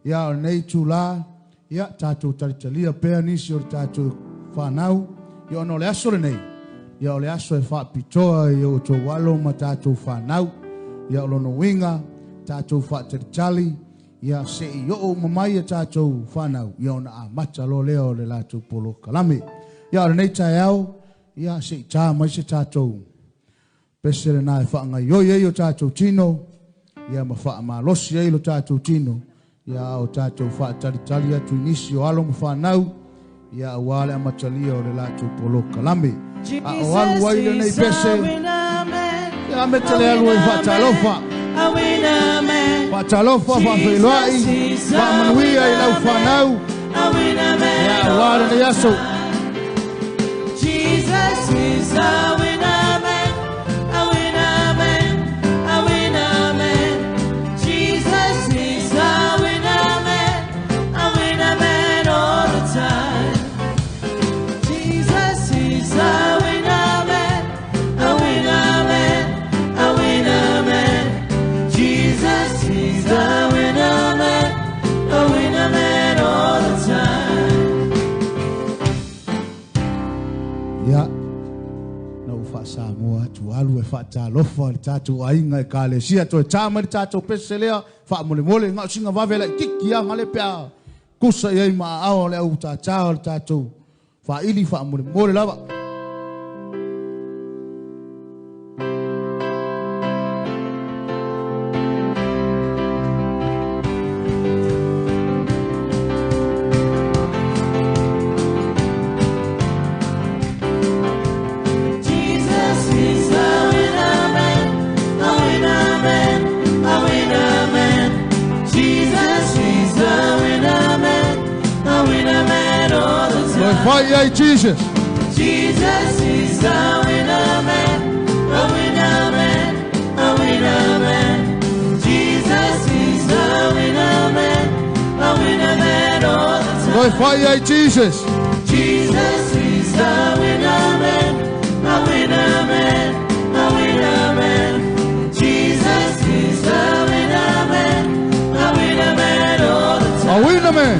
ia o nei tula ia tātou taritalia pea nisi o tātou whanau ia ono le aso le nei ia o le aso e whaapitoa ia o tō walo ma tātou whanau ia o lono winga tātou whaataritali ia se i o mamai a tātou whanau ia ona a mata lo leo le lātou polo kalame ia o nei tai au ia se i tā mai se tātou pesere nā e whaangai oi o tātou tino ia ma whaamalosi e lo tātou tino ia o tātou whaataritali atu inisi o alo ma whanau ia o wale a matalia o le lātou polo kalame a o alu waile nei pese ia me tele alu e whaatalofa Patalofa whawhiloai, whamanuia I lau whanau, ia wāre ni aso. Jesus is a winner man, a winner man, a winner man. Jesus is a winner man all the time. Jesus is a winner man, a winner man, a winner man. Jesus is a winner man all the time. Ia, nau Samoa tu alu e whaatalofa le tātou ainga e kālesia to e tāma le tātou peselea whaamole ngā singa wawela I kiki a ngale pia kusa iei maa ao le au tātao le tātou whaili whaamole lava. Fire Jesus. Jesus is a winner man, a winner man, a winner man. Jesus is a winner man all the time. Fire Jesus. Jesus is a winner man, a winner man, a winner man. Jesus is a winner man all the time. A winner man.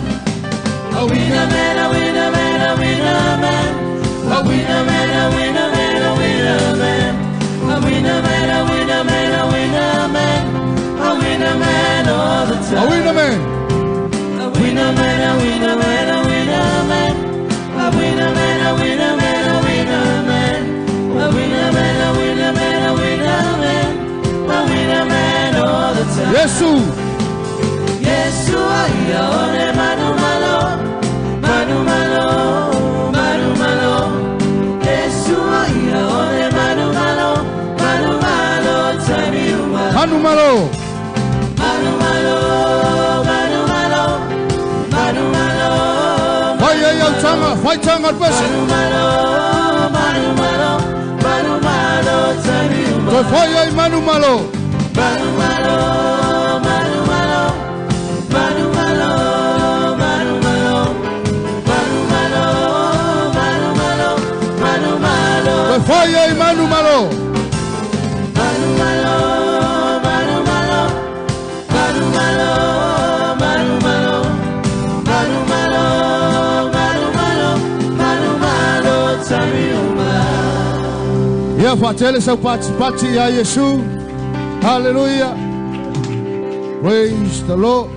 A winner man, a winner man. A winner man, a winner man, a winner man, a winner man, a winner man, a winner man, a winner man, a winner man all the time. A winner man, a winner man, a winner man, a winner man, a winner man, a winner man, a winner man, a winner man, a winner man, a winner man, a winner man all the time. Jesus, Yeshua, Yahweh, Manu Malo, Manu Malo. Manu malo, Manu malo, Manu malo, Manu malo. Fire yo changa, fire changa pese. Manu malo, Manu malo, Manu malo, Tamiuma. Go fire Manu malo, Manu malo, Manu malo, Manu malo, Manu malo, Manu malo, Manu malo, Manu malo. go fire Manu malo, Manu malo. ia whaatele sau pati a Yesu, hallelujah, praise the Lord,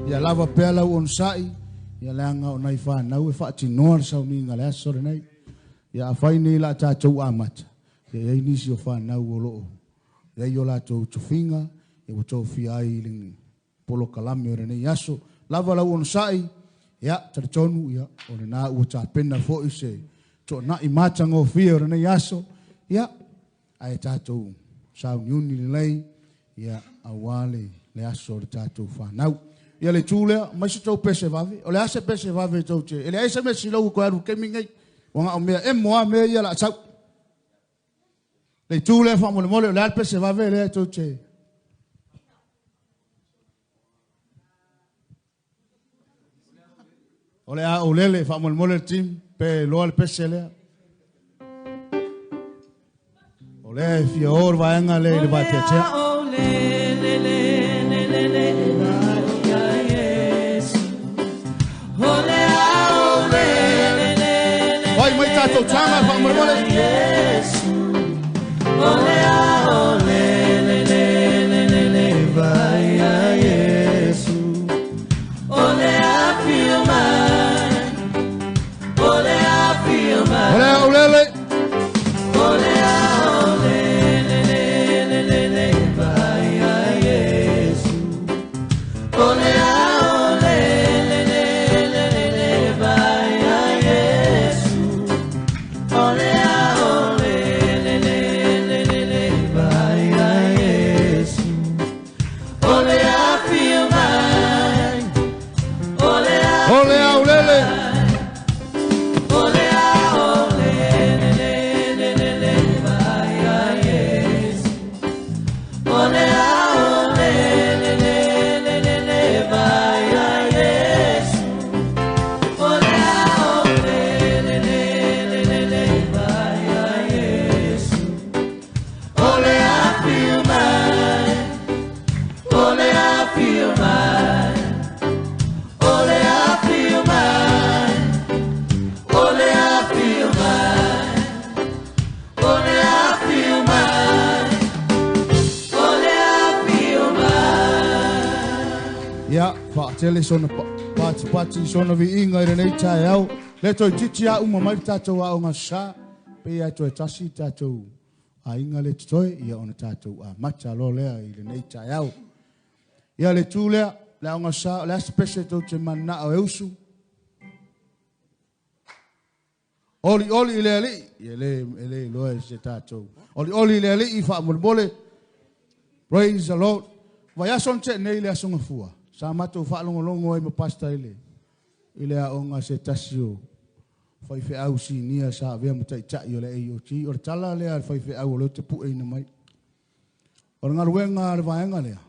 ia lava pea lau onsai, ia leanga o nai whanau e whaatinoa sau ni ngale aso re nei, ia awhai ni la tātou amata, ia ei nisi o whanau o loo, ia i o la tau tuwhinga, ia o tau whiai lingi, polo kalame o re nei aso, lava lau onsai, ia taritonu, ia o le nā ua tāpena fo i se, to na imata ngo fia o nei aso, ia ai tātou sau niuni le lei, ia awale le aso le tātou whanau. Ia le tūlea, mai se tau pese vave, o le ase pese vave tau te, ele aise me silau ko aru kemingai, wanga o mea e moa mea ia la tau. Le tūlea wha mole mole, o le al pese vave le tau te. O le a o lele wha mole mole tim, pe loa le pese lea. O le fia or vaenga le le vatea tea. O le le le le le le tanga fa mormole. Yesu. Ole ole le vai Yesu. Ole feel mine. Ole feel mine. Ole. Ole le vai Yesu. Ole Tele sona pati sona vi inga i nei tai au. Le toi titi a uma mai tātou a o ngā sā. Pe ai toi tasi tātou a inga le toi ia ona tātou a mata lo lea i le nei tai au. Ia le tū lea, le o ngā sā, le asipese tau te mana o eusu. Oli i le ali, ia le loe se tātou. Oli i le ali i wha mole. Praise the Lord. Vai ason te nei le asonga fua. Sa matou whaalongolongo e mapasta ile. Ile a onga se tasio. Whaife au si nia sa vea mutai tai o le AOT. O le tala lea whaife au o leo te pu eina mai. O le ngaruenga le vaenga lea.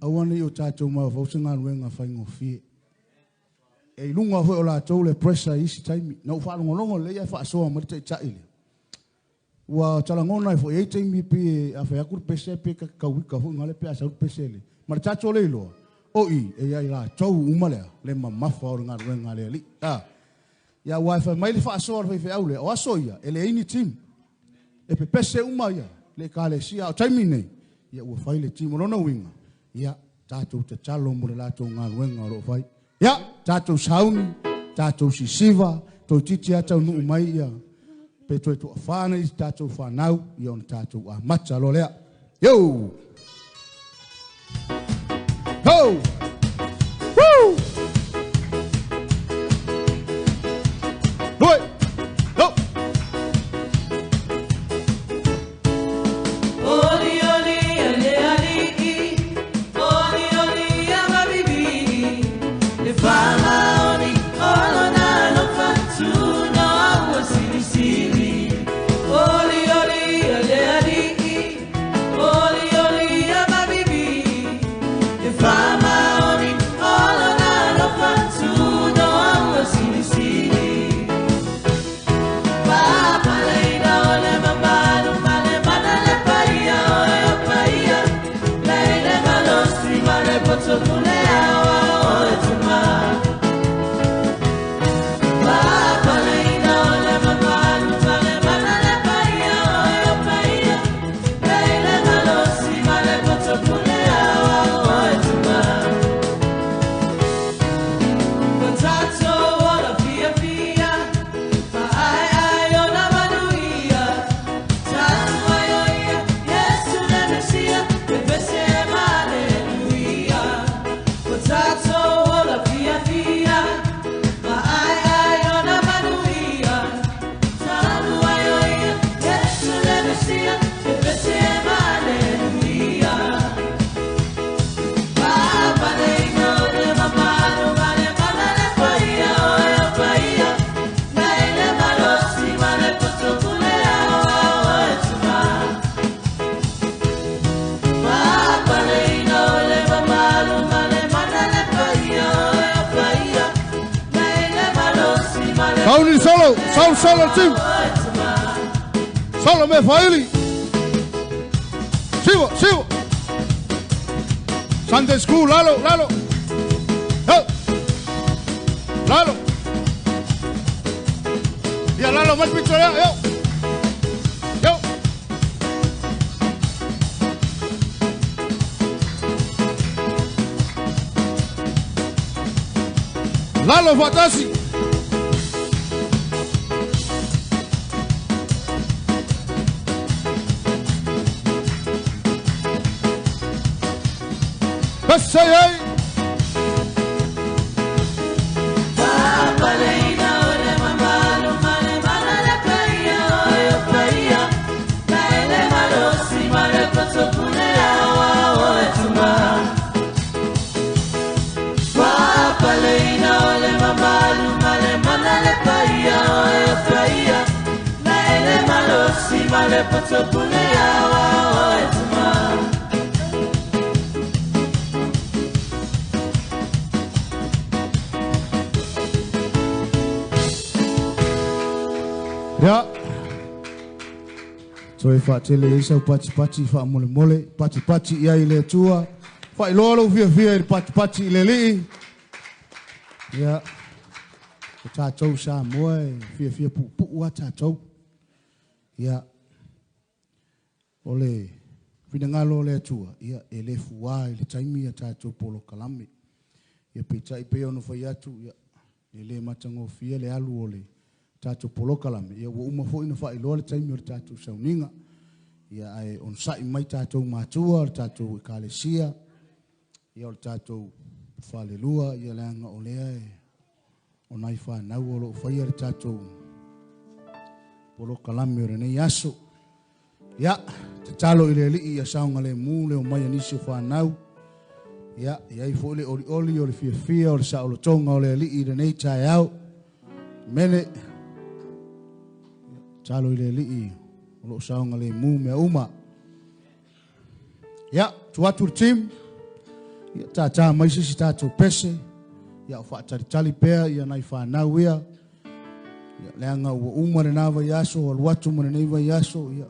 Awane o tātou mau whausa ngaruenga whaingo fie. E lunga hoi o la tau le pressure isi taimi. Nau whaalongolongo lea whaasoa maritai tai ile. Ua talangona e fo e taimi pi a whaiakur pese pe kakawika hoi ngale pe asaur pese le. Mara tato le loa. Oi, e ai la tau umalea. Le mamafa o ngā ruenga le ali. Ia wifi mai le whaasoa rwhai whi au le. O aso ia, e le eini tim. E pe pese uma ia. Le ka le sia o taimi nei. Ia ua whai le tim o lona winga. Ia, tato te talo mo le lato ngā ruenga o ro whai. Ia, tato sauni, tato si siva, toi titi atau nuu mai ia. Pe toi tu whāna i tato whanau, ia on tato a mata lo lea. Yo! Go! Woo! Do it! Go! Oli oli ale ali, oli oli amabibi. Le fama oni olona no fatu no wasili sili. Oli oli ale ali, oli oli amabibi. Le fama oni olona no fatu no wasili sili. Papa leina ole mamalu male manale paia ole paia. Leile malostri male poto kulea ole tuma. Papa leina ole mamalu male manale paia ole paia. Leile malostri male poto kulea ole tuma. Potato ole fia fia. Ai ona manuia. Tatu aioia. Yesu le Mesia. Te pese haleluia. Potato ole fia fia. Ai ona manuia. Tatu aioia. Yesu le Mesia. Te pese haleluia. Papa leino le mamaro male manale paia ole paia. Leile malosi male poto kulea ole tuma. Papa leino le mamaro male manale paia ole paia. Leile malosi male Sauni solo tim. ole tuma. Solo me faili. Sivo. Sunday school, Lalo. Hey. Lalo. Ia mal picture ya. Yo. Yo. Lalo Fatasi. Say ya. So e whaatele isa pati wha mole pati ia i le tua wha i lolo fia i pati i le lii ya o tātou sa moe fia pu a tātou ya o le whingalo le tua ia e le fuā i le taimi a tātou polo kalame ia pita i peo no whai atu ia le matango fia le alu o le tātou poloka lame. Ia ua uma fo ina whai loa le taimi o le tātou sauninga. Ia ai on sai mai tātou mātua, le tātou ekalesia. Ia o le tātou whalelua, ia leanga o lea e o nai whanau o lo whaia le tātou poloka lame o renei aso. Ia, te talo i le li ia saunga le mū le o mai anisi o whanau. Ia, ia i fo le oli o le fia o le sa o le tonga o le li i renei tai au. Mene, talo i le lii, o lo saunga le mū mea uma. Ia, tuatu tim, ia tā maisisi tātou pese, ia o whaataritali pēr, ia nai whanau ia, ia leanga ua uma le nāwa iaso, o luatu mane neiva iaso, ia,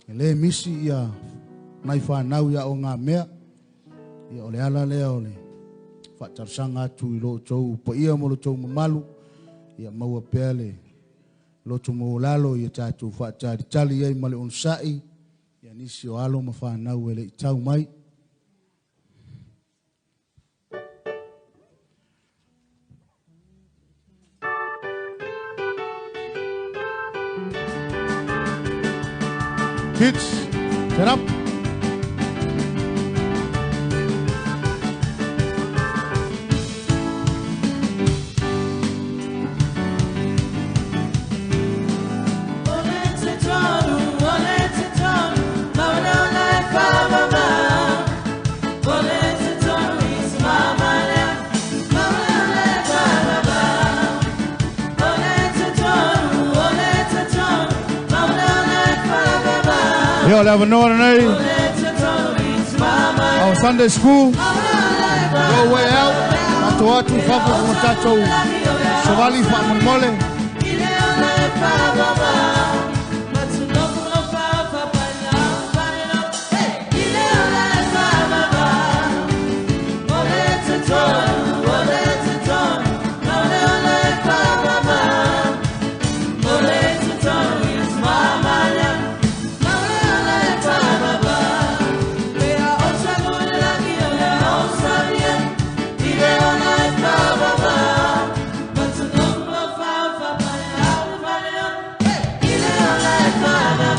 le misi ia nai whanau ia o ngā mea, ia o le ala lea o le whaatarsanga atu i lo tau, pa ia mo lo tau mamalu, ia maua pēr loto mo lalo ia tātou whaataritali ai male on sai ia nisi o alo ma whanau ele i tau mai. Kids, get up. Yo, le have no today. Our Sunday school. Go way out. Atu atu fafu kumatato. Shavali fa mole.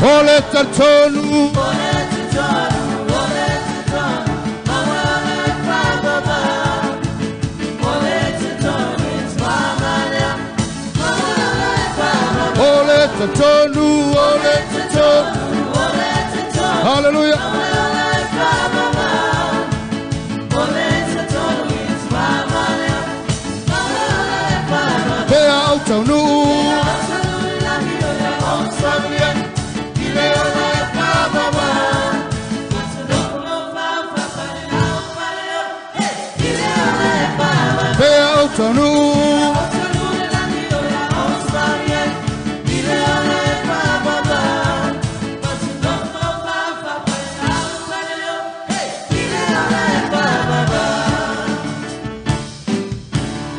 Ole tatonu, hallelujah. They are out of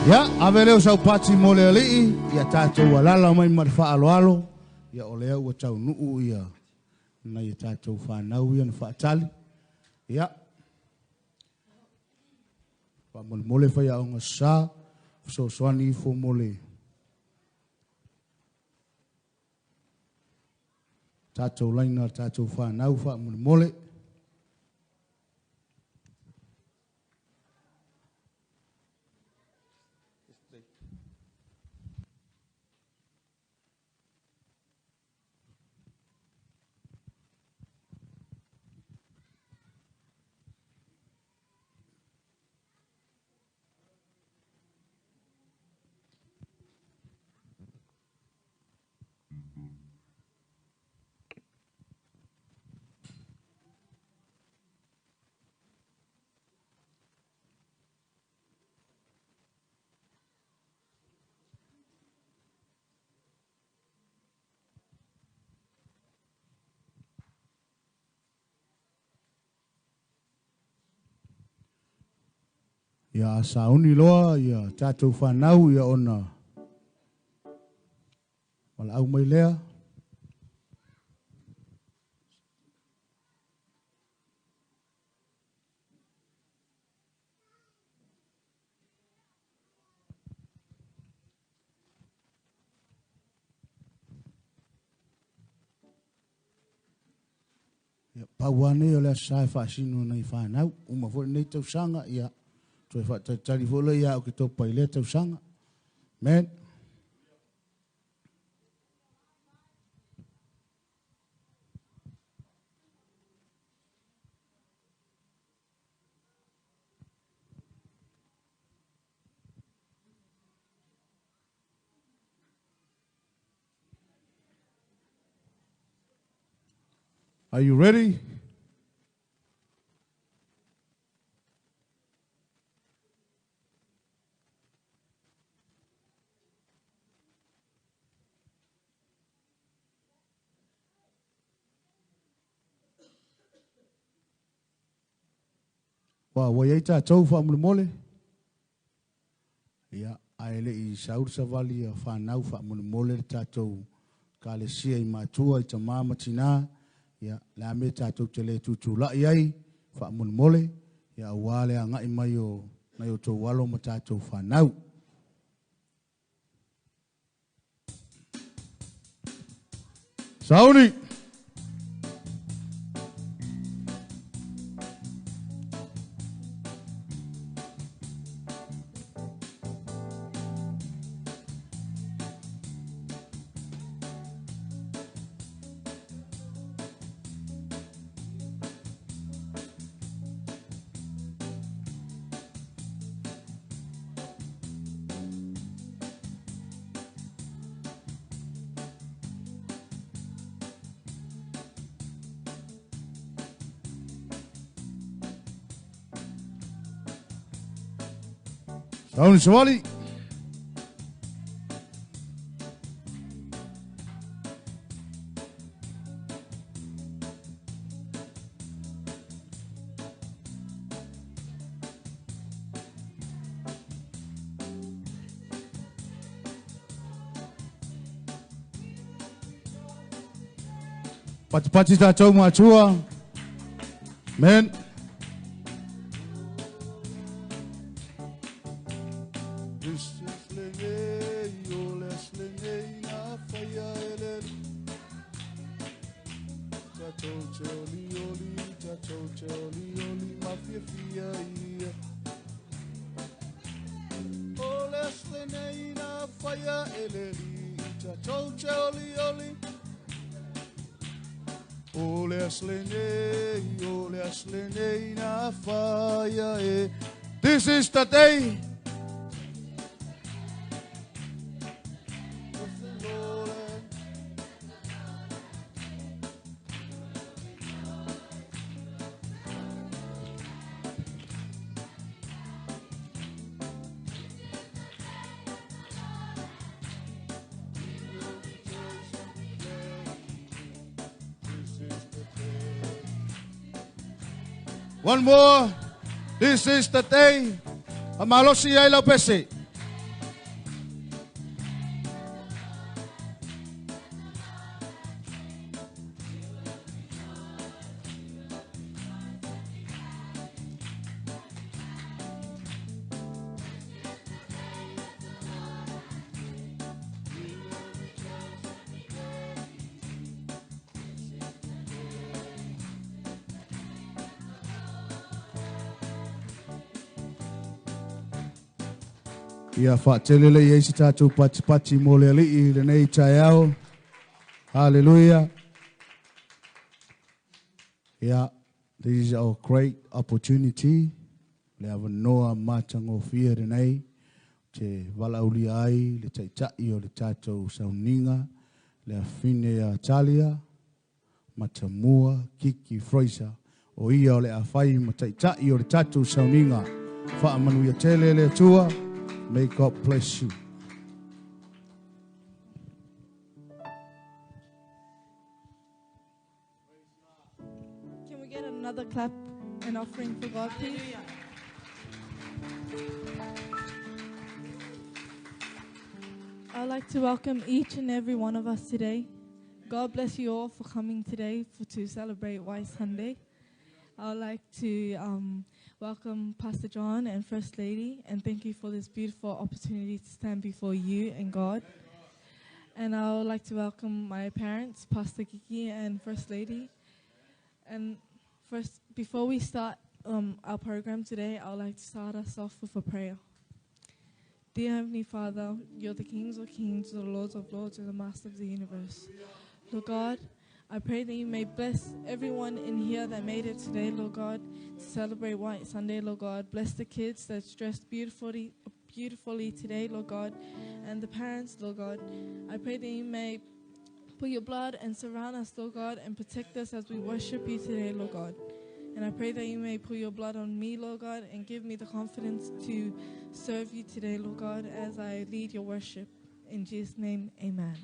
Ya, aveleo sau pati mole ali, ya tātou walala mai marfa alo, ya olea ua tau nuu ia, na ya tātou whanau ia na whaatali. Ya, pa mole whai aonga sa, so soani fo mole. Tātou laina, tātou whanau, wha mole. Ia sauni loa, ia tātou whanau, ia ona. Wala au mai lea. Ia pauane o lea sae whaasino nei whanau. Uma fo nei tau sanga, ia. Toi whaatari fo le ia o ki tau pai lea tau sanga. Men. Are you ready? Wa wai tātou whaamule. Ia, aele I saur savali a whanau whaamule tātou ka le sia I mātua I ta māma tina. Ia, la me tātou te le tutu la iai whaamule. Ia, wale a ngai mai o mai o tō walo ma tātou whanau. Sauni! Sauni Savali. Pati tātou mātua. Men. This is the day. One more. This is the day. Amalosi ay lau pese. Ia whaatelele i eisi tātou pati mo le alii le nei tai au. Hallelujah. Yeah, this is our great opportunity. Le ava noa mātango fia le nei. Te walauli ai, le taitai o le tātou sauninga. Le afine a Talia, Matamua, Kiki, Fraser. O ia o le awhai ma taitai o le tātou sauninga. Whaamanuia tele le atua. May God bless you. Can we get another clap and offering for God, please? I'd like to welcome each and every one of us today. God bless you all for coming today to celebrate White Sunday. I would like to welcome Pastor John and First Lady, and thank you for this beautiful opportunity to stand before you and God. And I would like to welcome my parents, Pastor Kiki and First Lady. And first, before we start our program today, I would like to start us off with a prayer. Dear Heavenly Father, you're the kings of kings, the lords of lords, and the master of the universe. Lord God, I pray that you may bless everyone in here that made it today, Lord God, to celebrate White Sunday, Lord God. Bless the kids that's dressed beautifully today, Lord God, and the parents, Lord God. I pray that you may put your blood and surround us, Lord God, and protect us as we worship you today, Lord God. And I pray that you may put your blood on me, Lord God, and give me the confidence to serve you today, Lord God, as I lead your worship. In Jesus' name, amen.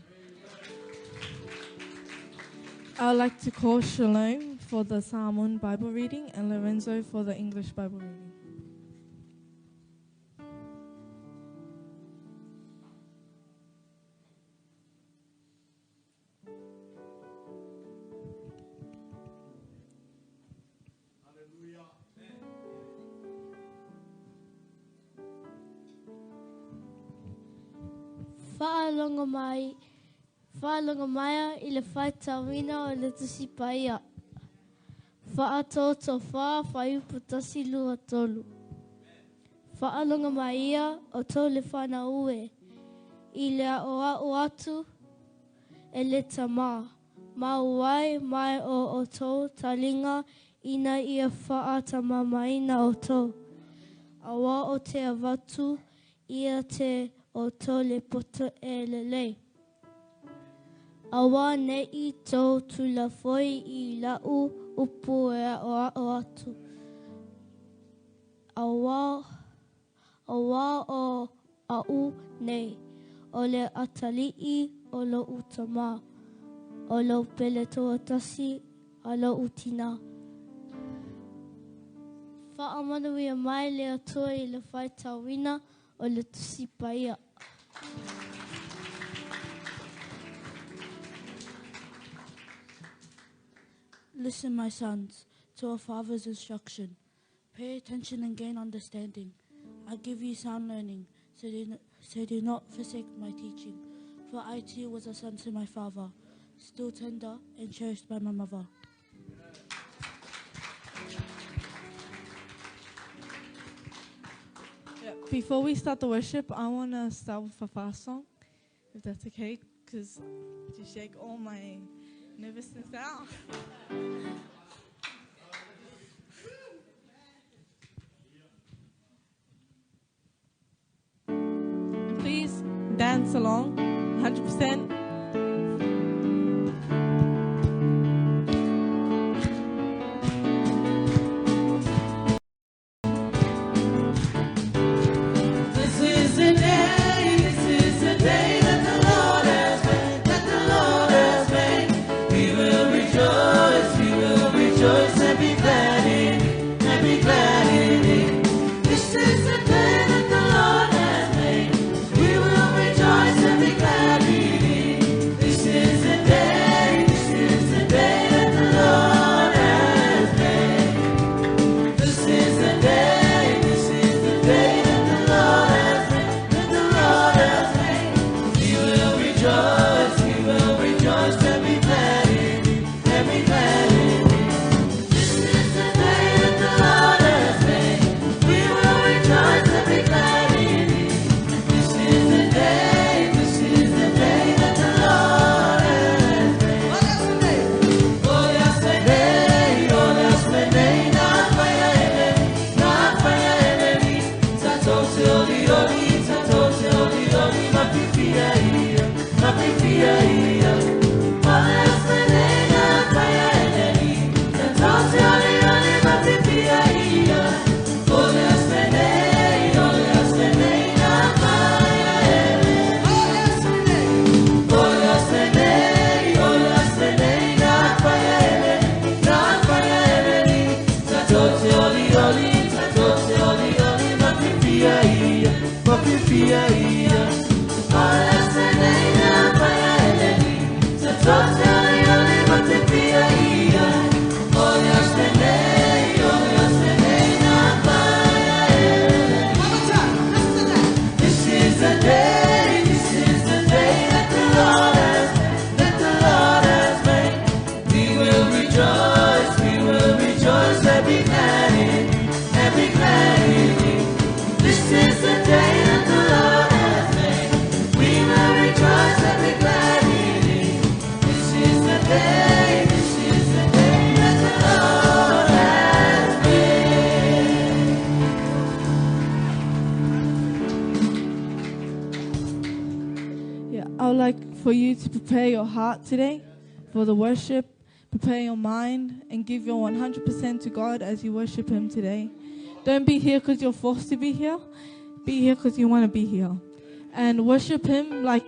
I would like to call Shalom for the Samoan Bible reading and Lorenzo for the English Bible reading. Whaalonga mai I le whaitawina o le tusi paia. Whaatoto whaiupu tasi lua tolu. Whaalonga mai ia o tau le whana ue. I le o atu e le tama. Mauai mai o tau talinga ina ia whaatama maina o tau. Awa o te avatu ia te o tau le poto e le lei. Awa ne I tau tu la foi I lau upu e o atu. Awa o au nei. O le atalii o lo utama. O lo pele toa tasi a lo utina. Whaamanuia mai le atua I le whaitawina o le tusi paia. Listen, my sons, to a father's instruction. Pay attention and gain understanding. I give you sound learning, so do not forsake my teaching. For I too was a son to my father, still tender and cherished by my mother. Before we start the worship, I want to start with a fast song, if that's okay, because to shake all my nervousness out. And please dance along, 100%. This is the day that the Lord has made. We will rejoice and be glad in it. For you to prepare your heart today for the worship, prepare your mind, and give your 100% to God as you worship Him today. Don't be here because you're forced to be here. Be here because you want to be here. And worship Him like,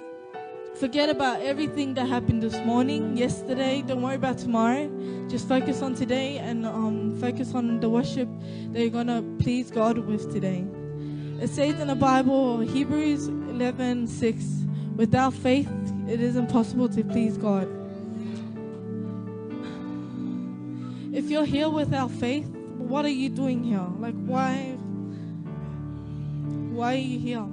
forget about everything that happened this morning, yesterday. Don't worry about tomorrow. Just focus on today and focus on the worship that you're going to please God with today. It says in the Bible, Hebrews 11:6, without faith, it is impossible to please God. If you're here without faith, what are you doing here? Like, why are you here?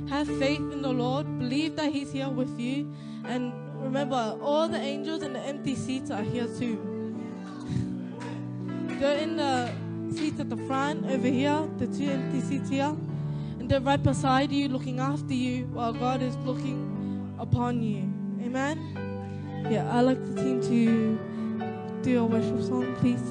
Have faith in the Lord. Believe that He's here with you. And remember, all the angels in the empty seats are here too. They're in the seats at the front over here, the two empty seats here. And they're right beside you, looking after you while God is looking upon you. Amen? Yeah, I'd like the team to do a worship song, please.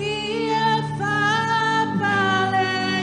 Ia fa pale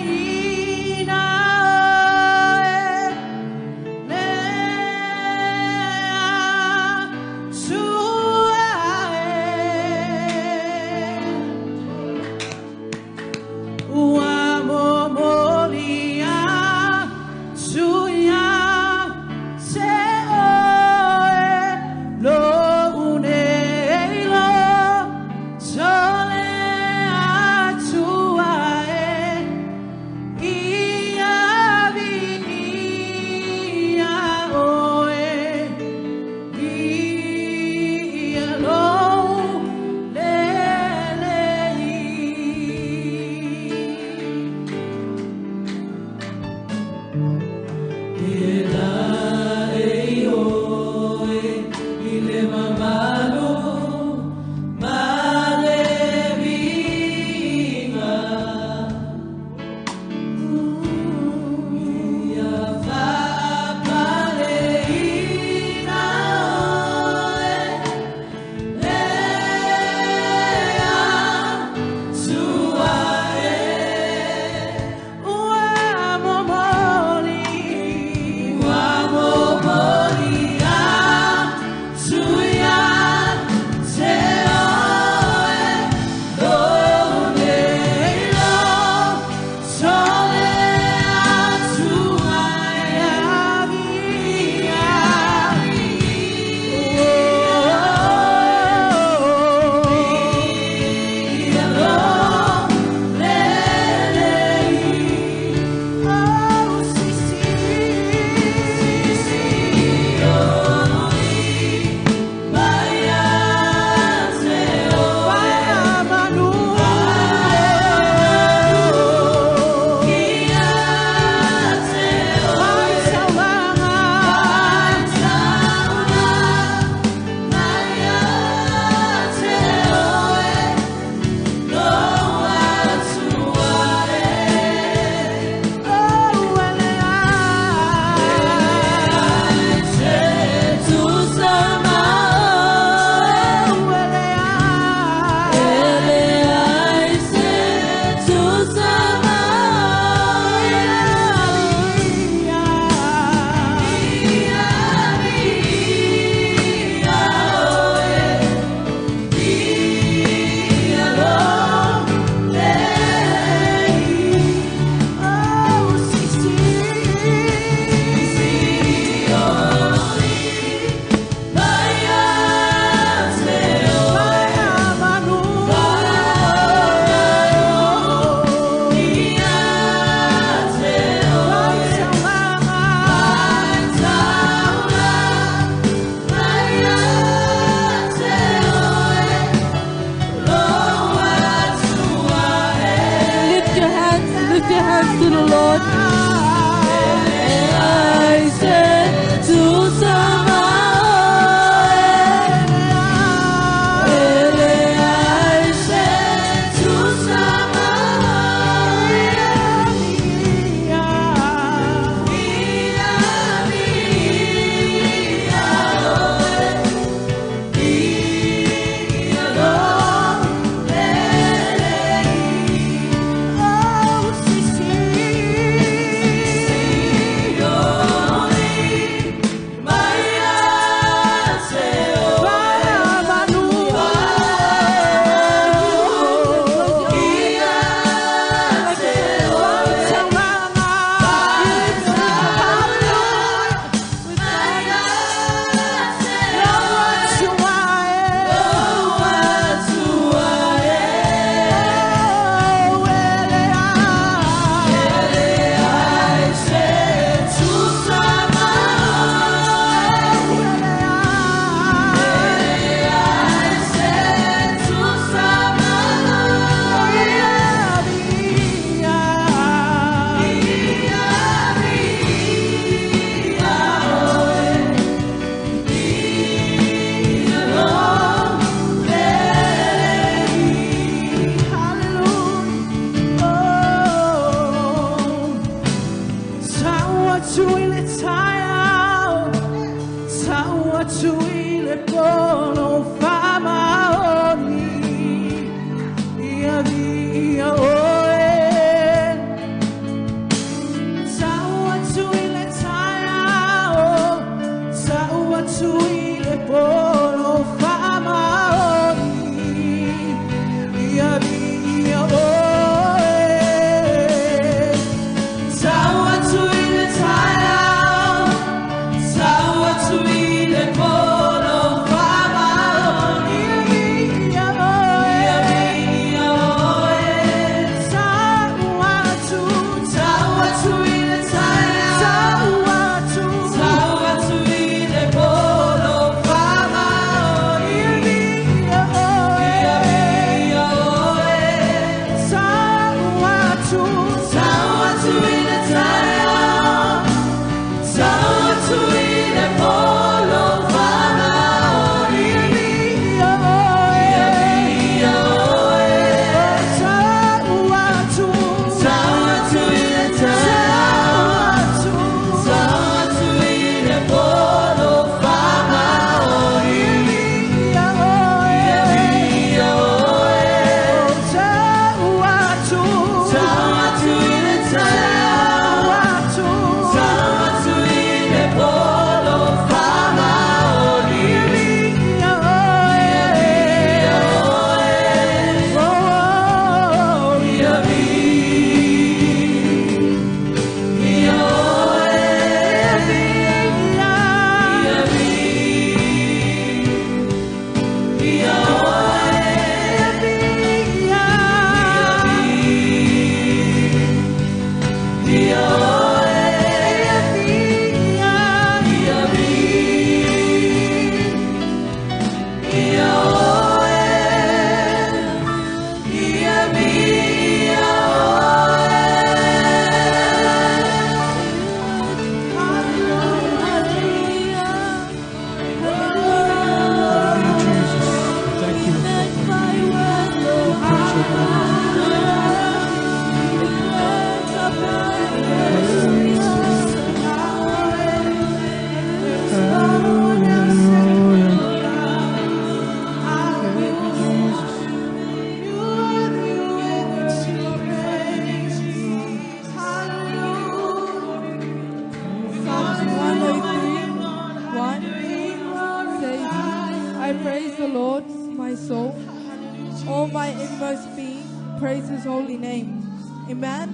All my inmost being, praise his holy name. Amen.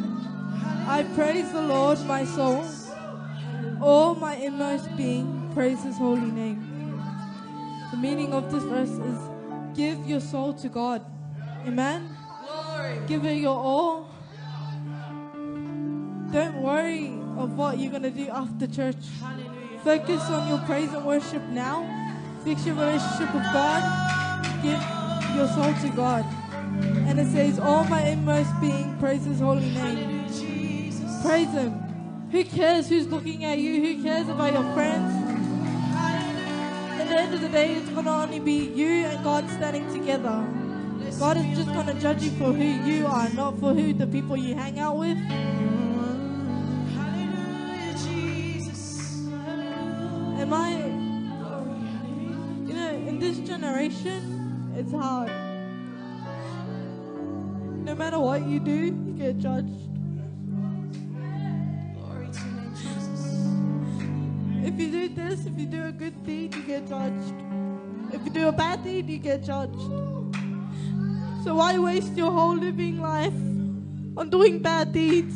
I praise the Lord, my soul. All my inmost being, praise his holy name. The meaning of this verse is give your soul to God. Amen. Glory. Give it your all. Don't worry of what you're going to do after church. Hallelujah. Focus on your praise and worship now. Fix your relationship with God. Give your soul to God. And it says, all my inmost being, praise his holy name. Praise him. Who cares who's looking at you? Who cares about your friends? At the end of the day, it's going to only be you and God standing together. God is just going to judge you for who you are, not for who the people you hang out with. Hallelujah, Jesus. Am I, in this generation, it's hard. No matter what you do, you get judged. Glory to your name, Jesus. If you do this, if you do a good deed, you get judged. If you do a bad deed, you get judged. So why waste your whole living life on doing bad deeds?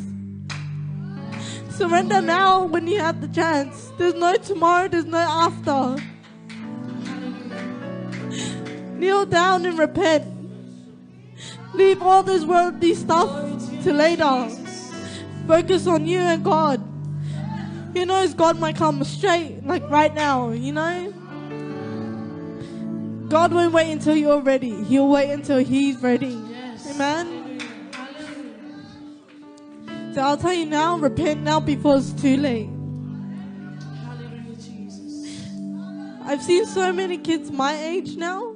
Surrender now when you have the chance. There's no tomorrow, there's no after. Kneel down and repent. Leave all this worldly stuff to later. Focus on you and God. Who knows, God might come straight, like right now, God won't wait until you're ready. He'll wait until he's ready. Yes. Amen? So I'll tell you now, repent now before it's too late. Hallelujah, Jesus. I've seen so many kids my age now,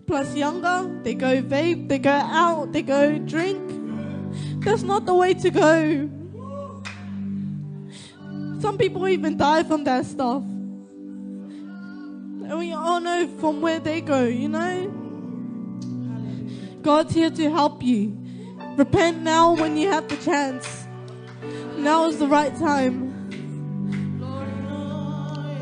plus younger. They go vape, they go out, they go drink. That's not the way to go. Some people even die from that stuff. And we all know from where they go, God's here to help you. Repent now when you have the chance. Now is the right time. Glory, Lord.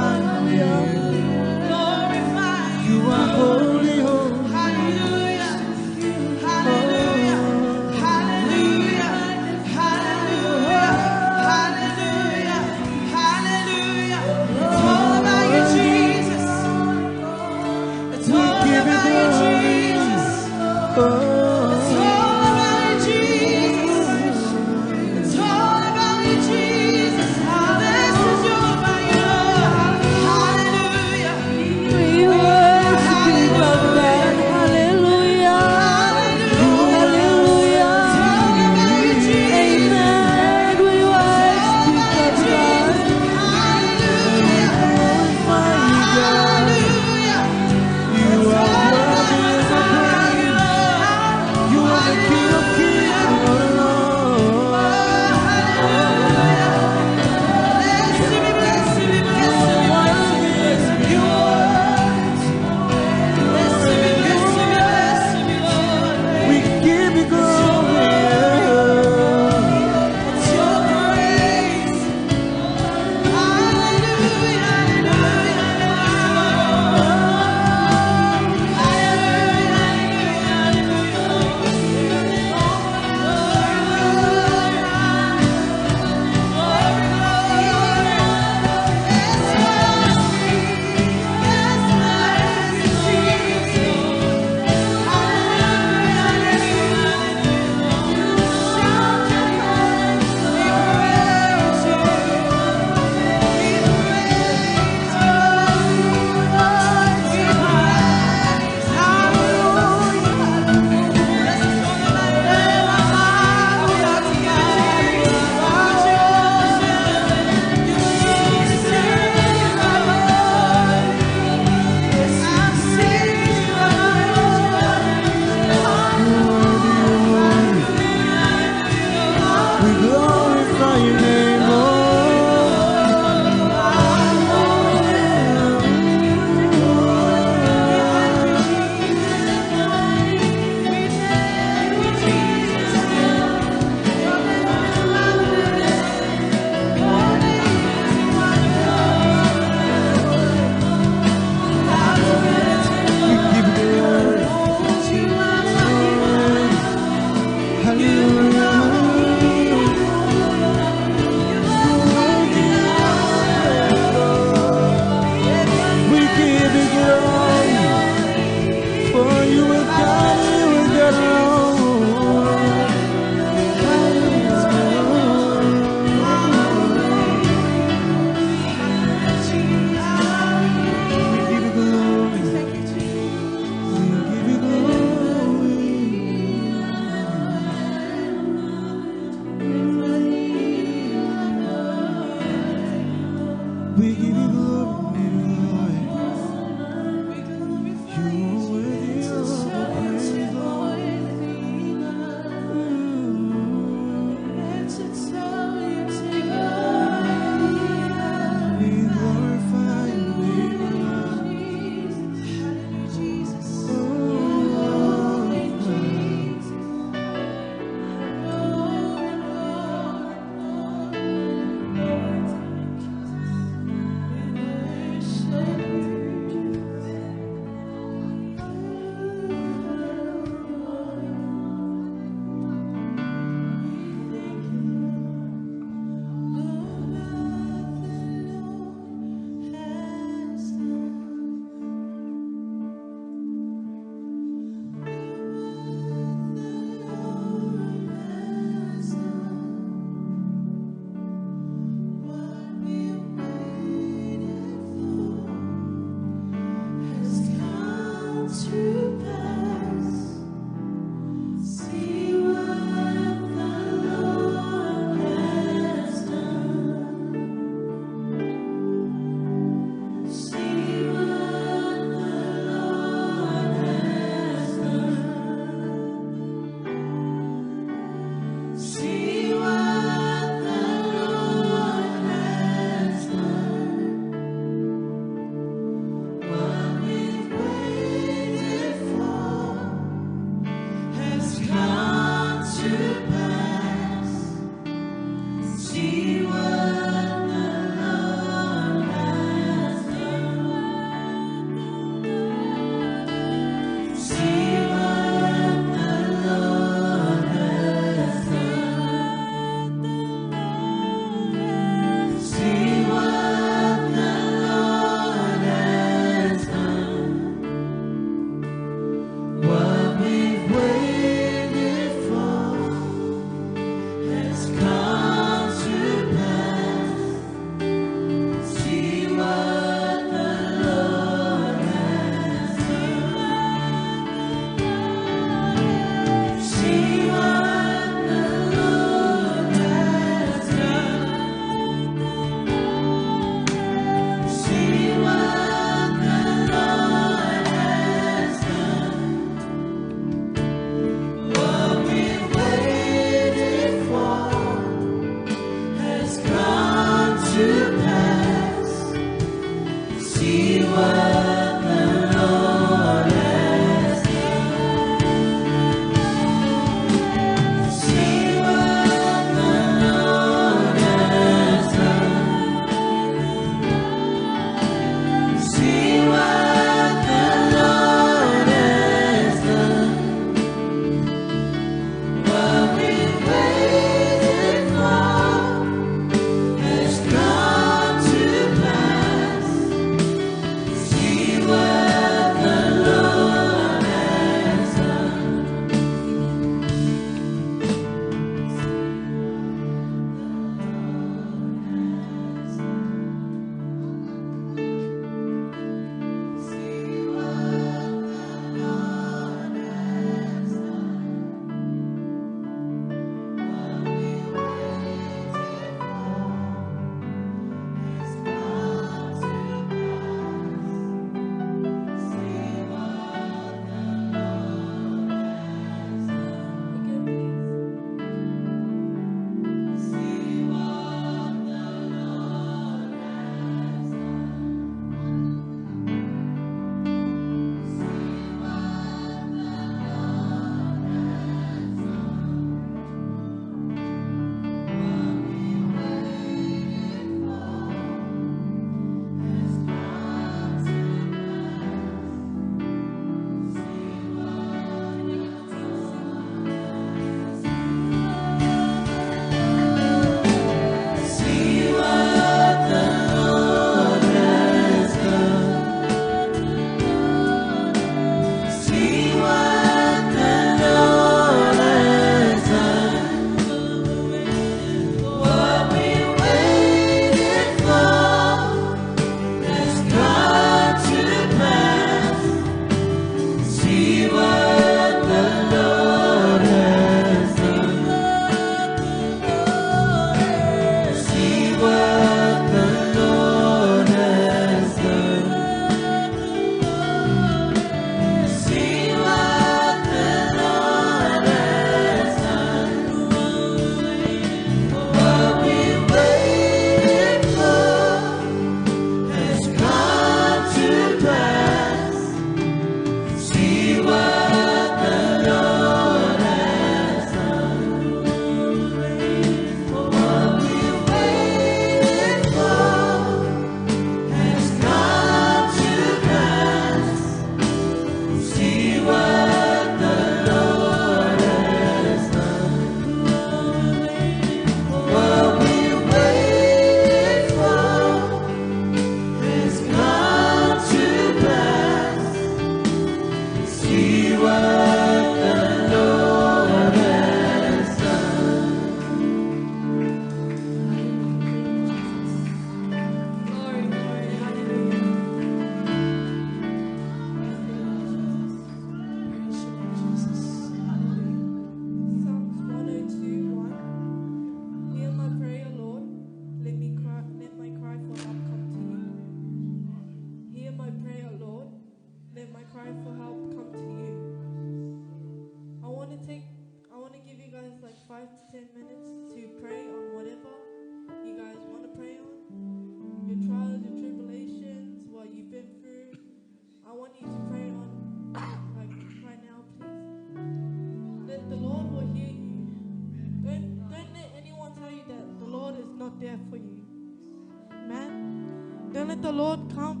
let the Lord come.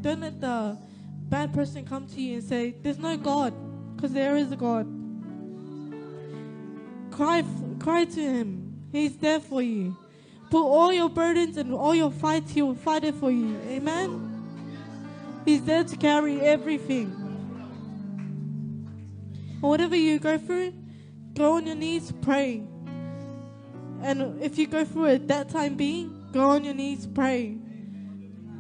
Don't let the bad person come to you and say, "There's no God," because there is a God. Cry to Him. He's there for you. Put all your burdens and all your fights. He will fight it for you. Amen. He's there to carry everything. Whatever you go through, go on your knees, pray. And if you go through it that time being, go on your knees, pray.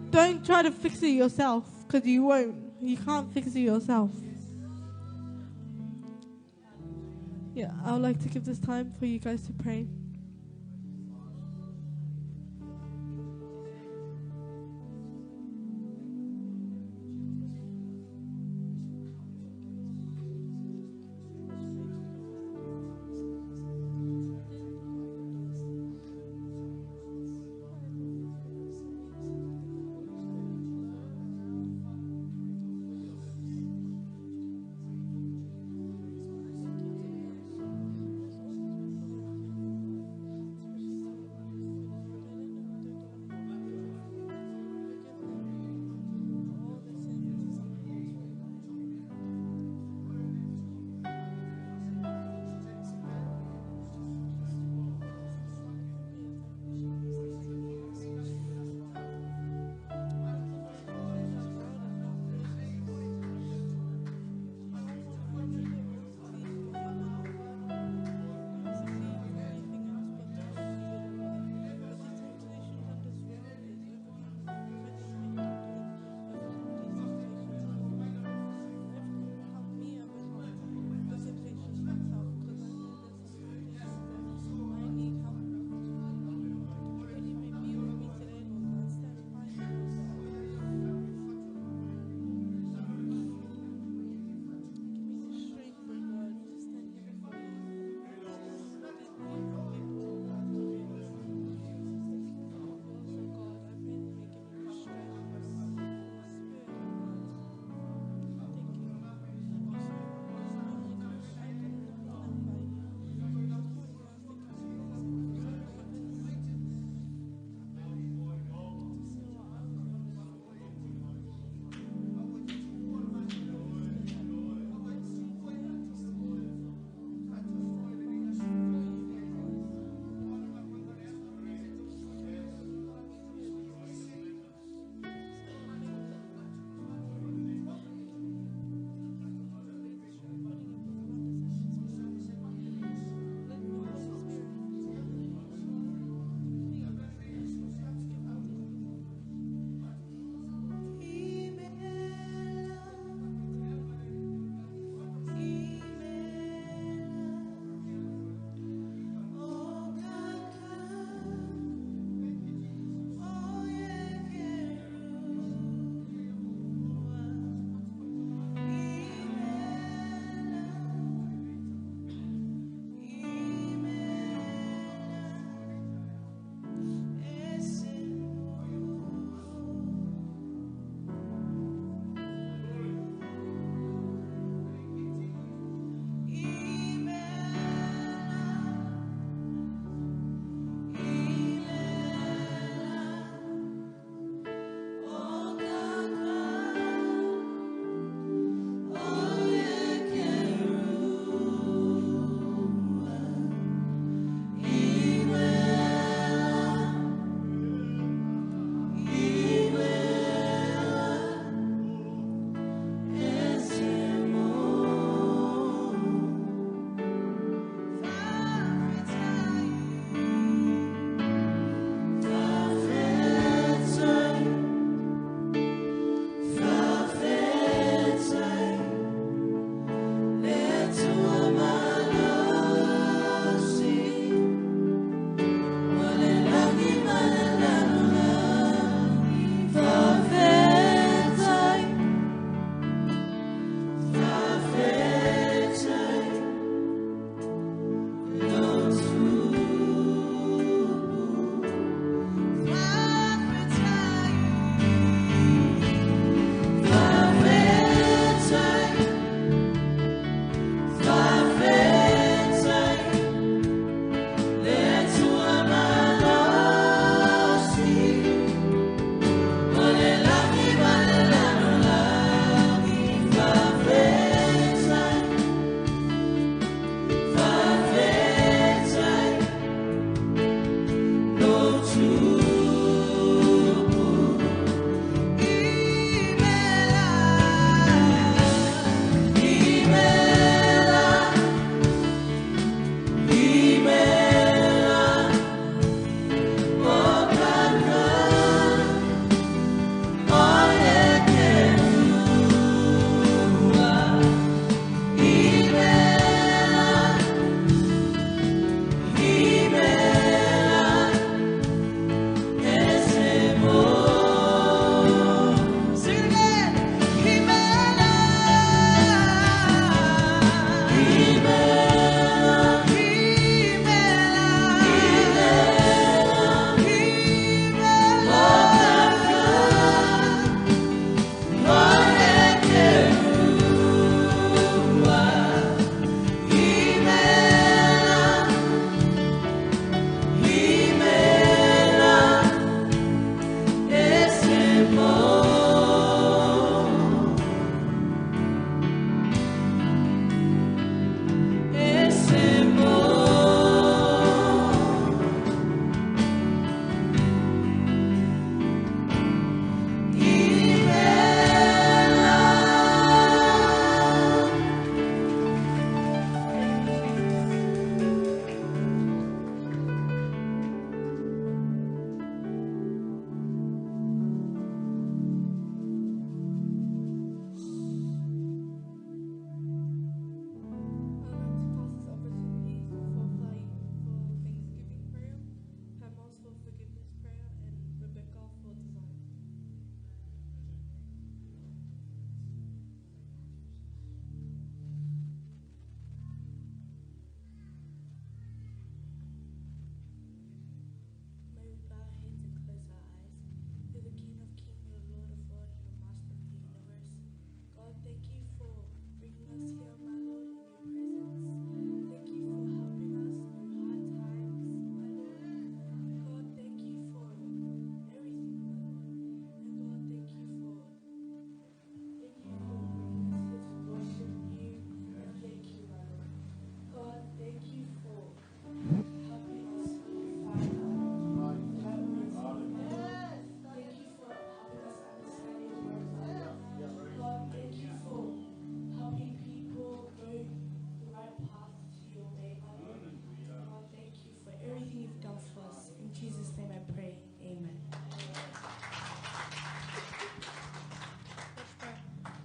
Don't try to fix it yourself, because you won't. You can't fix it yourself. Yeah, I would like to give this time for you guys to pray.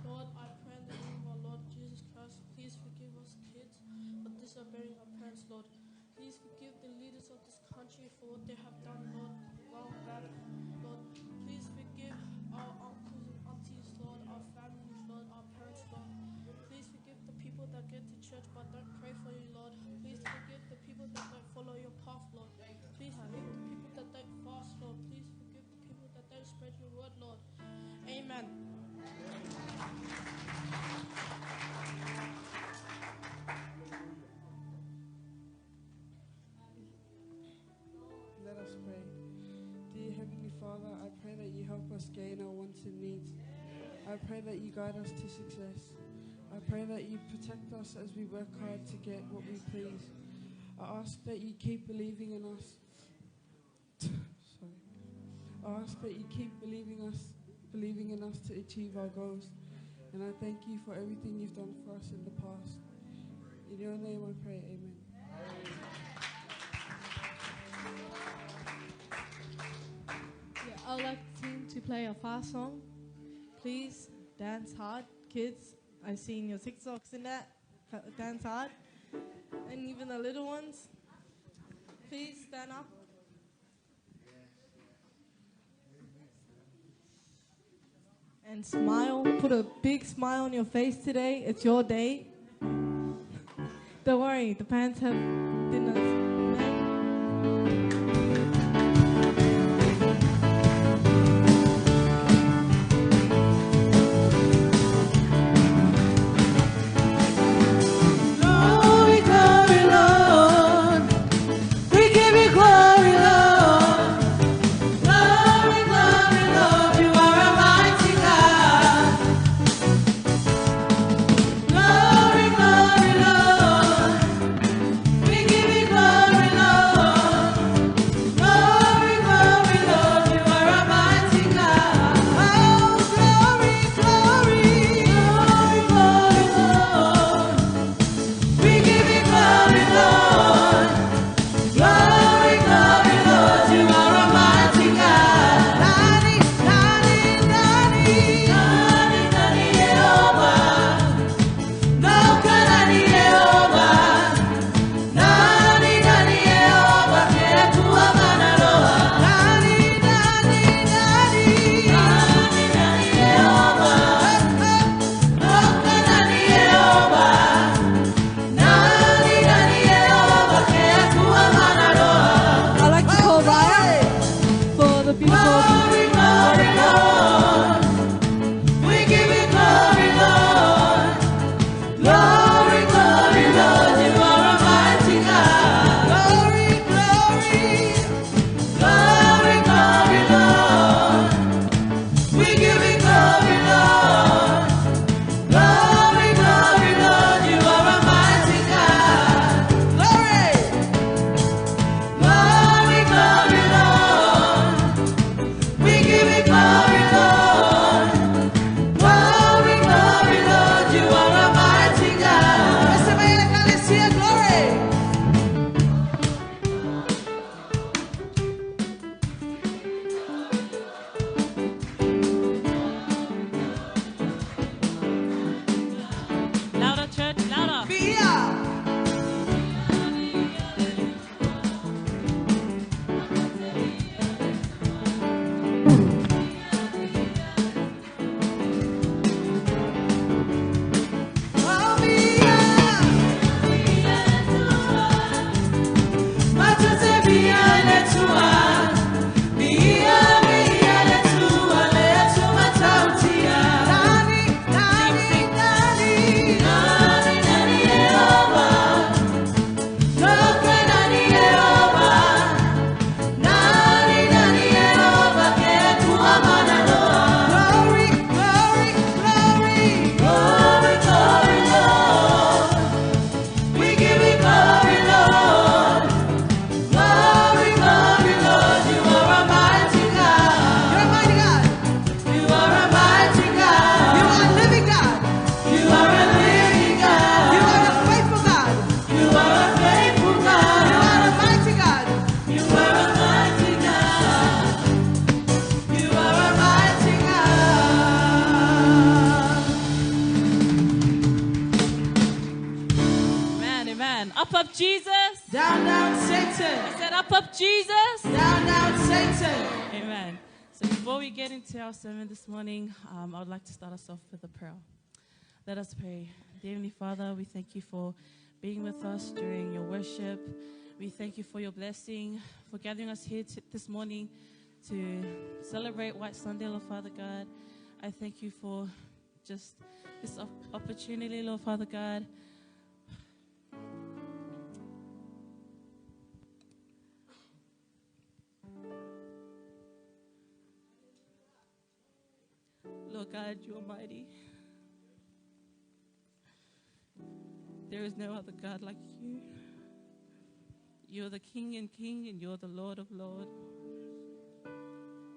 Lord, I pray in the name of our Lord Jesus Christ, please forgive us kids for disobeying our parents, Lord. Please forgive the leaders of this country for what they have done, Lord, wrong, bad, Lord. Please forgive our uncles and aunties, Lord, our families, Lord, our parents, Lord. Please forgive the people that get to church but don't pray for you, Lord. Please forgive the people that don't follow your path, Lord. Please forgive the people that don't fast, Lord. Please forgive the people that don't spread your word, Lord. Amen. Let us pray. Dear Heavenly Father, I pray that you help us gain our wants and needs. I pray that you guide us to success. I pray that you protect us as we work hard to get what we please. I ask that you keep believing in us. I ask that you keep believing in us to achieve our goals. And I thank you for everything you've done for us in the past. In your name I pray, amen. Yeah, I would like the team to play a fast song. Please dance hard, kids. I've seen your TikToks in that. Dance hard. And even the little ones. Please stand up. And smile. Put a big smile on your face today. It's your day. Don't worry, the parents have dinners. Glory, glory, Lord. Up of Jesus. Down, down, Satan. I said, up of Jesus. Down, down, Satan. Amen. So before we get into our sermon this morning, I would like to start us off with a prayer. Let us pray. Dear Heavenly Father, we thank you for being with us during your worship. We thank you for your blessing, for gathering us here this morning to celebrate White Sunday, Lord Father God. I thank you for just this opportunity, Lord Father God. Lord God, you are mighty. There is no other God like you. You're the King and you're the Lord of Lords.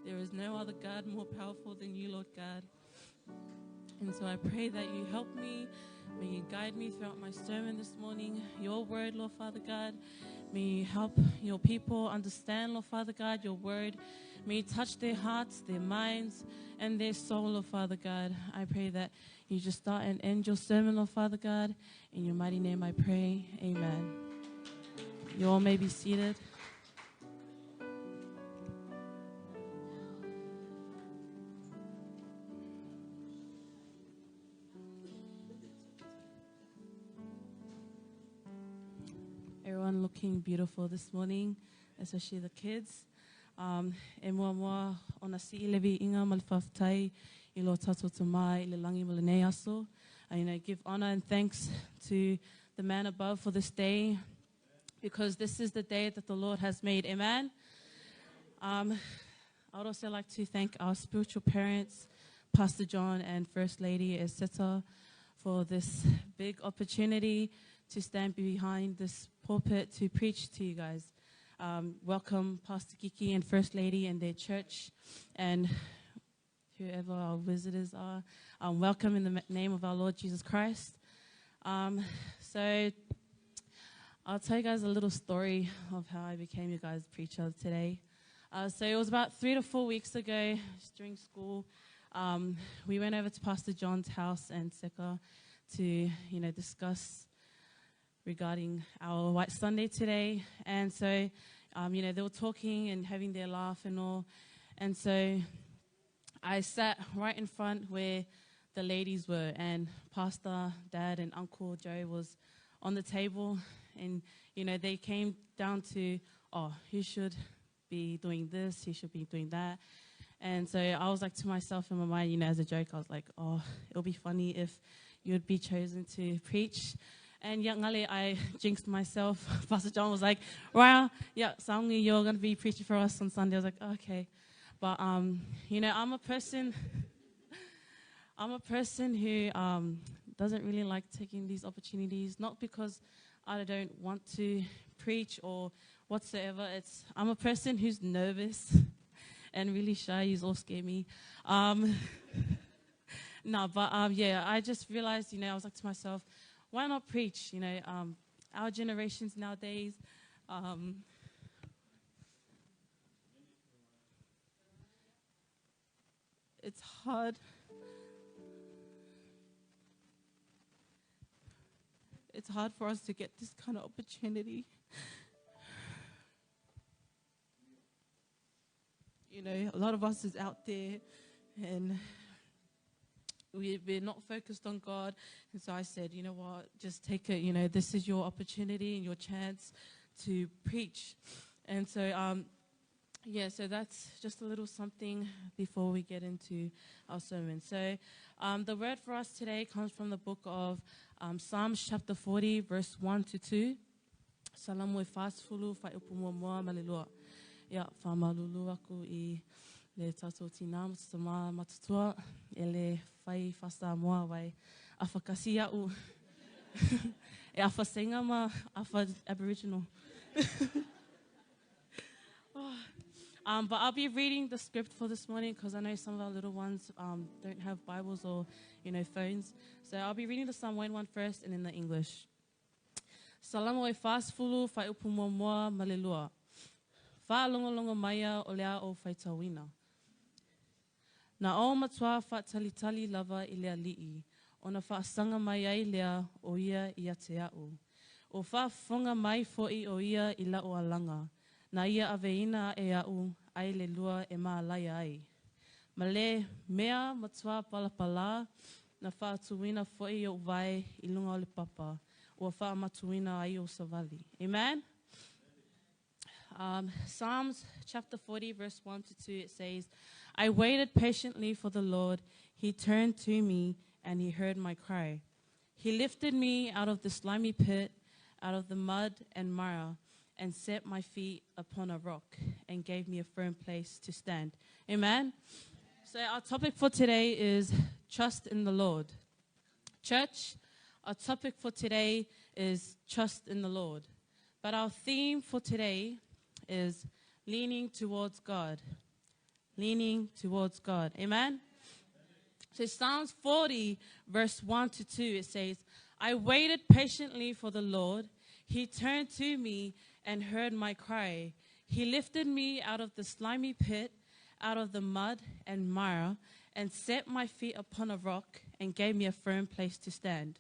There is no other God more powerful than you, Lord God. And so I pray that you help me. May you guide me throughout my sermon this morning. Your word, Lord Father God. May you help your people understand, Lord Father God, your word. May you touch their hearts, their minds, and their soul, Lord Father God. I pray that you just start and end your sermon, Lord Father God. In your mighty name I pray. Amen. You all may be seated. Everyone looking beautiful this morning, especially the kids. E mua ona si levi inga malfaftai ilo tato tamai le langi malanei aso. I give honor and thanks to the man above for this day, because this is the day that the Lord has made. Amen. I would also like to thank our spiritual parents, Pastor John and First Lady Eseta, for this big opportunity to stand behind this pulpit to preach to you guys. Welcome Pastor Kiki and First Lady and their church, and whoever our visitors are. Welcome in the name of our Lord Jesus Christ. So I'll tell you guys a little story of how I became you guys' preacher today. So it was about 3 to 4 weeks ago, just during school. We went over to Pastor John's house and Seka to, discuss regarding our White Sunday today. And so, they were talking and having their laugh and all. And so I sat right in front where the ladies were, and Pastor, Dad, and Uncle Joe was on the table. And, they came down to, who should be doing this, who should be doing that. And so I was like to myself in my mind, as a joke, I was like, it'll be funny if you'd be chosen to preach. And ngale, I jinxed myself. Pastor John was like, well, Saungi, you're going to be preaching for us on Sunday. I was like, okay. But, I'm a person who doesn't really like taking these opportunities, not because I don't want to preach or whatsoever. I'm a person who's nervous and really shy. You all scare me. I just realized, I was like to myself, why not preach? Our generations nowadays, it's hard. It's hard for us to get this kind of opportunity. A lot of us is out there, and we're not focused on God. And so I said, you know what, just take it. This is your opportunity and your chance to preach. And so, so that's just a little something before we get into our sermon. So the word for us today comes from the book of Psalms chapter 40, verse 1 to 2. Salam we fasfulu fa upumwa malilua. Ya fa malulu aku I le tato tina sama matutua ele fai fasta moa vai afakasi au e afasenga ma afa Aboriginal. But I'll be reading the script for this morning because I know some of our little ones don't have Bibles or phones. So I'll be reading the Samoan one first and then the English. Salam o fasfulu fa upumwa malilua. Fa longa maya o lea o faitawina. Na o matua fa talitali lava I lea li'i. O na fa asanga mai ai lea o ia I te au. O whaafonga mai fo'i o ia I la o alanga. Na ia aveina e au ai le lua e maalaia ai. Ma le mea matua palapala na whaatuina fo'i o vai I lunga o le papa. O whaamatuina ai o savali. Amen? Psalms chapter 40 verse 1 to 2 it says, I waited patiently for the Lord. He turned to me and he heard my cry. He lifted me out of the slimy pit, out of the mud and mire, and set my feet upon a rock and gave me a firm place to stand. Amen? So our topic for today is trust in the Lord. Church, our topic for today is trust in the Lord. But our theme for today is leaning towards God. Leaning towards God. Amen? So Psalms 40 verse 1 to 2 it says, I waited patiently for the Lord. He turned to me and heard my cry. He lifted me out of the slimy pit, out of the mud and mire, and set my feet upon a rock and gave me a firm place to stand.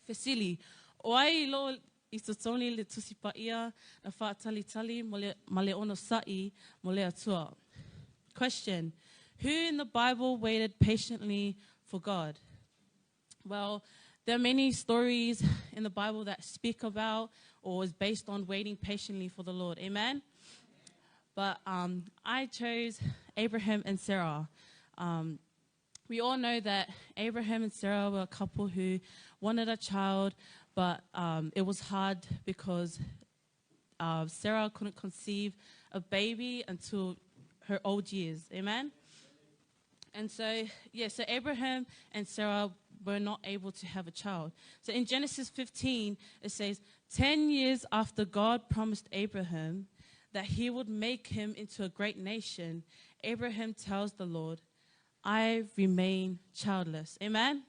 Fesili, oai lo I totoni le tusipa ia na whaatalitali ma le ono sai mo le atua. Question, who in the Bible waited patiently for God? Well, there are many stories in the Bible that speak about or is based on waiting patiently for the Lord. Amen? But I chose Abraham and Sarah. We all know that Abraham and Sarah were a couple who wanted a child, but it was hard because Sarah couldn't conceive a baby until her old years. Amen? And so, so Abraham and Sarah were not able to have a child. So in Genesis 15, it says, 10 years after God promised Abraham that he would make him into a great nation, Abraham tells the Lord, I remain childless. Amen?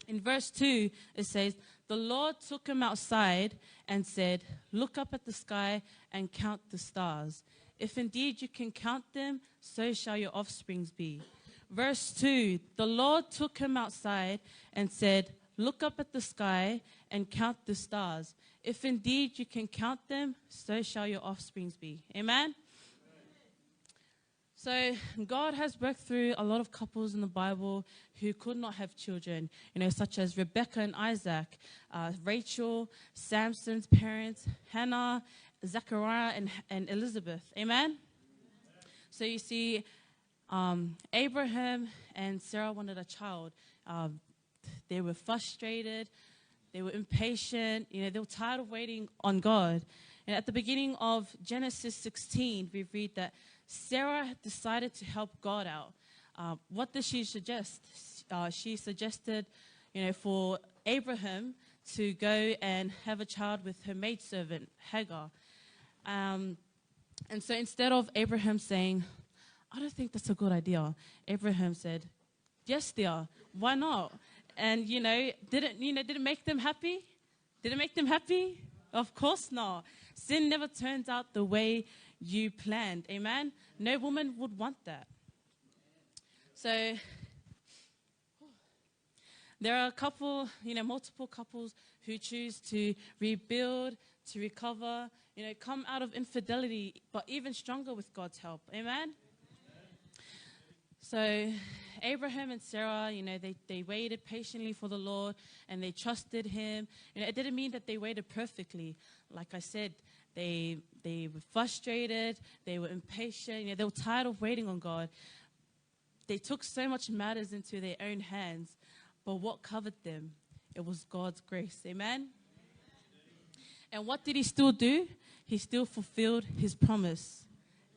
In verse 2, it says, the Lord took him outside and said, look up at the sky and count the stars. If indeed you can count them, so shall your offsprings be. Verse 2, the Lord took him outside and said, look up at the sky and count the stars. If indeed you can count them, so shall your offsprings be. Amen? So God has worked through a lot of couples in the Bible who could not have children, such as Rebecca and Isaac, Rachel, Samson's parents, Hannah, Zechariah, and Elizabeth. Amen? So you see, Abraham and Sarah wanted a child. They were frustrated. They were impatient. They were tired of waiting on God. And at the beginning of Genesis 16, we read that Sarah decided to help God out. What did she suggest? She suggested, for Abraham to go and have a child with her maidservant, Hagar. And so instead of Abraham saying, I don't think that's a good idea, Abraham said, yes, dear, why not? And, did it make them happy? Did it make them happy? Of course not. Sin never turns out the way you planned. Amen? No woman would want that. So there are multiple couples who choose to rebuild, to recover, come out of infidelity, but even stronger with God's help. Amen? So Abraham and Sarah, they waited patiently for the Lord and they trusted him. It didn't mean that they waited perfectly. Like I said, they were frustrated, they were impatient, they were tired of waiting on God. They took so much matters into their own hands, but what covered them? It was God's grace. Amen? And what did he still do? He still fulfilled his promise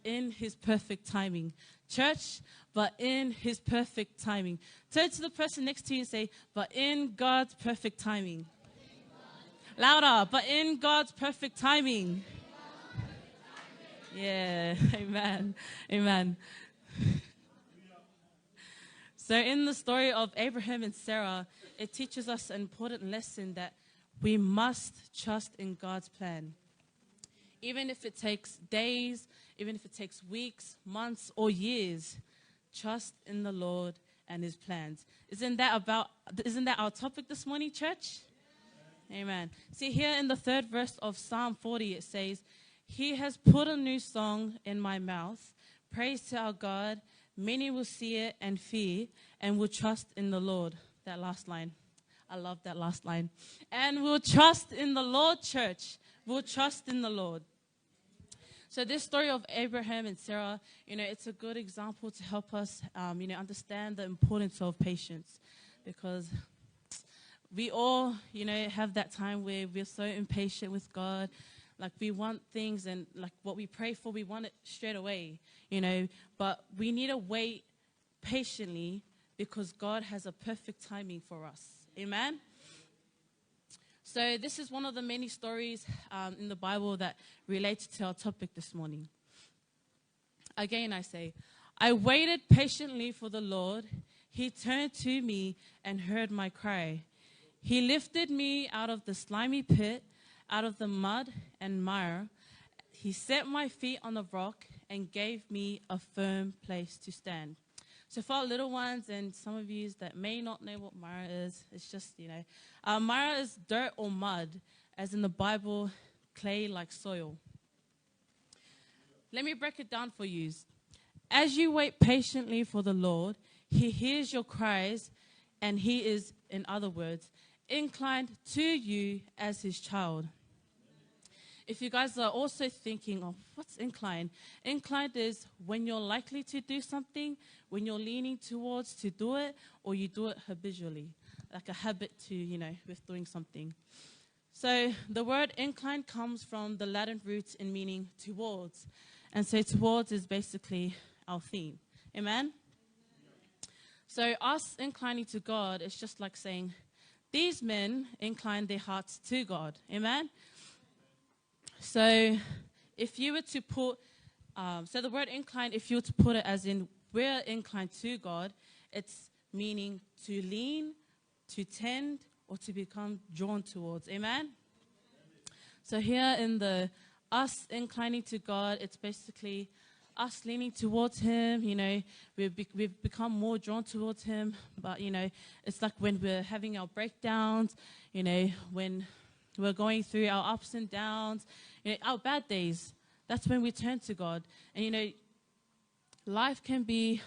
in his perfect timing. Church, but in his perfect timing. Turn to the person next to you and say, but in God's perfect timing. Louder, but in God's perfect timing. Yeah, amen, amen. So in the story of Abraham and Sarah, it teaches us an important lesson that we must trust in God's plan. Even if it takes days, even if it takes weeks, months, or years, trust in the Lord and his plans. Isn't that our topic this morning, church? Amen. See, here in the 3rd verse of Psalm 40, it says, He has put a new song in my mouth. Praise to our God. Many will see it and fear and will trust in the Lord. That last line. I love that last line. And we'll trust in the Lord, church. We'll trust in the Lord. So this story of Abraham and Sarah, it's a good example to help us, understand the importance of patience. Because we all, have that time where we're so impatient with God. Like, we want things, and like what we pray for, we want it straight away, But we need to wait patiently because God has a perfect timing for us. Amen? So this is one of the many stories in the Bible that relates to our topic this morning. Again, I say, I waited patiently for the Lord. He turned to me and heard my cry. He lifted me out of the slimy pit, out of the mud and mire. He set my feet on the rock and gave me a firm place to stand. So for our little ones and some of you that may not know what mire is, it's just, mire is dirt or mud, as in the Bible, clay like soil. Let me break it down for you. As you wait patiently for the Lord, He hears your cries, and He is, in other words, inclined to you as His child. If you guys are also thinking, oh, what's inclined? Inclined is when you're likely to do something, when you're leaning towards to do it, or you do it habitually, like a habit to, with doing something. So the word inclined comes from the Latin root in meaning towards. And so towards is basically our theme. Amen? So us inclining to God is just like saying, these men incline their hearts to God. Amen? So if you were to put, so the word incline, if you were to put it as in we're inclined to God, it's meaning to lean, to tend, or to become drawn towards. Amen? So here in the us inclining to God, it's basically us leaning towards Him. We've become more drawn towards Him. But, it's like when we're having our breakdowns, when we're going through our ups and downs, our bad days. That's when we turn to God. And, life can be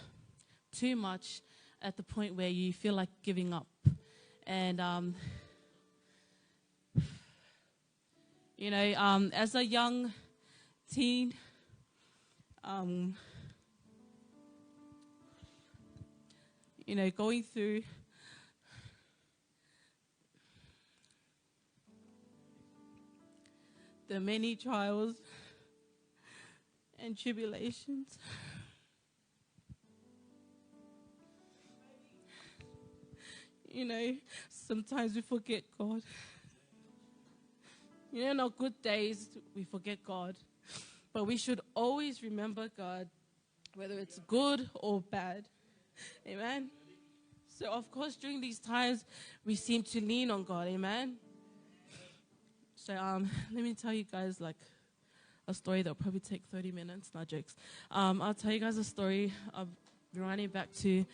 too much at the point where you feel like giving up. And, as a young teen, going through the many trials and tribulations. Sometimes we forget God. In our good days, we forget God. But we should always remember God, whether it's good or bad. Amen? So, of course, during these times, we seem to lean on God. Amen? So, let me tell you guys, a story that'll probably take 30 minutes. Not jokes. I'll tell you guys a story of running back to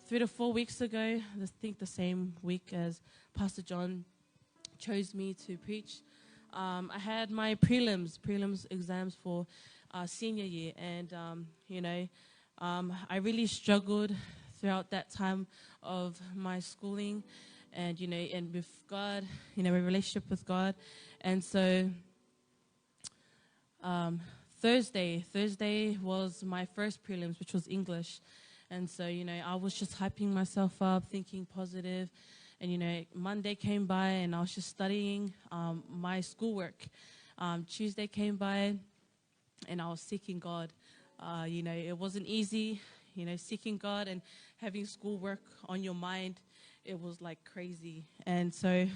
3 to 4 weeks ago. I think the same week as Pastor John chose me to preach. I had my prelims exams for senior year, and I really struggled throughout that time of my schooling, and and with God, a relationship with God. And so Thursday was my first prelims, which was English. And so I was just hyping myself up, thinking positive. And, Monday came by, and I was just studying my schoolwork. Tuesday came by, and I was seeking God. It wasn't easy, seeking God and having schoolwork on your mind. It was like crazy. And so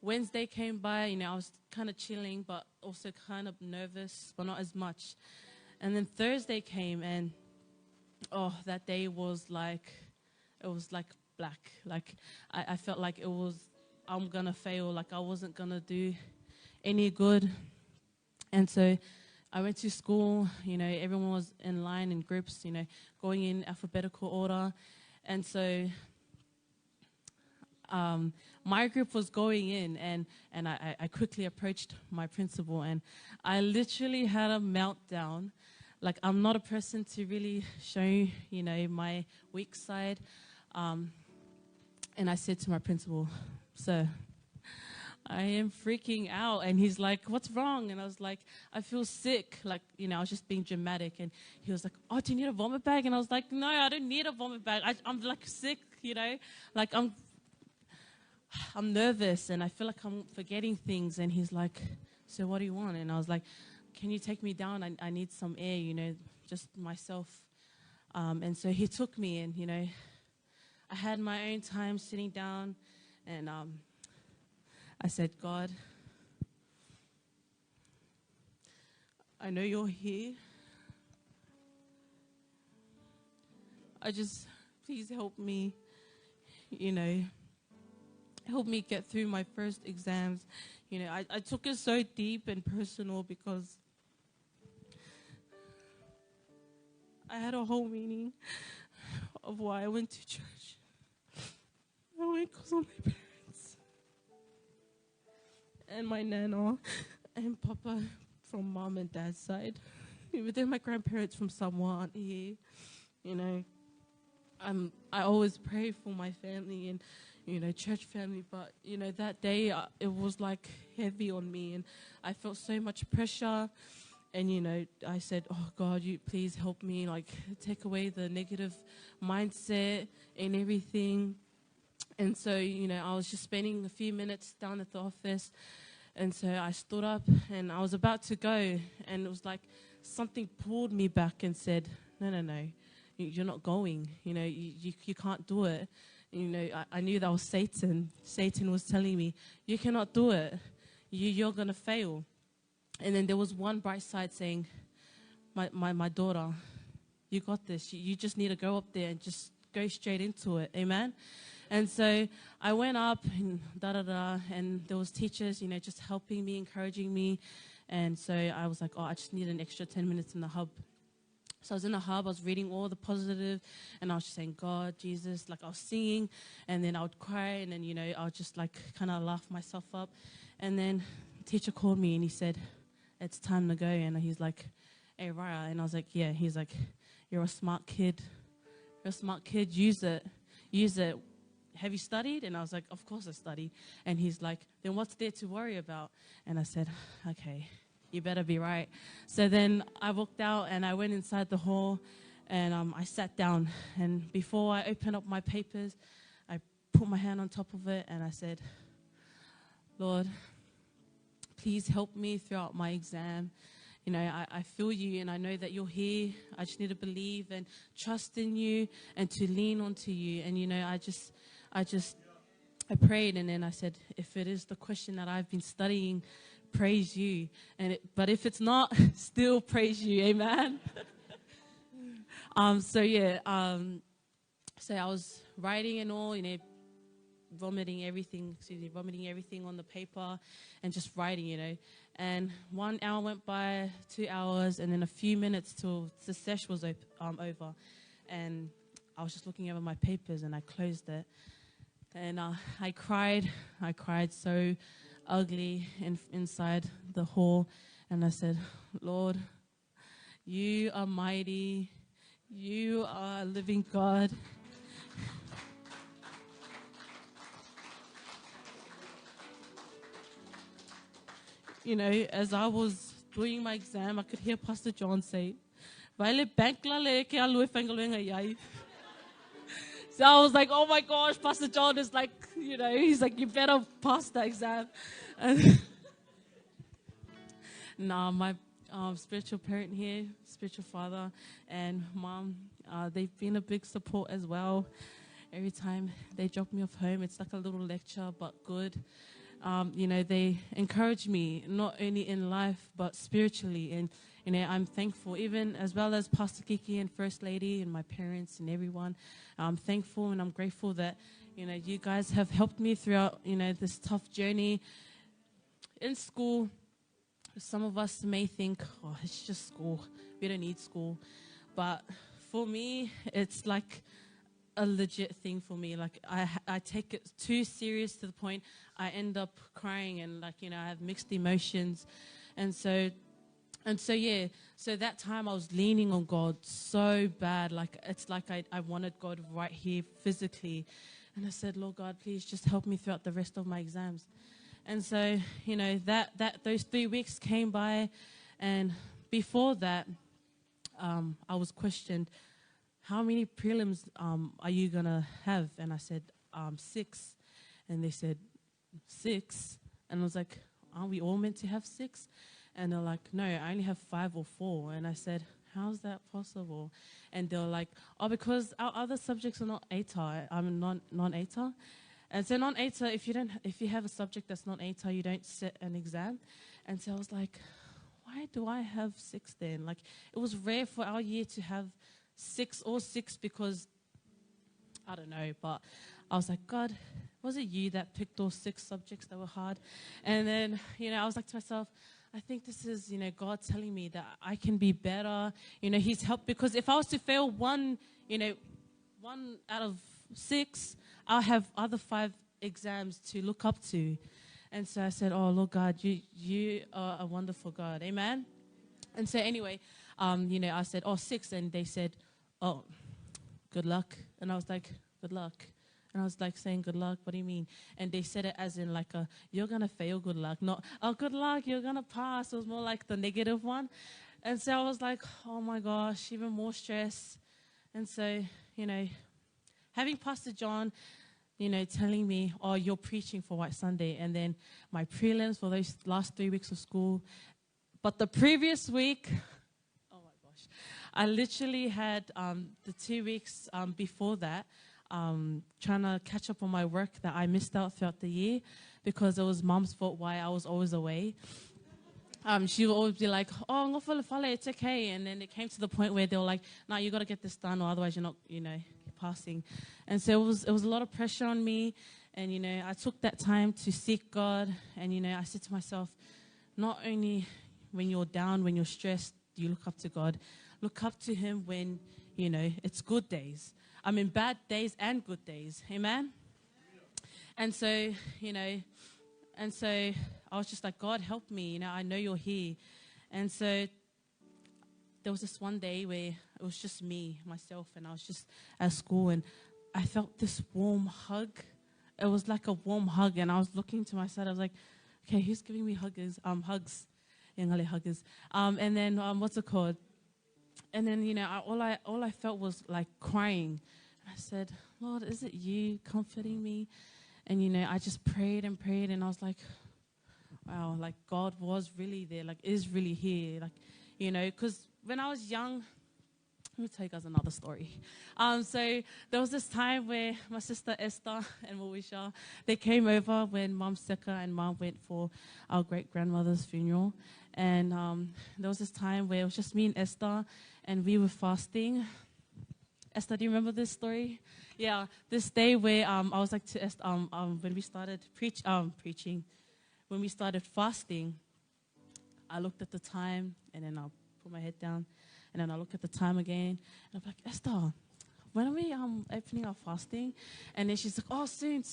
Wednesday came by, I was kind of chilling, but also kind of nervous, but not as much. And then Thursday came, and that day was like black. Like, I felt like I'm going to fail, like I wasn't going to do any good. And so I went to school, everyone was in line in groups, going in alphabetical order. And so my group was going in, and I quickly approached my principal, and I literally had a meltdown. Like, I'm not a person to really show, my weak side. And I said to my principal, "Sir, I am freaking out." And he's like, "What's wrong?" And I was like, "I feel sick." Like, I was just being dramatic. And he was like, "Oh, do you need a vomit bag?" And I was like, "No, I don't need a vomit bag. I'm like sick, Like, I'm nervous and I feel like I'm forgetting things." And he's like, "So what do you want?" And I was like, "Can you take me down? I need some air, just myself." And so he took me, and, I had my own time sitting down, and I said, "God, I know you're here. Please help me, help me get through my first exams." I took it so deep and personal because I had a whole meaning of why I went to church. I went because of my parents and my nana and papa from mom and dad's side. They're my grandparents from Samoan here. I always pray for my family and, church family. But, that day it was like heavy on me, and I felt so much pressure. And, I said, "Oh, God, you please help me, like, take away the negative mindset and everything." And so, I was just spending a few minutes down at the office. And so I stood up and I was about to go. And it was like something pulled me back and said, no, you're not going. You can't do it. I knew that was Satan. Satan was telling me, "You cannot do it. You're going to fail." And then there was one bright side saying, my daughter, you got this. You just need to go up there and just go straight into it. Amen? And so I went up and and there was teachers, just helping me, encouraging me. And so I was like, "Oh, I just need an extra 10 minutes in the hub." So I was in the hub, I was reading all the positive, and I was just saying, "God, Jesus," like I was singing, and then I would cry, and then, I would just like kind of laugh myself up. And then the teacher called me and he said, "It's time to go." And he's like, "Hey, Raya." And I was like, "Yeah." He's like, "You're a smart kid. You're a smart kid. Use it. Use it. Have you studied?" And I was like, "Of course I studied." And he's like, "Then what's there to worry about?" And I said, "Okay, you better be right." So then I walked out and I went inside the hall and I sat down. And before I opened up my papers, I put my hand on top of it and I said, "Lord, please help me throughout my exam. I feel you and I know that you're here. I just need to believe and trust in you and to lean onto you." And, I prayed, and then I said, "If it is the question that I've been studying, praise you. But if it's not, still praise you." Amen. So I was writing and all, vomiting everything on the paper and just writing, And 1 hour went by, 2 hours, and then a few minutes till the session was over. And I was just looking over my papers and I closed it. And I cried so ugly inside the hall. And I said, "Lord, you are mighty. You are a living God. As I was doing my exam, I could hear Pastor John say, "Vale bankla ke alue fangaluenga yai." So I was like, "Oh my gosh, Pastor John is like, he's like, you better pass the exam." My spiritual parent here, spiritual father and mom, they've been a big support as well. Every time they drop me off home, it's like a little lecture, but good. They encourage me not only in life but spiritually, and I'm thankful, even as well as Pastor Kiki and First Lady and my parents and everyone. I'm thankful and I'm grateful that you guys have helped me throughout this tough journey in school. Some of us may think, "Oh, it's just school. We don't need school." But for me, it's like a legit thing for me. Like I take it too serious to the point I end up crying and like, you know, I have mixed emotions. And so yeah, so that time I was leaning on God so bad. Like it's like I wanted God right here physically. And I said, Lord God, please just help me throughout the rest of my exams. And so, you know, those 3 weeks came by, and before that, I was questioned, how many prelims are you going to have? And I said, 6. And they said, 6? And I was like, aren't we all meant to have 6? And they're like, no, I only have 5 or 4. And I said, how's that possible? And they're like, oh, because our other subjects are not ATAR. I'm non-ATAR. And so non-ATAR, if you have a subject that's not ATAR, you don't sit an exam. And so I was like, why do I have 6 then? Like, it was rare for our year to have 6 because, I don't know, but I was like, God, was it you that picked those 6 subjects that were hard? And then, you know, I was like to myself, I think this is, you know, God telling me that I can be better. You know, He's helped, because if I was to fail one out of 6, I'll have other 5 exams to look up to. And so I said, oh, Lord God, you are a wonderful God. Amen? And so anyway, you know, I said, oh, 6. And they said, oh, good luck. And I was like, good luck. And I was like saying, good luck, what do you mean? And they said it as in like you're going to fail, good luck. Not, oh, good luck, you're going to pass. It was more like the negative one. And so I was like, oh my gosh, even more stress. And so, you know, having Pastor John, you know, telling me, oh, you're preaching for White Sunday. And then my prelims for those last 3 weeks of school. But the previous week, oh my gosh, I literally had the 2 weeks before that, trying to catch up on my work that I missed out throughout the year, because it was Mom's fault why I was always away. She would always be like, oh, ngofale, it's okay. And then it came to the point where they were like, no, you got to get this done, or otherwise you're not, you know, passing. And so it was a lot of pressure on me. And, you know, I took that time to seek God. And, you know, I said to myself, not only when you're down, when you're stressed, do you look up to God. Look up to Him when, you know, it's good days. I mean, bad days and good days. Amen? And so, you know, and so I was just like, God, help me. You know, I know you're here. And so there was this one day where it was just me, myself, and I was just at school, and I felt this warm hug. It was like a warm hug, and I was looking to my side. I was like, okay, who's giving me hugs? Yangale huggers. And then, what's it called? And then, you know, all I felt was like crying. And I said, Lord, is it you comforting me? And, you know, I just prayed, and I was like, wow, like God was really there, like is really here. Like, you know, because when I was young, let me tell you guys another story. So there was this time where my sister Esther and Mawisha, they came over when Mom Seka and Mom went for our great-grandmother's funeral. And there was this time where it was just me and Esther, and we were fasting. Esther, do you remember this story? Yeah, this day where I was like to Esther, when we started preaching, when we started fasting, I looked at the time, and then I put my head down, and then I look at the time again, and I'm like, Esther, when are we opening our fasting? And then she's like, oh, soon.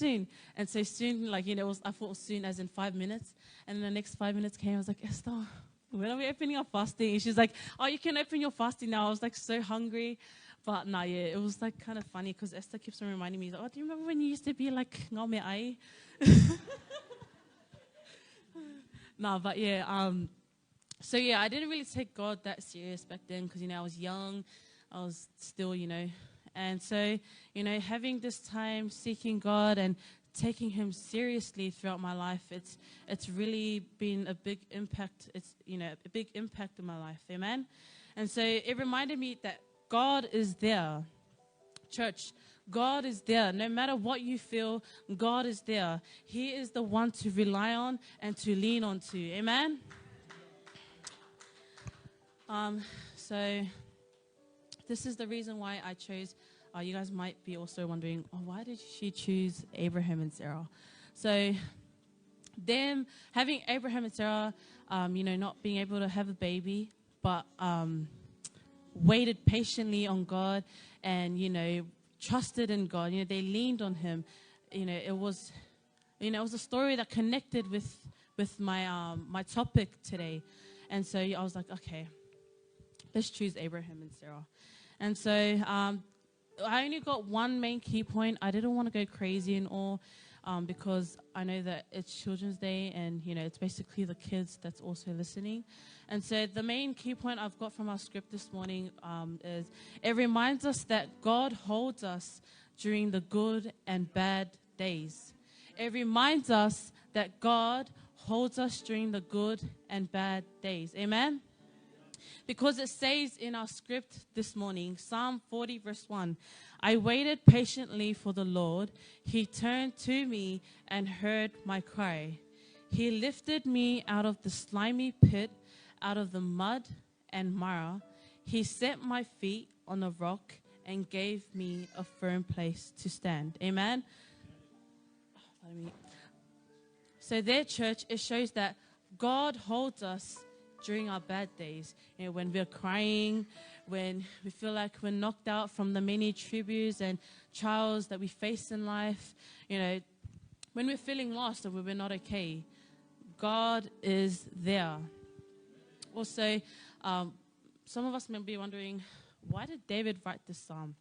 And so soon, like, you know, I thought it was soon as in 5 minutes. And then the next 5 minutes came, I was like, Esther, when are we opening our fasting? And she's like, oh, you can open your fasting now. I was like so hungry. But no, yeah, it was like kind of funny because Esther keeps on reminding me, oh, do you remember when you used to be like, ngau me ai? No, but yeah, so yeah, I didn't really take God that serious back then because, you know, I was young, I was still, you know, and so, you know, having this time seeking God and taking Him seriously throughout my life, it's really been a big impact. It's, you know, a big impact in my life, amen? And so it reminded me that God is there. Church, God is there. No matter what you feel, God is there. He is the one to rely on and to lean on to. Amen? So this is the reason why I chose, you guys might be also wondering, oh, why did she choose Abraham and Sarah? So them having Abraham and Sarah, you know, not being able to have a baby, but waited patiently on God and, you know, trusted in God. They leaned on Him. It was a story that connected with my my topic today. And so I was like, okay, let's choose Abraham and Sarah. And so I only got one main key point. I didn't want to go crazy and all, because I know that it's Children's Day, and it's basically the kids that's also listening. And so the main key point I've got from our script this morning is it reminds us that God holds us during the good and bad days. It reminds us that God holds us during the good and bad days. Amen? Because it says in our script this morning, Psalm 40 verse 1, I waited patiently for the Lord. He turned to me and heard my cry. He lifted me out of the slimy pit, out of the mud and mire. He set my feet on a rock and gave me a firm place to stand. Amen? So there, church, it shows that God holds us during our bad days. When we're crying, when we feel like we're knocked out from the many tributes and trials that we face in life, when we're feeling lost and when we're not okay, God is there. Also, some of us may be wondering, why did David write this psalm?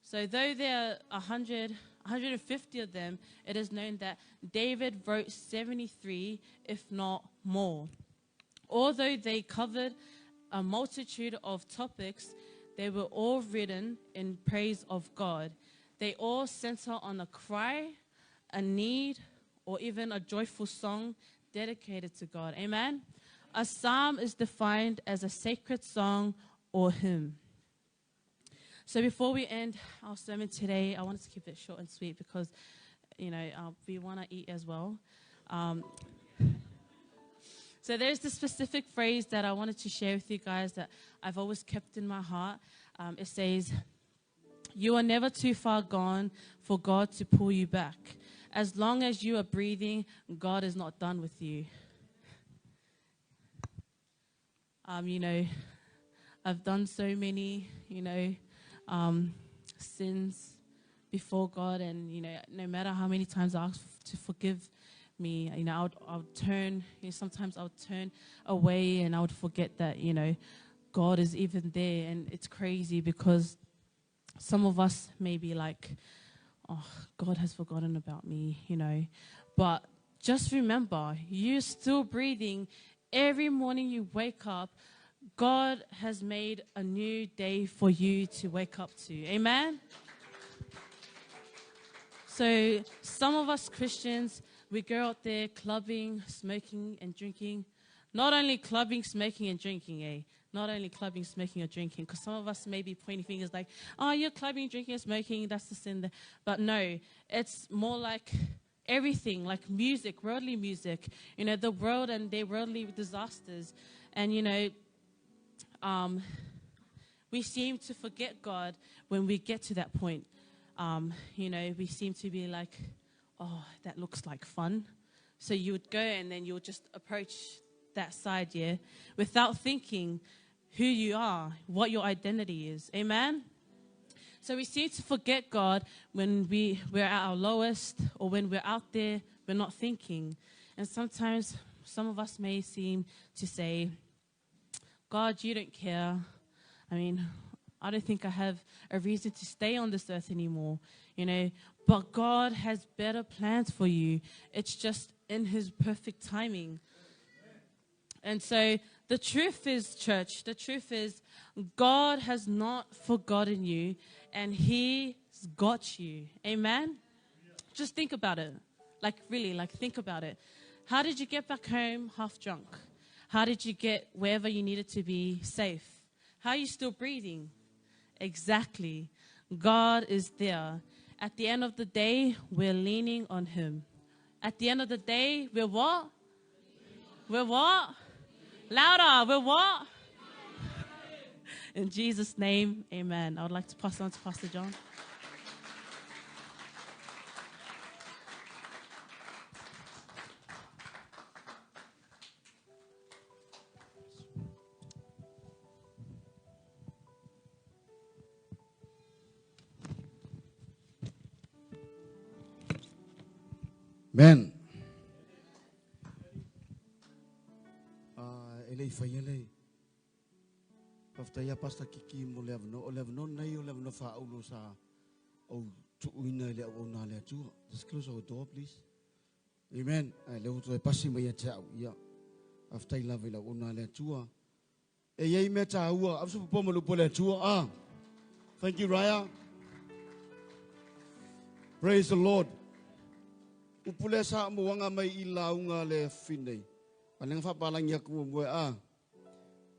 So though there are 150 of them, it is known that David wrote 73, if not more. Although they covered a multitude of topics, they were all written in praise of God. They all center on a cry, a need, or even a joyful song dedicated to God. Amen? A psalm is defined as a sacred song or hymn. So before we end our sermon today, I wanted to keep it short and sweet because, we want to eat as well. So there's this specific phrase that I wanted to share with you guys that I've always kept in my heart. It says, you are never too far gone for God to pull you back. As long as you are breathing, God is not done with you. I've done so many, sins before God, and no matter how many times I ask to forgive me, I would turn. Sometimes I would turn away, and I would forget that God is even there. And it's crazy because some of us may be like, "Oh, God has forgotten about me," But just remember, you're still breathing. Every morning you wake up, God has made a new day for you to wake up to. Amen? So some of us Christians, we go out there clubbing, smoking, and drinking. Not only clubbing, smoking, and drinking, Not only clubbing, smoking, or drinking. Because some of us may be pointing fingers like, oh, you're clubbing, drinking, and smoking. That's the sin. But no, it's more like everything, like music, worldly music. The world and their worldly disasters. And, we seem to forget God when we get to that point. We seem to be like, oh, that looks like fun. So you would go and then you would just approach that side, without thinking who you are, what your identity is. Amen? So we seem to forget God when we're at our lowest, or when we're out there, we're not thinking. And sometimes some of us may seem to say, God, you don't care. I don't think I have a reason to stay on this earth anymore, But God has better plans for you. It's just in His perfect timing. And so the truth is, church, God has not forgotten you, and He's got you. Amen? Just think about it. Really, think about it. How did you get back home half drunk? How did you get wherever you needed to be safe? How are you still breathing? Exactly. God is there. At the end of the day, we're leaning on Him. At the end of the day, we're what? We're what? Louder. We're what? In Jesus' name, amen. I would like to pass on to Pastor John. Amen. Ele fai ele. Paftaya pasta kiki mo levno na yo levno fa ulo sa o tuina le o na le tu. Just close our door, please. Amen. Le uto pasi mo ya cha ya. After love la o na le tu. E ye me cha ua afsu po mo lo po le tu. Thank you, Raya. Praise the Lord. Upule sa mo wanga mai ilaunga le finei. Anang fa palang yak mo mo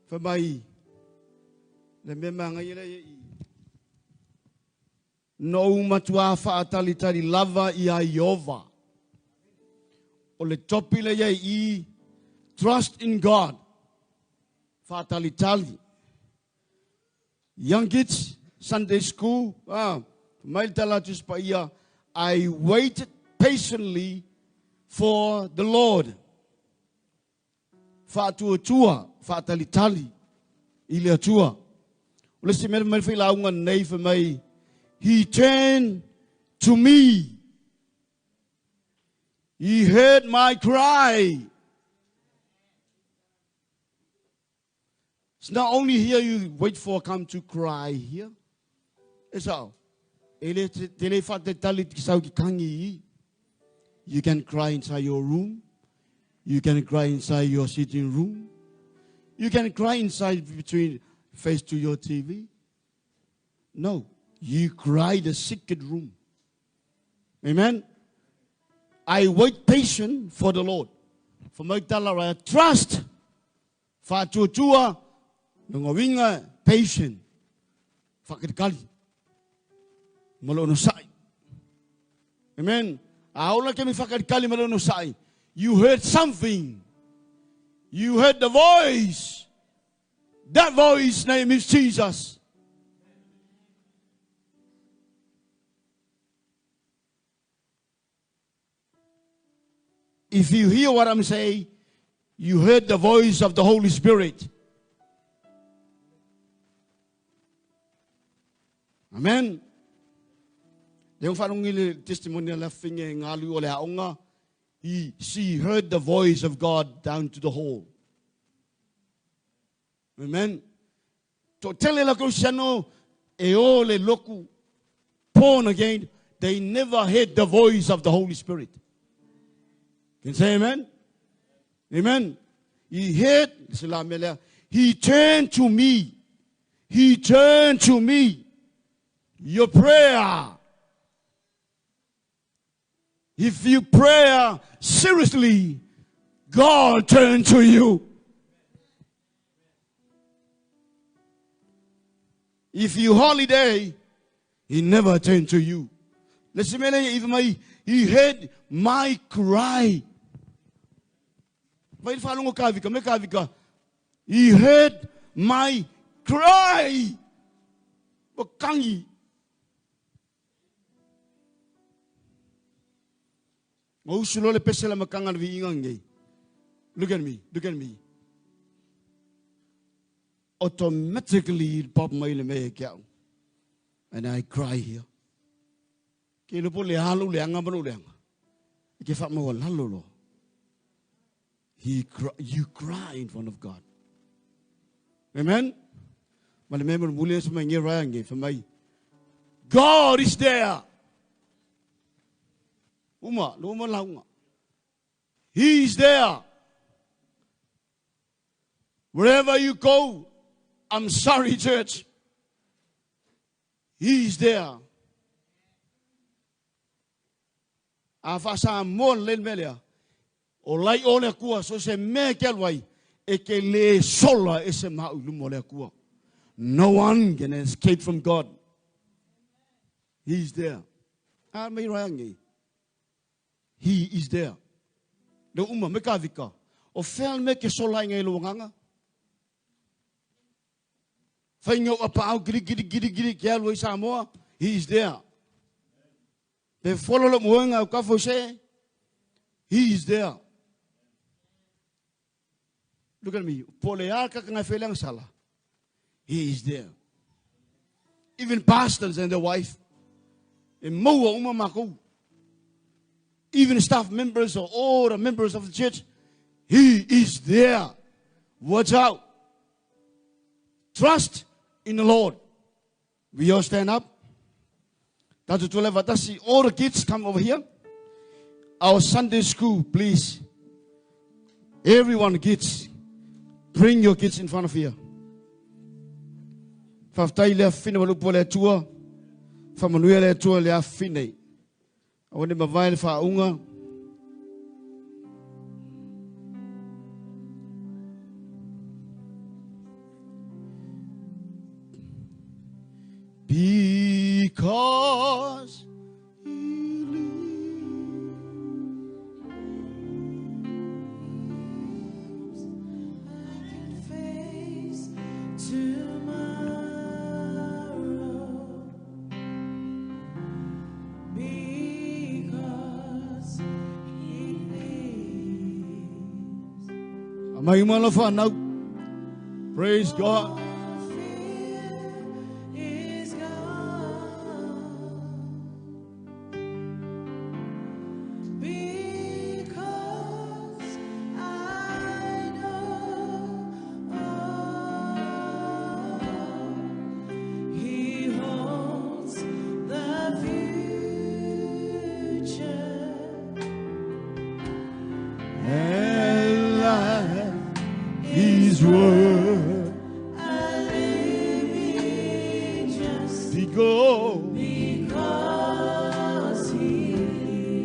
fa mai le me manga ile no matua fa tali lava ia Yehova. O le topi le i trust in God. Fa tali. Young kids, Sunday school, mai tala tus pa ia. I waited patiently for the Lord. Fa tua, fa tali, ile tua. Listen, me feel I want nei for me. He turned to me. He heard my cry. It's not only here you wait for come to cry here. It's all. You can cry inside your room. You can cry inside your sitting room. You can cry inside between face to your TV. No, you cry the secret room. Amen. I wait patient for the Lord. For my trust. For tua ngawinga patient. Fakit kali. Malo no sai. Amen. Aula kami fakad kali malo no sai. You heard something. You heard the voice. That voice name is Jesus. If you hear what I'm saying, you heard the voice of the Holy Spirit. Amen. Yung fanong testimony laughing ngalu ole aonga. She heard the voice of God down to the hall. Amen. To tell la Cristiano eole loku born again, they never heard the voice of the Holy Spirit. Can you say amen? Amen. He heard, he turned to me. He turned to me. Your prayer. If you pray seriously, God turn to you. If you holiday, He never turn to you. Listen, He heard my cry. He heard my cry. Look at me, look at me. Automatically pop my lemay and I cry here. You cry in front of God. Amen. God is there. He is there. Wherever you go, I'm sorry, church. He is there. Afasa mon len melia. Olai ole kua so se me kelwai ekele sola ese ma ulumole kua. No one can escape from God. He is there. He is there. The umma mekavika. O fel me ke sola ngai luanga. Faingo apa giri kialo Samoa. He is there. They follow the muanga kafose. He is there. Look at me. Polearka kanga felang sala. He is there. Even pastors and the wife. In moa umma mako. even staff members or all the members of the church. He is there. Watch out. Trust in the Lord. We all stand up. All the kids come over here. Our Sunday school, please. Everyone, kids. Bring your kids in front of here. Faftai le fine walupo le tua. Famanuia le tua le fine. Awani mavai le faunga. Because He lives, I can face tomorrow. Because He lives. Am I human now? Praise God.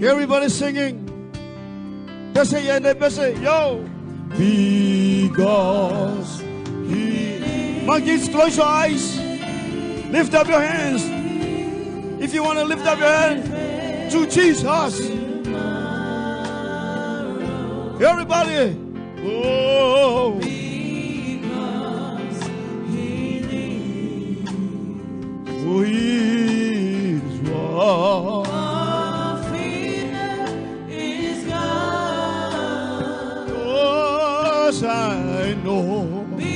Everybody singing. Just say your neighbor, say, yo. Because He. Monkeys, close your eyes. Lift up your hands. If you want to lift up your hand to Jesus. Everybody. Oh. Because He lives. Oh, He is one. I know. Because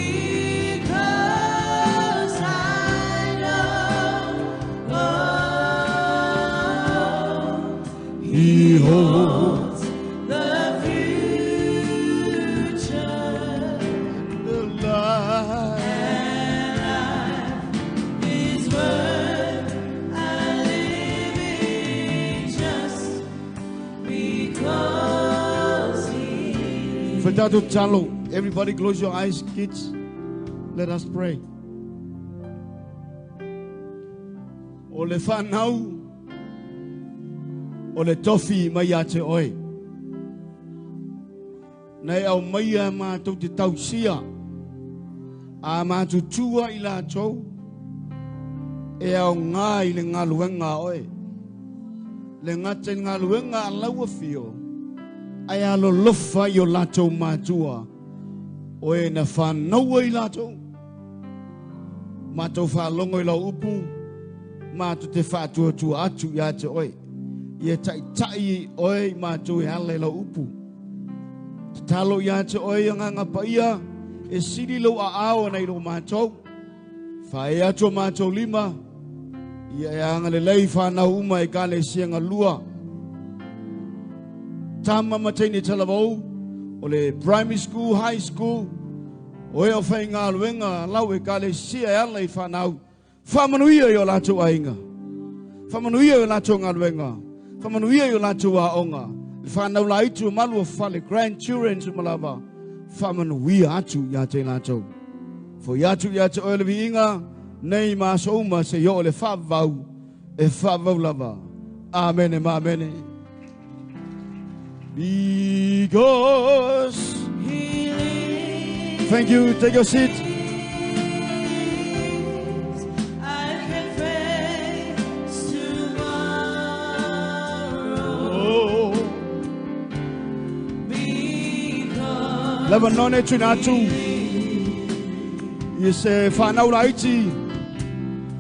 I know. Oh, He holds the future. The life. And life is worth a living just because He. Fadatu Chalo. Everybody close your eyes, kids. Let us pray. Ole fanau. Ole tofi mayate oi. Nei au maya ma tu te tausia. A ma tu tua ila chou. E au ngā i le ngā luenga oi. Le ngate ngā luenga laua fio. Ai alo lofa i o lato matua. Oe na whanau i lato. Mātou whalongo i lau upu. Mātou te whātua tua atu i ate oi. Ia tai tai oi mātou i ala i lau upu. Te talo i ate oi nganga paia. E siri lau a ao nei lo mātou. Whae ato mātou lima. Ia e anga le lei whanau uma e kane sianga lua. Tama mataini talavau. O le primary school, high school, o e o whai ngā luenga, lau e ka le sia e ala i whanau. Whamanuia i o lātou ainga. Whamanuia i o lātou ngā luenga. Whamanuia i o lātou a onga. I whanau la itu malu o whale, grandchildren su malava. Whamanuia atu i ate lātou. Fo i atu i ate oe le vi inga, nei mā souma se i o le whavau, e whavau lava. Amen e ma amene. Because He lives. Thank you. Take your seat. I can face tomorrow. Because Lebanon Trinatu. You say Fanau Laiti.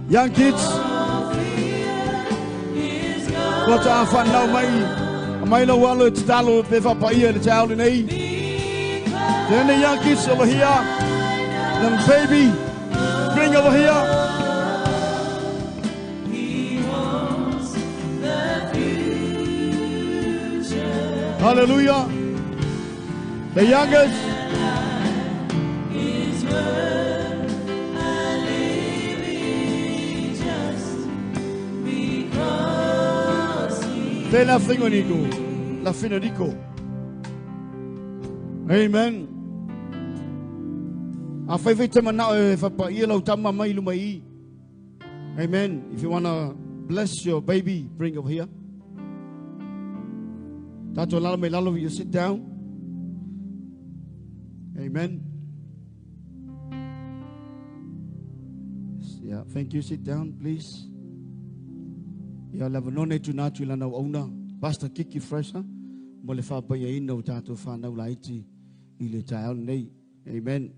Young kids. What are Fanau Mai? Maila walo te talo pe whapaia le tau nei. Then the young kids over here. Then baby, bring over here. He holds the future. Hallelujah. The youngest. Te la fingo nico. La fino nico. Amen. A fai te mana e fa pa ia lau tama mai lu mai. Amen. If you want to bless your baby, bring over here. Tato lalo me lalo, you sit down. Amen. Yeah, thank you. Sit down, please. Yeah, lava none tu na tu lana ona. Pastor Kiki fresh, huh? Mole fa pa ia ino tato fa na ulaiti ile taal nei. Amen.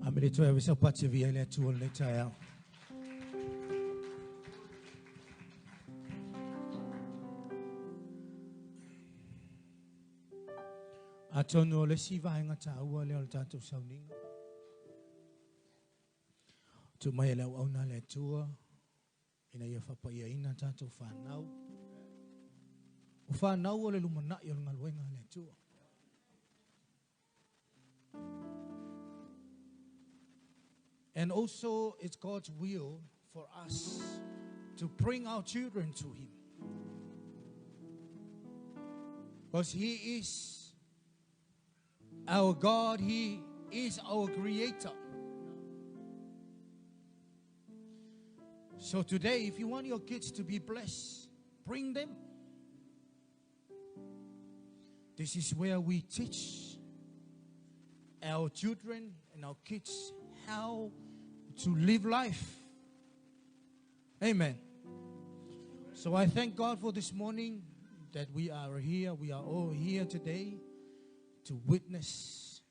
Amere toi avesa pace via le tu le tael. Atono le siva nga taua le al tatu sauninga. Tu mai le ona le tua ina ia fa pa ia ina tatu fanau. O fanau le lumana yo ngaluenga le tua. And also, it's God's will for us to bring our children to Him. Because He is our God, He is our Creator. So today, if you want your kids to be blessed, bring them. This is where we teach our children and our kids how to live life. Amen. So I thank God for this morning that we are here. We are all here today to witness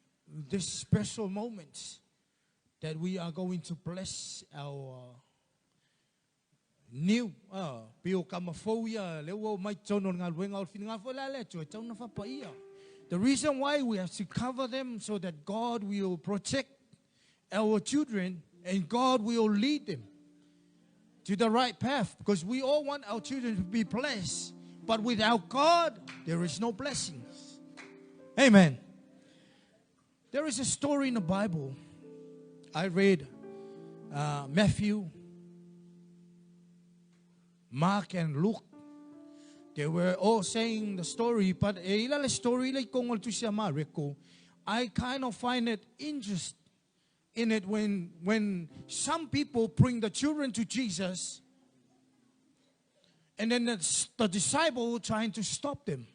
this special moment that we are going to bless our new the reason why we have to cover them so that God will protect our children and God will lead them to the right path, because we all want our children to be blessed, but without God there is no blessings. Amen. There is a story in the Bible. I read Matthew, Mark and Luke. They were all saying the story, but I kind of find it interesting in it when some people bring the children to Jesus, and then the disciple trying to stop them.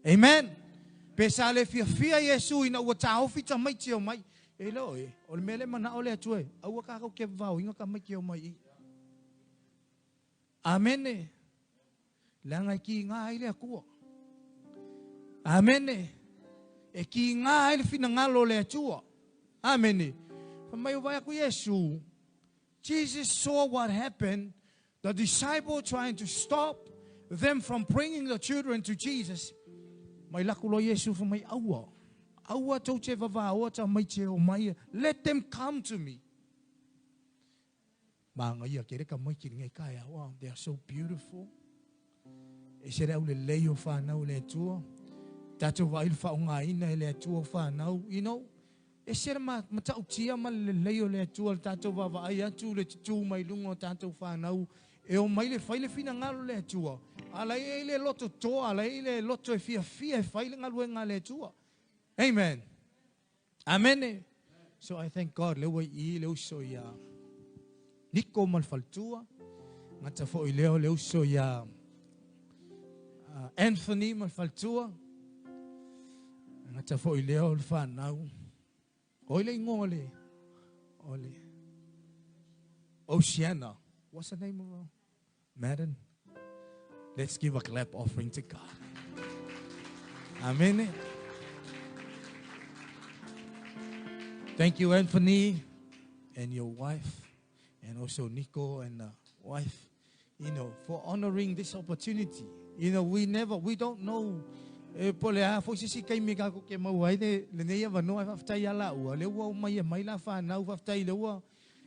Amen. Pesale fia Yesu ina watao fita mai tio mai. Elo ol mele mana ole atue. Awaka ka ke vau inga ka mai kio mai. Amen. Langa ki nga ile aku. Amen. E ki nga ile fina ngalo le atua. Amen. Mai vai ku Yesu. Jesus saw what happened. The disciple trying to stop them from bringing the children to Jesus. Mai lakulo Yesu for mai awa. Awa toche vava awa ta mai che o mai. Let them come to me. Mga ia kere ka mai kiringa kaya. Wow, they are so beautiful. E sere au le leo fa nau le tua. Tato vai fa unga ina le tua fa nau. You know, e sere ma ta utia ma le leo le tua tato vava ai atu le tu mai lungo tato fa nau. E o mai le fai le fina ngalo le tua. Ala ile loto to, ala ile loto e fia e fai le ngalo ngale tua. Amen. Amen. So I thank God le wai le uso ya Nico mal faltua. Ngata fo ileo le uso ya Anthony mal faltua. Ngata fo ileo le fa nau. Oile ngole. Ole. Oceana. What's the name of her? Madden. Let's give a clap offering to God. Amen. Thank you, Anthony, and your wife, and also Nico and wife, for honoring this opportunity. We don't know. Pole a fo sisi kai me ka ko ke mau ai le nei va no fa tai ala u le wa mai la fa na u fa tai le wa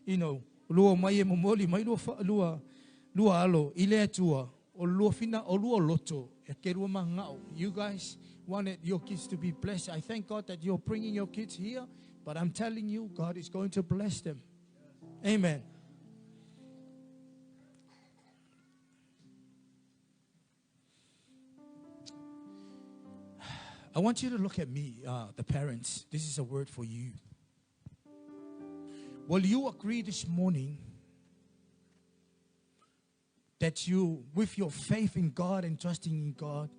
lu mai mo moli mai lu alo ile tua o lu fina o lu loto e ke ru manga. You guys wanted your kids to be blessed. I thank God that you're bringing your kids here, but I'm telling you, God is going to bless them. Amen. I want you to look at me, the parents. This is a word for you. Will you agree this morning that you, with your faith in God and trusting in God,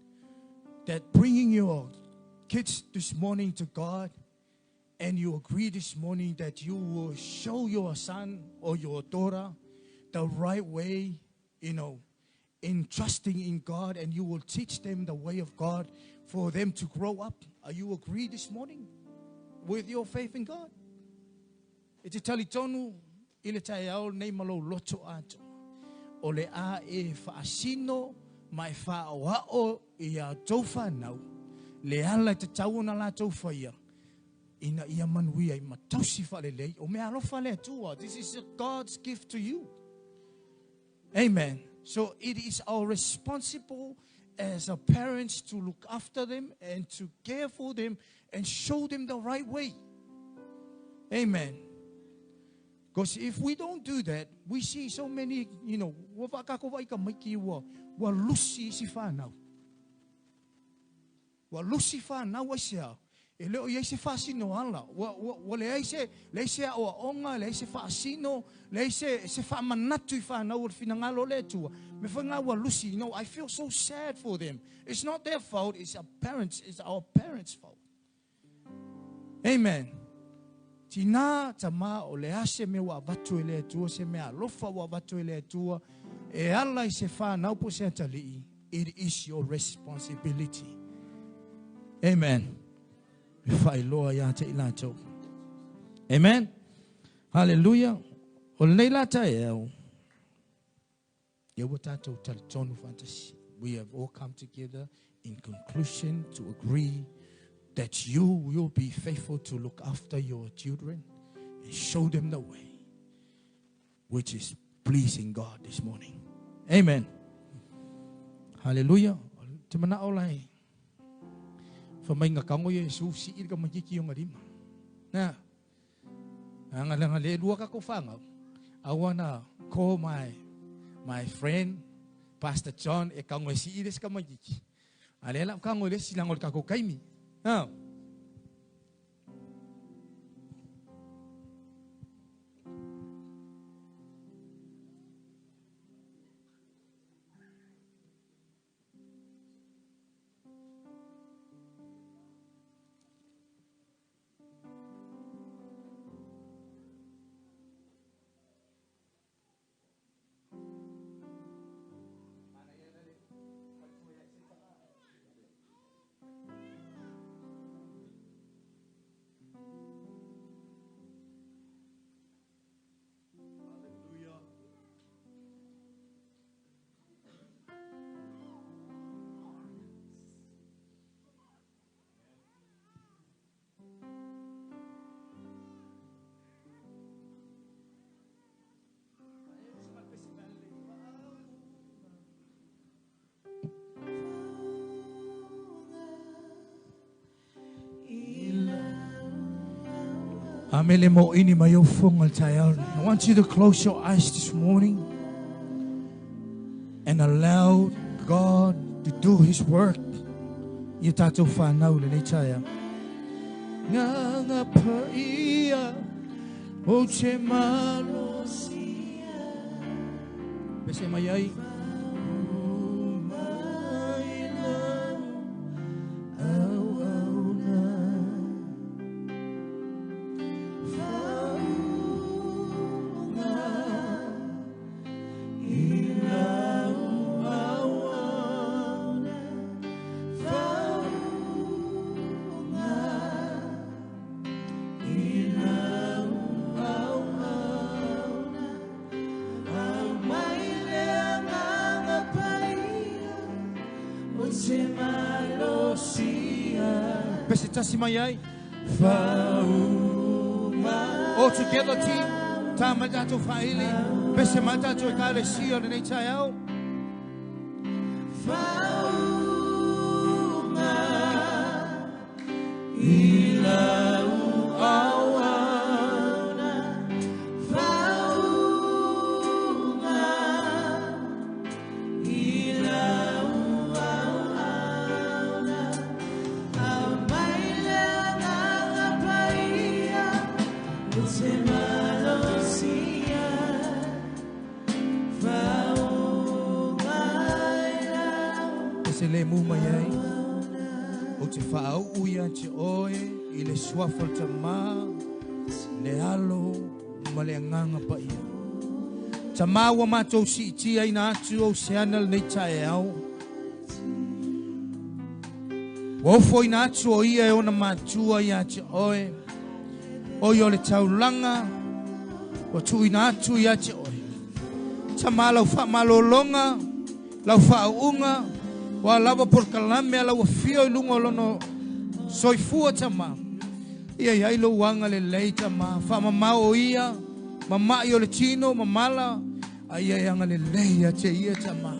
that bringing your kids this morning to God, and you agree this morning that you will show your son or your daughter the right way, in trusting in God, and you will teach them the way of God for them to grow up? Are you agree this morning with your faith in God? E te talitonu ile tai au nei malo loto ato. O le a e whaasino mai whaoao i a tau whanau. Le ala te tau na la tau whaia. Ina ia manui ai matausi whalelei. O mea alofa le atua. This is God's gift to you. Amen. So it is our responsible as a parents to look after them and to care for them and show them the right way. Amen. Because if we don't do that, we see so many, wawakako waika maiki wa lusi si whanau. Wa lusi whanau asia. E leo i eise whaasino ala. Wa le eise o onga, le eise whaasino, le eise whaamanatu i whanau o finangalo le tua. Me whanga wa lusi, I feel so sad for them. It's not their fault, it's our parents' fault. Amen. Tina tama o le ase me wa vatu ele tua, se me alofa wa vatu ele tua, e ala i se whanau po se atali. It is your responsibility. Amen. Amen. Hallelujah. We have all come together in conclusion to agree that you will be faithful to look after your children and show them the way which is pleasing God this morning. Amen. Hallelujah. Famay kango Yesu si ka magiki yung arima. Na ang alang dua ka ko fanga. I wanna call my friend Pastor John e kango si iris ka magiki. Alela kango le silang ka ko kaimi. Na I want you to close your eyes this morning and allow God to do His work. Yitato whanau le nei taia. Nganga paia o te malosia. Pese mai ai. Ina pese tasi mai ai. All together team. Tama tato faili. Pese mata to kale sio le nei tai au. Le muma yai o te whaau uia te oe I le suafal ta mā le alo ma le anganga pa ia ta mā wa mātou si itia ina atu o se ana nei tae au wofo ina atu o ia e ona mātua ia te oe o i o le taulanga o tu ina atu ia te oe ta mā lau wha malolonga lau whaunga wa lava por kalame ala wa fio lungo lono soifua tama ia ia lo wanga le leita ma fa mama o ia mama yo le chino mamala ia ia le leia che ia tama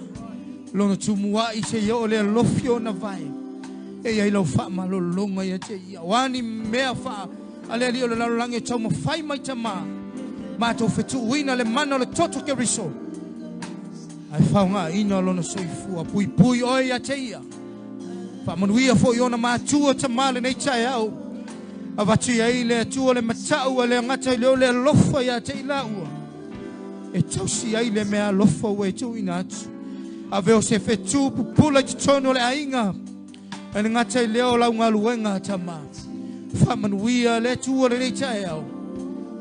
lono tumua I che yo le lofio na vai ia lo fa malo longa ia che ia wani mea fa ale ali le lange toma fai mai tama ma to fetu wina le mano le toto ke riso ai faunga ina lona soifua pui pui oi a teia fa manuia fo iona matua tamale nei tai au avati ai le atua le matau le ngata le lofa ia te ila ua e tausi ai le mea lofa we tu inatu ave o se fetu pupula te tono le ainga e ngata leo la ngaluenga tama fa manuia le atua le nei tai au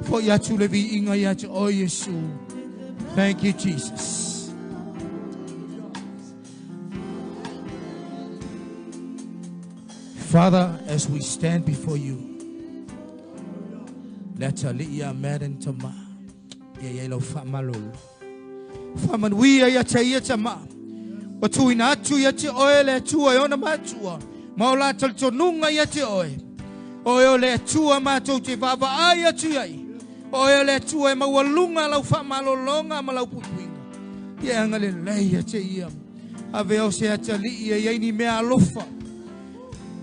fo ia tu le vi inga ia te o Yesu. Thank you Jesus. Father, as we stand before you, let us liya madan tama, ya lo famalul, famanwiya ya chaya tama, watu inatu ya ti oile tu ayona matua, maula taltonunga ya ti oe, oile tu amato ti vava aya tu yai, oile tu e mawalunga lau famalolonga malau pupuinga, ya ngale leya chaya, aveo se ataliya ya ni mea alofa.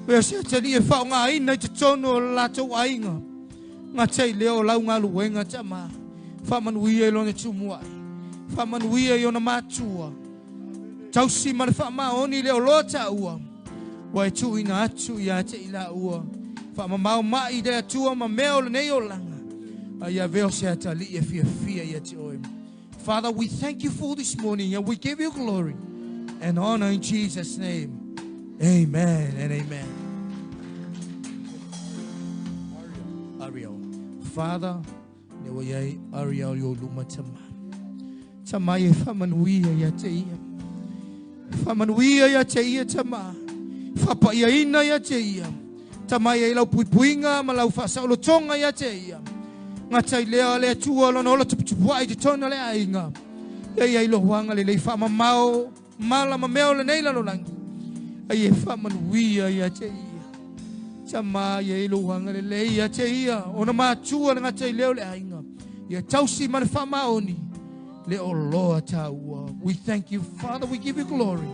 Wea se tani e whao ngā ina I te tono o lātou ainga. Ngā tei leo lau ngā luenga tama. Whamanuia I lone tumuai. Whamanuia I ona mātua. Tausi mare whamaoni leo loa ta ua. Wai tu ina atu I a te ila ua. Whamamau mai de atua ma meo le nei o langa. Ia veo se atali e fia fia I a te oe. Father, we thank you for this morning and we give you glory and honor in Jesus' name. Amen and amen. Ariel. Father, ne wa yai Ariel yo luma tama. Tama ye famanuia ya te ia. Famanuia ya te ia tama. Fapa ia ina ya te ia. Tama ye lau puipuinga ma lau fasaulo tonga ya te ia. Ngatai lea le tua lona ola tuputupuai te tona le ainga. Ia ilo wanga le lei fama mao. Mala ma meo le neila lo langi. Ai whamanuia ia te ia. Tama ia ilo wanga le lei ia te ia. Ona mātua na ngata I leo le ainga. Ia tausi mana whamaoni. Le o loa taua. We thank you, Father. We give you glory.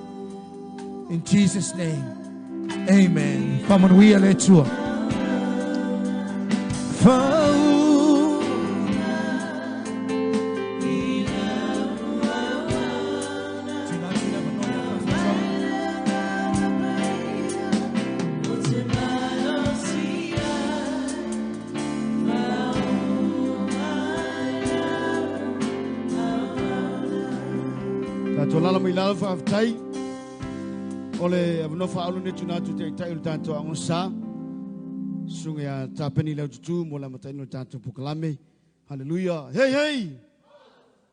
In Jesus' name. Amen. Whamanuia le tua. Tolala mai lava whaaftai. Ole avanofa alu ne tuna tu te itai tanto angosa. Sunga ya tapeni lau tutu mola mataino tanto pukalame. Hallelujah. Hey, hey.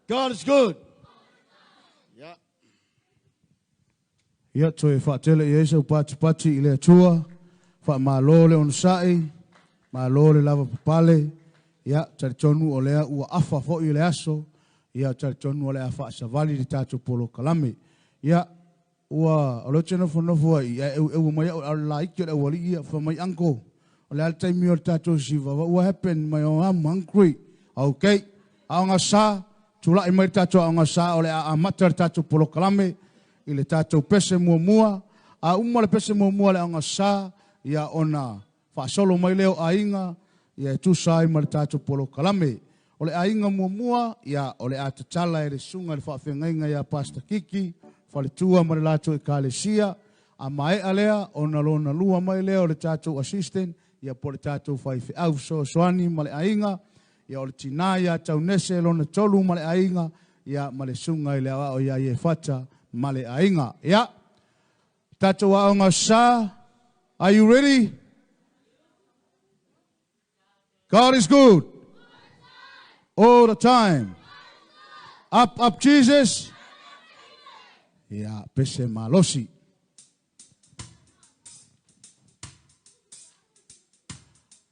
God is good. Yeah. Ya toe whaatele I esa upati ile atua. Wha maalole on sai. Maalole lava papale. Ya taritonu o lea ua afa fo I le aso. Ia taritonu o le afa savali le tato polo kalame. Ia ua o lo tena fonofo ai e mai o la iki o wali ia fa mai anko o le altai mi o tato siva what happened mai o I'm hungry okay aonga sa tula i mai tato aonga sa o le a matar tato polo kalame i le tato pese mua a le pese mua le aonga sa ia ona fa solo mai leo ainga ia tu sai mai tato polo kalame o le ainga mua ia o le atatala e le sunga le fa fengainga ia pasta kiki falitua ma le lato e kalesia a mai alea ona lona lua mai leo le tato assistant ia po le tato fai fe au soani ma le ainga ia o le tina ia taunese lona tolu ma le ainga ia ma le sunga i le awa o ia ie fata ma le ainga ia tato aonga sa are you ready? God is good all the time. Up Jesus. Ya, pese malosi.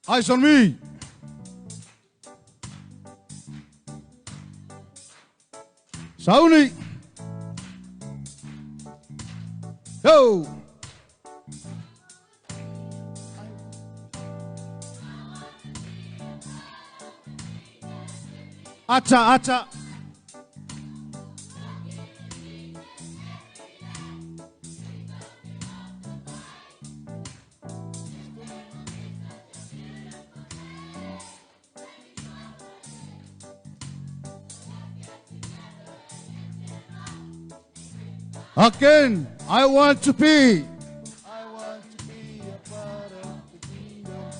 Eyes on me. Sauni. Yo. Ata. Again, I want to be. I want to be a part of the kingdom.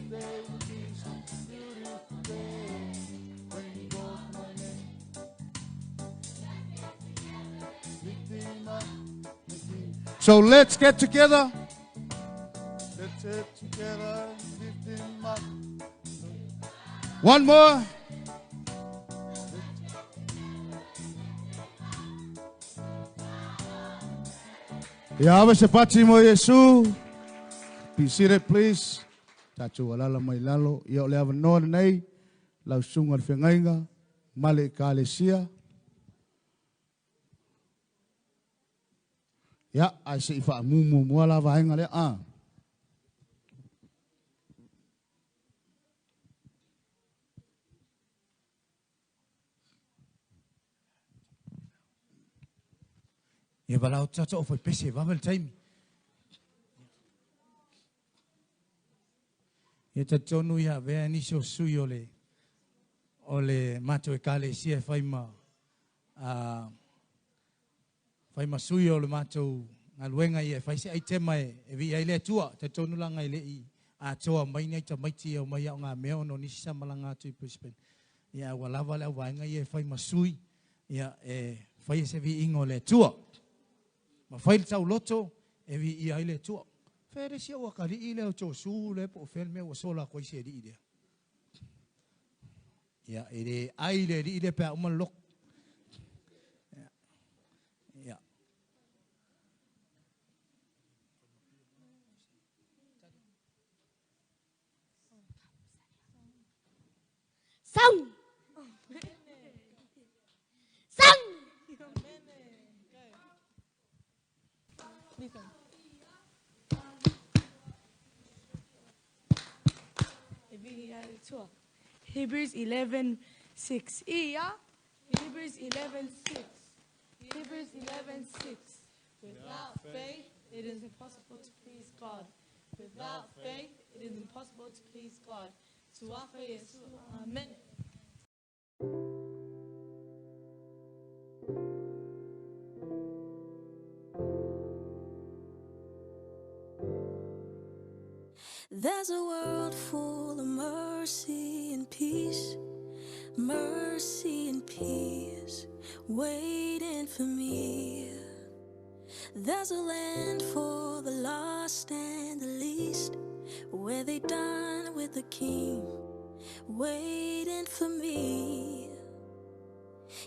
There will be some beautiful day when you walk my name. So let's get together. Let's get together and lift him up. One more. Yahweh sepati mo Yesu. Be seated, please. Tacho walala mai lalo. Ia ole ava noa nei. Lau sunga le whengainga. Male ka alesia. Ia, ai se ifa mumu mua la vahenga le a. Ia balau tata o foi pese vavel taimi. Ia tatonu ia vea nisi o sui o le mato e kale sia faima sui o le mato ngaluenga ia faise ai tema e vi ai le tua tatonu langa i le i a toa mai nei ta maiti o mai o ngā mea no nisi sa malanga tu i Brisbane. Ia walava le au vaenga ia faima sui ia e faise vi ingo le tua. Ma fail tau loto e vi i ai le tua. Fere sia wakari i leo tō su le po fel me o sola koi se ri i lea. Ia e le ai le ri i le pēa uman lok. Ia. Sound. Sound. Hebrews 11:6. Hebrews 11:6. Hebrews 11:6. Without faith, it is impossible to please God. Without faith, it is impossible to please God. Tuafa Yesu. Amen. There's a world full of mercy and peace, waiting for me. There's a land for the lost and the least, where they dine with the King, waiting for me.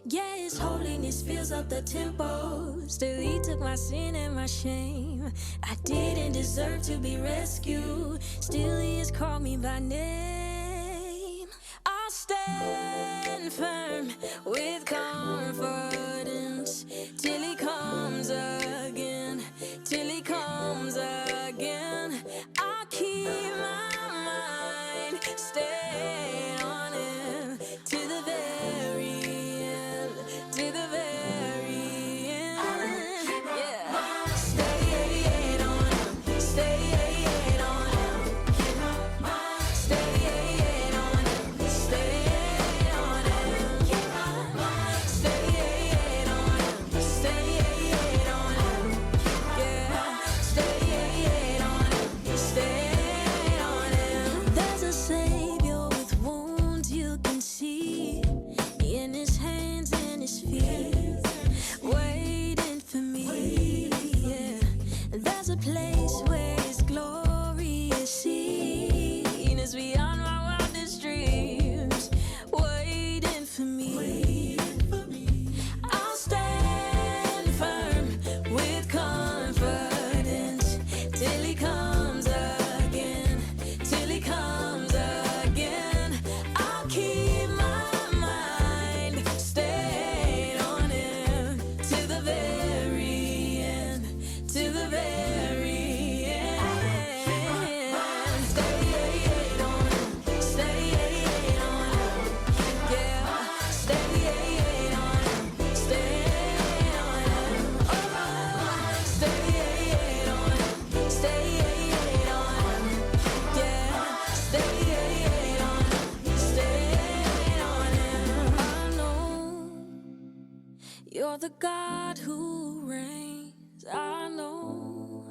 Yeah, His holiness fills up the temple. Still He took my sin and my shame. I didn't deserve to be rescued. Still He has called me by name. I'll stand firm with confidence till He comes again. Till He comes again. I'll keep my mind stayed on Him to the very end. To the very end. Yeah. Stay on Him. Stay on Him. Stay on Him. Stay on Him. Stay on Him. Stay on Him. Yeah. Stay on Him. Stay on Him. There's a Savior with wounds you can see in His hands and His feet, waiting for me. Yeah. There's a place where His glory is seen. It's beyond my wildest dreams, waiting for me. I'll stand firm with confidence till He comes again. Till He comes again. I'll keep my mind stayed on Him to the very end. To the very end. Stay on Him. Stay on Him. Yeah. Stay on Him. Stay on Him. Oh, stay on Him. Stay on Him. Yeah. Stay on Him. Stay on Him. I know You're the God who reigns. I know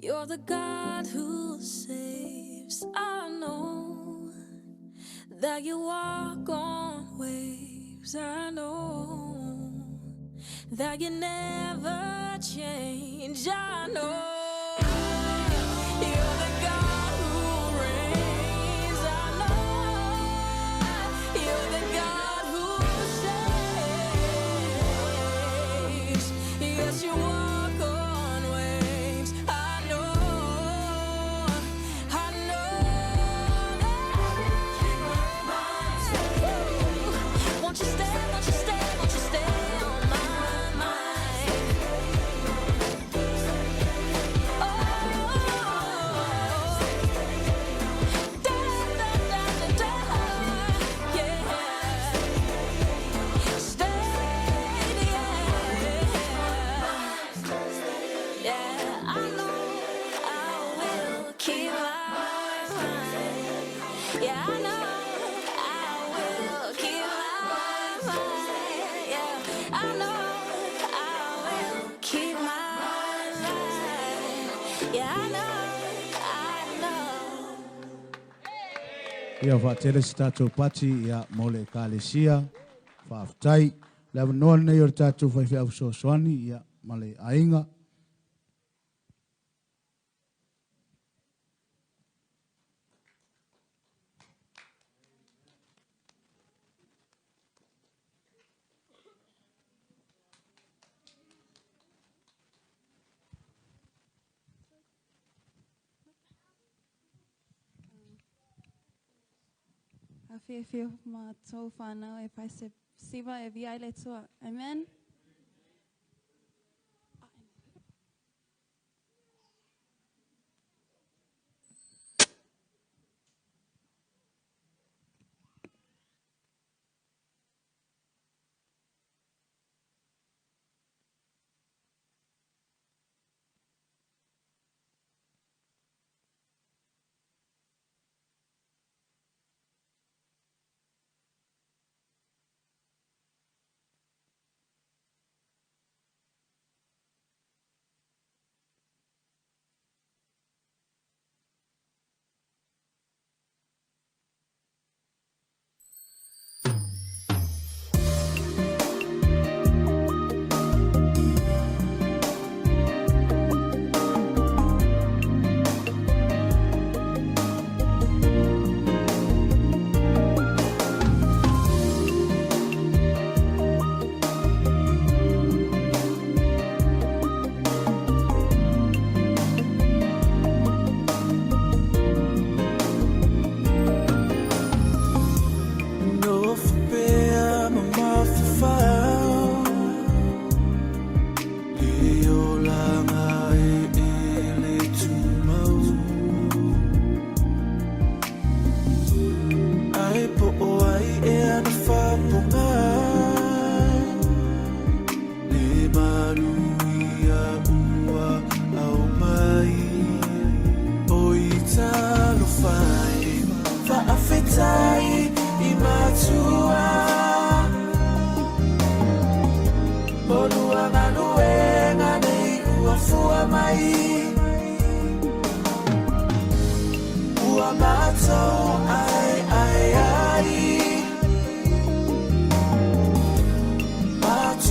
You're the God who saves. I know that You walk on waves. I know that You never change. I know You're the God who reigns. I know You're the God who saves. Yes, You walk on waves. I know that. Won't you stay, won't you stay, won't you stay on my mind? Ia whaatele si tātou pati ia mole kālesia, whaaftai, lewa noa nei o tātou whaiwhi au soasoani ia male ainga. A whiwhi ma tau whanau e pai se siwa e vi aile tua. Amen.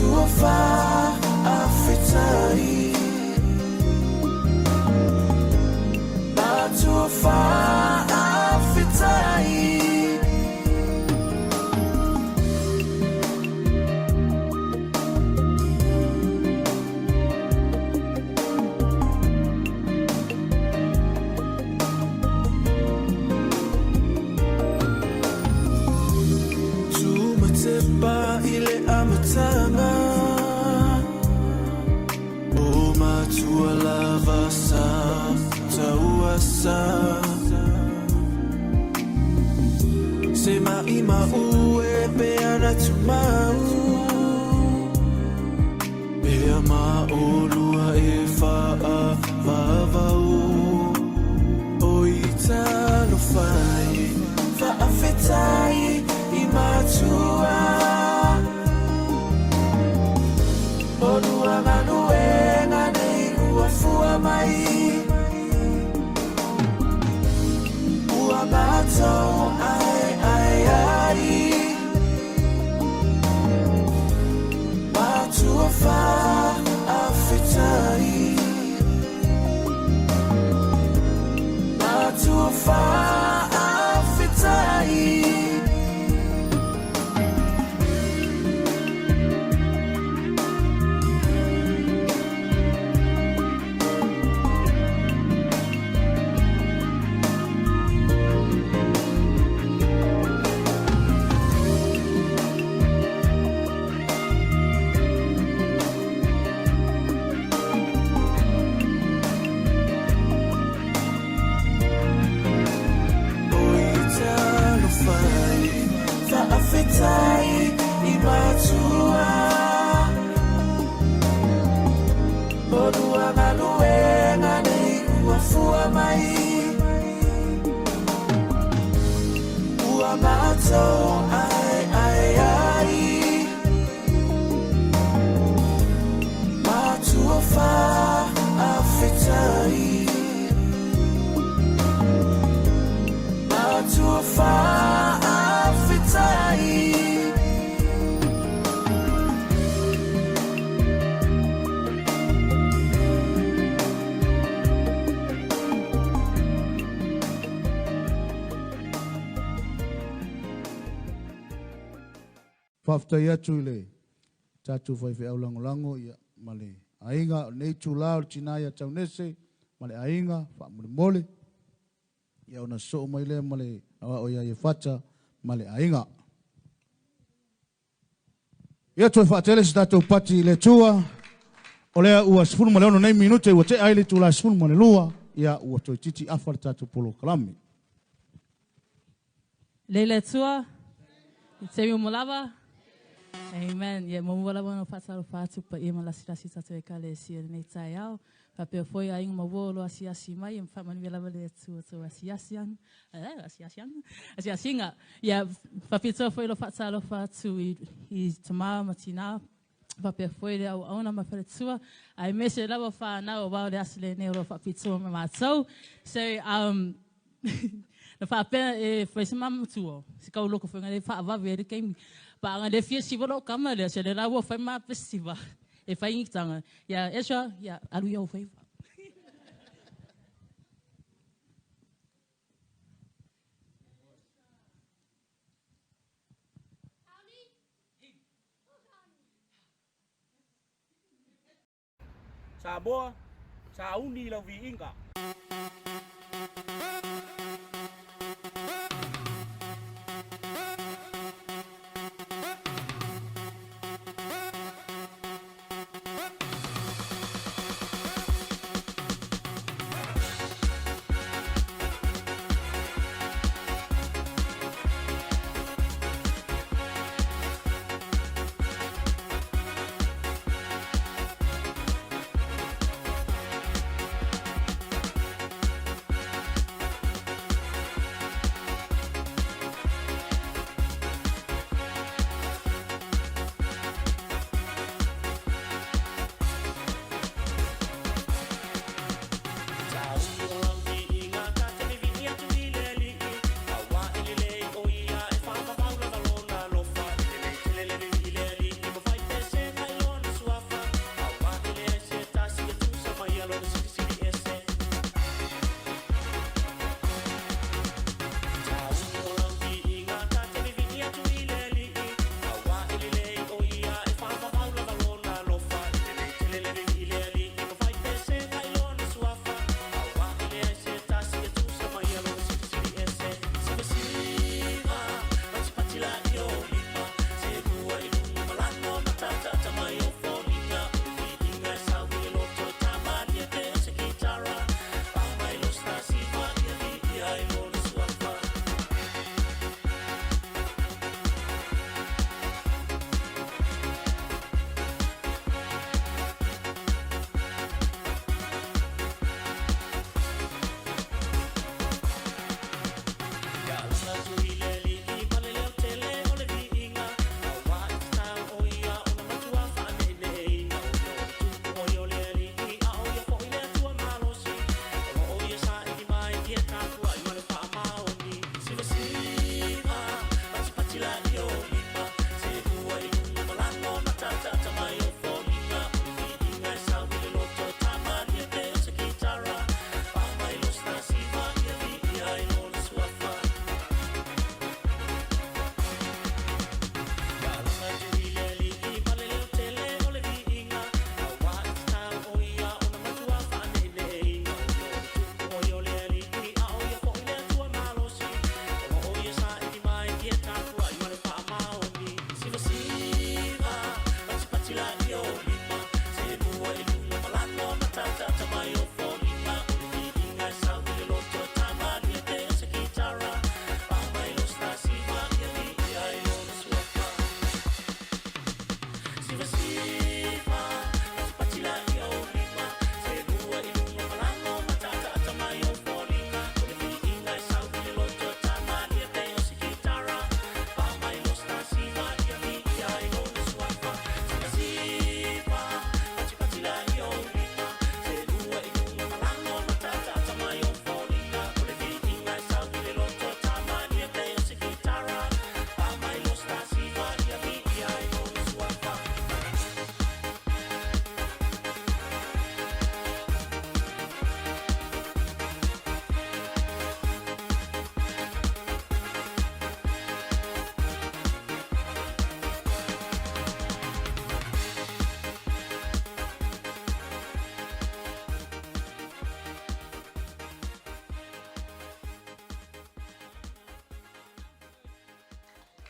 Matuafa afitai Matuafa afitai Tumatepa ile amatanga O matualava sa tauasa Se maima ue peana tumau Pea maolua e faa vavau O italo fai Faafetai I matua Olua nganuenga nei uafua mai Ua matou ai ai ai Matua fa afitai Matua fa afitai Faafetai I matua Olua ngaluenga nei uafua mai Ua matou ai ai ai Matua faafetai Matua faafetai Whaftai atu le tatu whaiwhi au lango ia male ainga nei tūlao tinaya taunese male ainga whamule mole ia ona so mai le male awa o ia e whata male ainga. Ia toi whaatele si tātou pati le tua o lea ua sifunu male ono nei minute ua te aile tūla sifunu male lua ia ua toi titi awhare tātou polo kalami. Leila tua, te mi molava. Amen. Ia mo molava no fatalo fatu pa ia malasirasi tatu e kale sia nei tai au. Pa pe foi a inga mawolo asi mai em fa mani vela vele tua tua asiasiang. Asiasinga. Ia fa pito foi lo fatalo fatu I tama matina. Pa pe foi le au ona ma fa tua. Ai mese lava fa na o ba le asle ne lo fa pito ma matou. So na fa pe foi se mam tua. Se ka loko foi ngale fa va ver que pa nga le festival o kama le se le la wo fa ma festival. E fa ingtanga. Ya esha ya alu yo fa. Sa boa, sa uni la vi inga.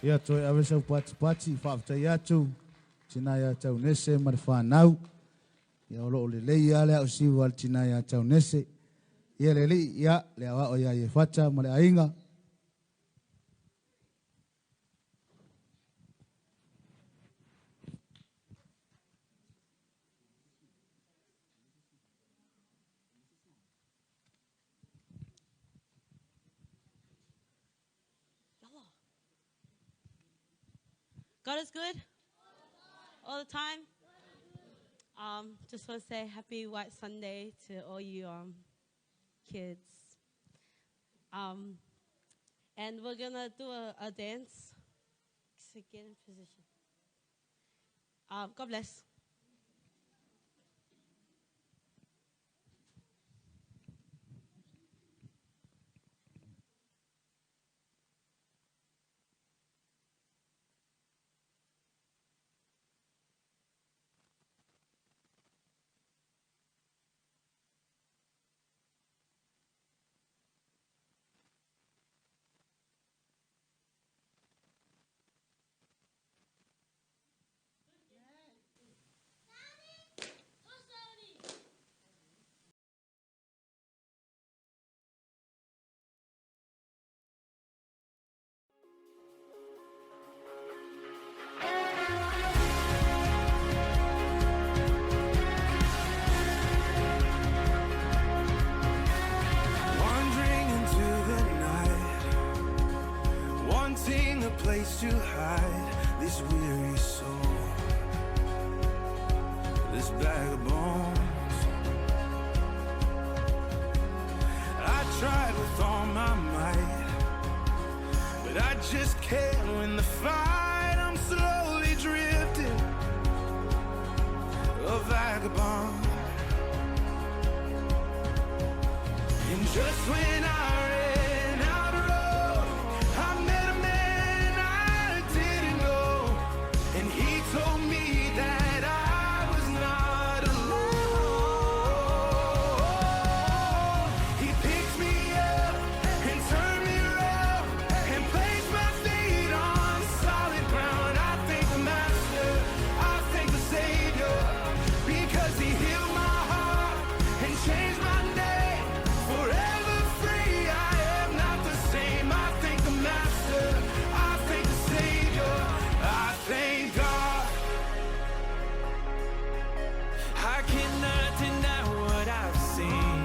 Ia toi awe sau pati, whaafatai atu, tina ia tau nese ma le whanau. Ia olo o le lei ia lea o siu al tina ia tau nese. Ia le li ia le awa o ia e whata ma le ainga. God is good all the time. Just want to say happy White Sunday to all you kids. And we're going to do a dance. So get in position. God bless. Place to hide this weary soul, this bag of bones. I tried with all my might, but I just can't win the fight. I'm slowly drifting, a vagabond. And just when I ran out of road, I met a man and he told me that I was not alone. He picked me up and turned me around and placed my feet on solid ground. I thank the Master, I thank the Savior, because he healed my heart and changed my name. Forever free, I am not the same. I thank the Master, I thank the Savior, I thank God. I cannot deny what I've seen.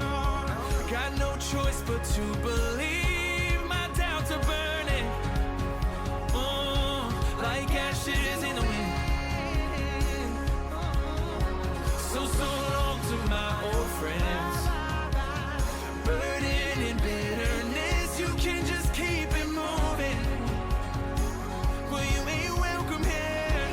Got no choice but to believe. My doubts are burning, like ashes in the wind. So long to my old friends. Burden and bitterness, you can just keep it moving. Well, you ain't welcome here.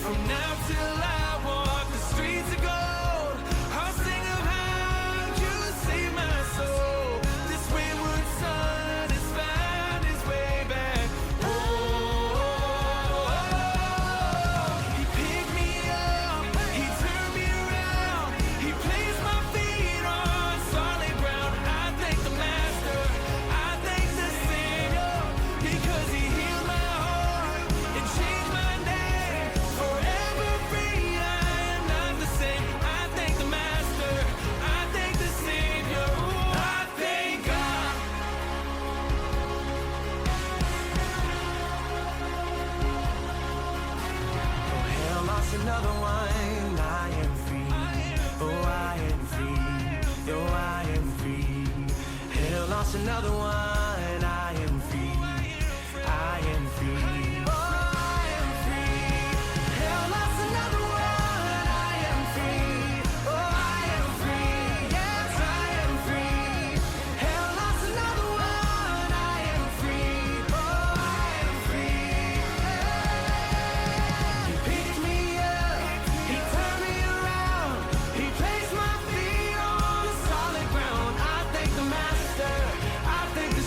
From now till I walk the streets of gold, I'll sing of how you saved my soul. This wayward son has found his way back. He picked me up, he turned me around, he placed my feet on solid ground. I thank the Master, I thank the Savior, because he healed my heart and changed my name. Forever free, I am not the same. I thank the Master, I thank the Savior, I thank God. Oh, hell lost another one. I am free. Oh, I am free. Oh, I am free. Hell lost another one. I am free. I am free. Oh, I am free. Hell lost another one. I am free. Oh, I am free. Yes, I am free. Hell lost another one. I am free. Oh, I am free. He picked me up, he turned me around, he placed my feet on solid ground. I thank the Master, I thank the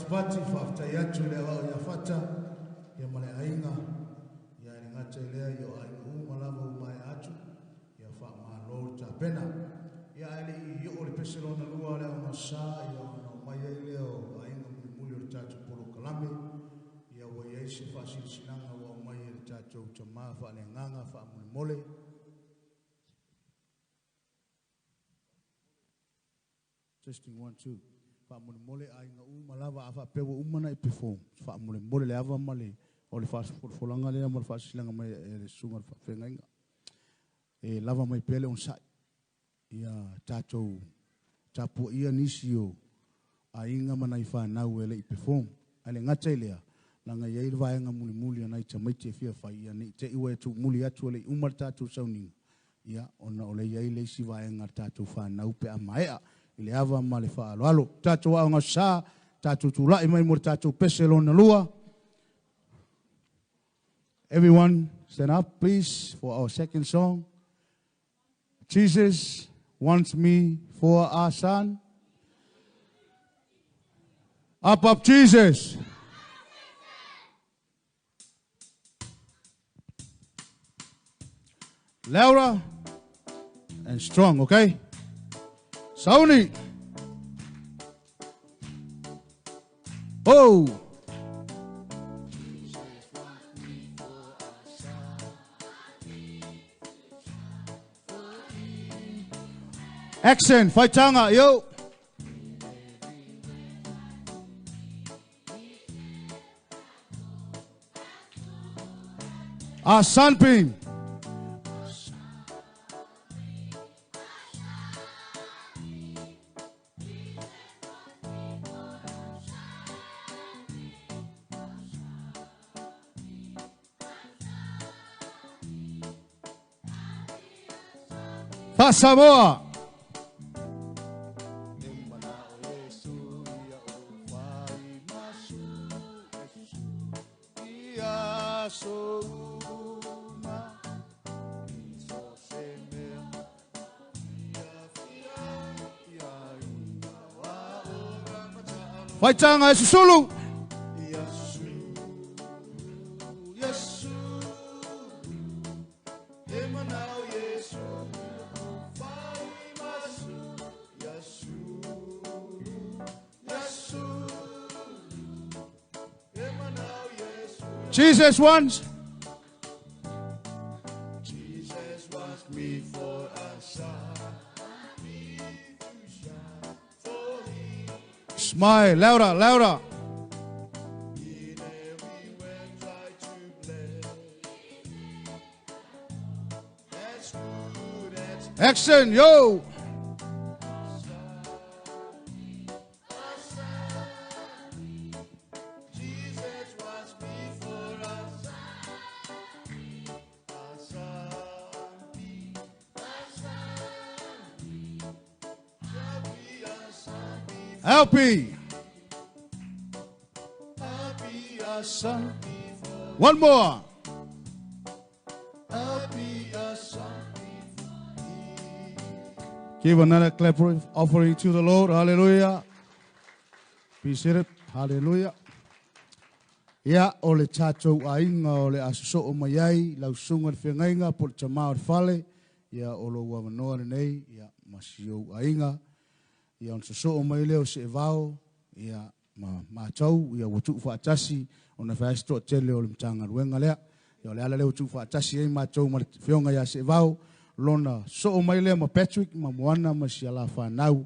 Pasipati whaftai atu lea wau ia whata, ia male ainga, ia ngata lea ia ainga malava umai atu, ia wha maa lor ta pena. Ia ele i o le peselo na lua lea ona sa, ia ona umai ai lea o ainga muli o le tatu polo kalame, ia wa ia ise wha silisinanga wa umai e le tatu au tamaa, wha le nganga, wha muli mole. Testing 1, 2. Fa mole mole ai nga malava afa pewo umana I perform. Fa mole mole le ava male o le fast food folanga le mo fast silanga mai le sunga fa fenga inga. E lava mai pele on sai. Ia tato tapo ia nisio ainga mana ifa na wele I perform. Ale ngata ilea langa ia ilva nga muli muli ana ita mai te fia fa ia ni te iwe tu muli atu le umar tato sauning. Ia ona ole ia ile si va nga tato fa na upe amaea. Ile ava male fa alo tatu wa nga sa tatu tula I mai mo tatu peselo na lua. Everyone stand up please for our second song. Jesus wants me for our son. Up Jesus. Louder and strong, okay? Sony. Oh. Action, Faitanga, yo. Sunbeam. Samoan. Waitanga susulu. Jesus wants. Jesus wants me for a son. Smile, louder, louder. Action, yo. LP. Son. One more. Give another clap offering to the Lord. Hallelujah. Be seated. Hallelujah. Ya ole tato ainga ole aso o mayai lau sunga whengainga por tamau fale ya olo wa manoa nei ya masio ainga ya on so o mai leo se vao ya ma tau ya watu fa atasi ona fasto tele ole mtanga ruenga lea ya ole ala leo tu fa atasi ai ma tau ma fionga ya se vao lona so o mai leo ma Patrick ma moana ma siala fa nau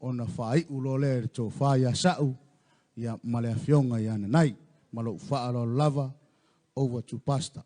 ona fai ulo le to fa ya sau ya male fionga ya nai malo fa'alo lava over to pastor.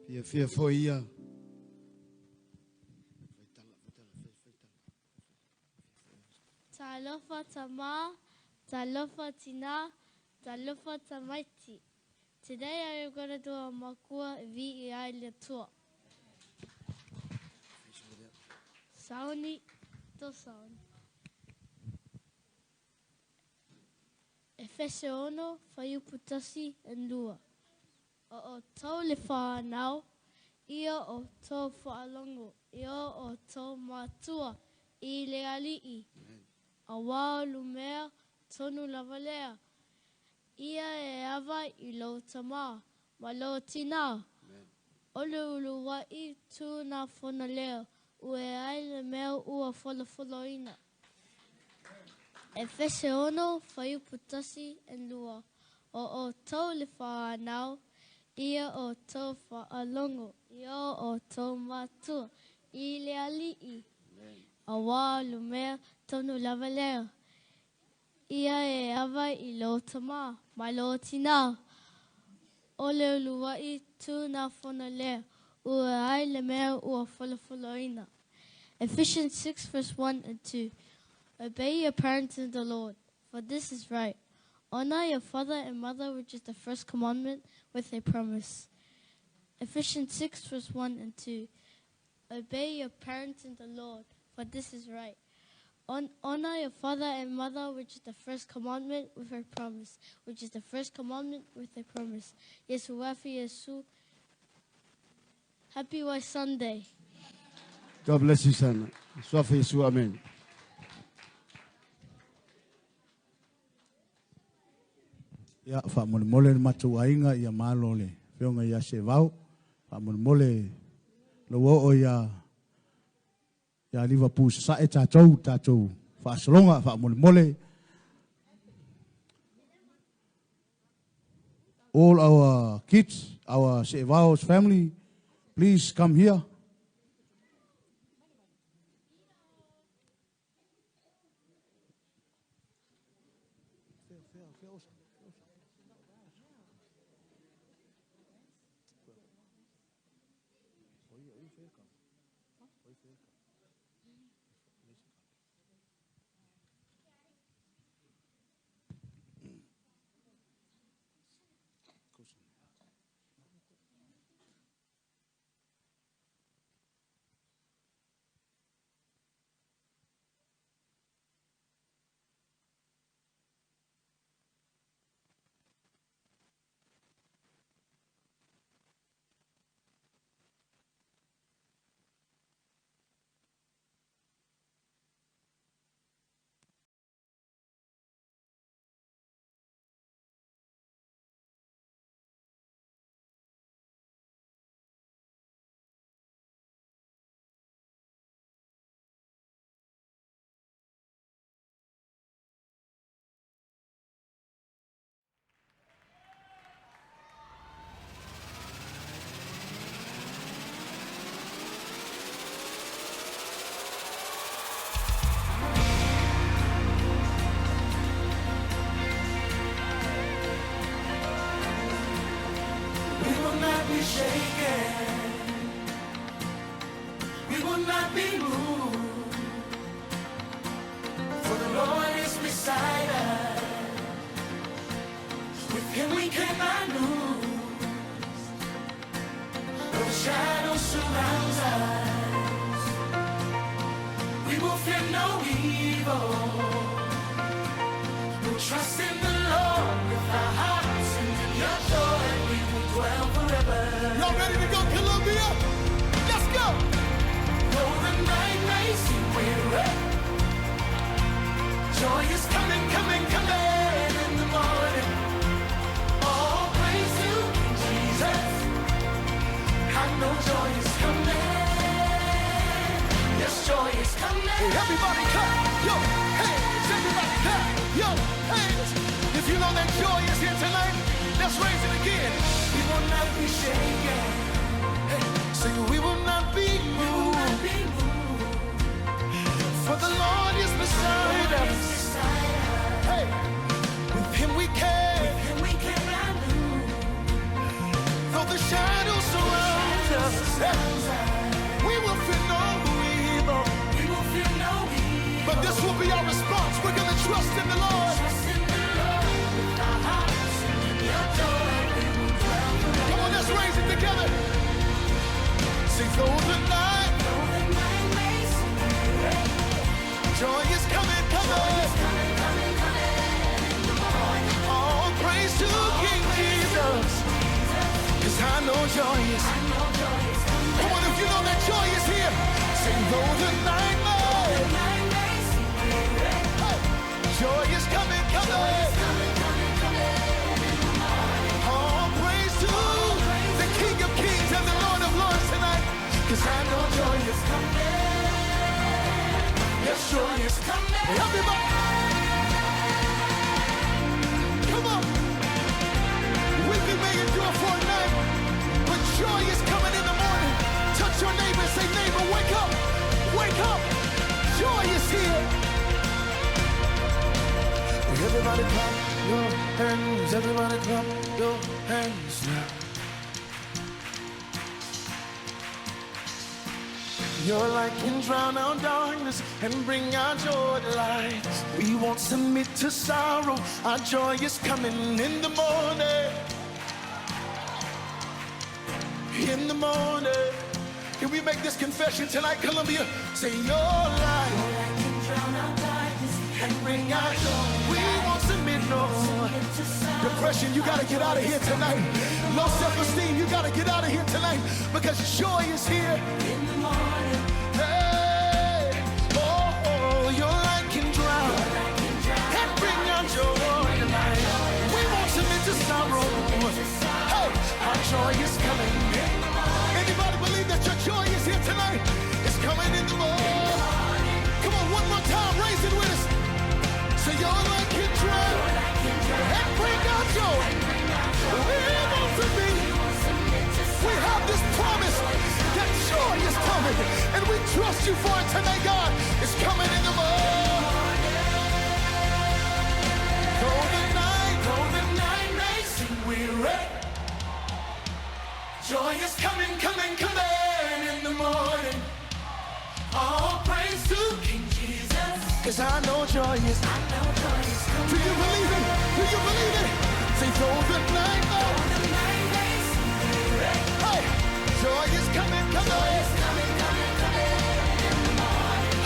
Fia foi ia. Talofa tama, talofa tina, talofa tamaiti. Today I am going to do a makua VEI letua. Sauni to sauni. Efese ono whaiu putasi and lua. O tau le whanau, ia o tau whaalongo, ia o tau matua, I le alii. A wā lumea, tonu lavalea. Ia e awa I lo tamā, ma lo tina. Ole ulu wa I tu na whona leo, ue ai le mea ua wholawholoina. E whese ono, whaiu putasi and lua. O tau le whanau, ia o tau whaalongo, ia o tau matua, I le alii. A wā lumea tonu lavalea. Ia e awa I lo tamā, ma lo tina. Ole lua I tu na whona lea, ua ai le mea ua wholawholoina. Ephesians 6 verse 1 and 2. Obey your parents in the Lord, for this is right. Honor your father and mother, which is the first commandment, with a promise. Ephesians 6 verse 1 and 2. Obey your parents in the Lord, for this is right. Honor your father and mother, which is the first commandment, with a promise. Which is the first commandment, with a promise. Yesu wafi Yesu. Happy White Sunday. God bless you, son. Swafi Yesu, amen. Ya, fa mole matu ainga ya malole. Fionga ya se vau. Fa mole lo o ya Liverpool sa e tātou whaasalonga, whaamole. All our kids, our Sevenhills family, please come here. We will not be moved, for the Lord is beside us. With Him we cannot lose. Though shadow surrounds us, we will fear no evil. We'll trust in the Lord with our hearts, and in your joy we will dwell forever. Y'all ready to go, Columbia? Let's go! Though the night may seem weary, joy is coming, coming, coming in the morning. All praise to King Jesus. I know joy is coming. Yes, joy is coming. Hey, everybody clap your hands. Everybody clap your hands. If you know that joy is here tonight, let's raise it again. We will not be shaken. Hey, sing, we will not be moved. For the Lord is beside us. Hey, with Him we can. With Him we cannot lose. Though the shadows surround We will fear no evil. We will fear no evil. But this will be our response. We're going to trust in the Lord. Trust in the Lord with our hearts and in your joy we will dwell forever. Come on, let's raise it together. Sing though the night may seem weary, joy is coming, coming. All praise to King Jesus. 'Cause I know joy is. Come on, if you know that joy is here, sing though the night may seem weary, joy is coming, coming. All praise to the King of Kings and the Lord of Lords tonight. 'Cause I know joy is coming. Yes, joy is coming. Everybody, come on. Weeping may endure for a night, but joy is coming in the morning. Touch your neighbor and say, neighbor, wake up. Wake up. Joy is here. Everybody clap your hands. Everybody clap your hands now. Your light can drown out darkness and bring our joy to light. We won't submit to sorrow. Our joy is coming in the morning. In the morning. Can we make this confession tonight, Columbia? Say your light can drown out darkness and bring our joy. We won't submit no. Depression, you gotta get out of here tonight. Low self-esteem, you gotta get out of here tonight, because joy is here. In the morning. Hey, oh, your light can drown and bring our joy tonight. We won't submit to sorrow. Hey, our joy is coming. Anybody believe that your joy is here tonight? It's coming in the morning. Come on, one more time, raise it with us. Say your light can drown and bring our joy. We won't submit. We have this promise that joy is coming, and we trust you for it tonight, God. It's coming in the morning. Though the night may seem weary, joy is coming, coming, coming in the morning. All praise to King Jesus. 'Cause I know joy is coming. Do you believe it? Do you believe it? Say, though the night may seem weary, hey, joy is coming, coming.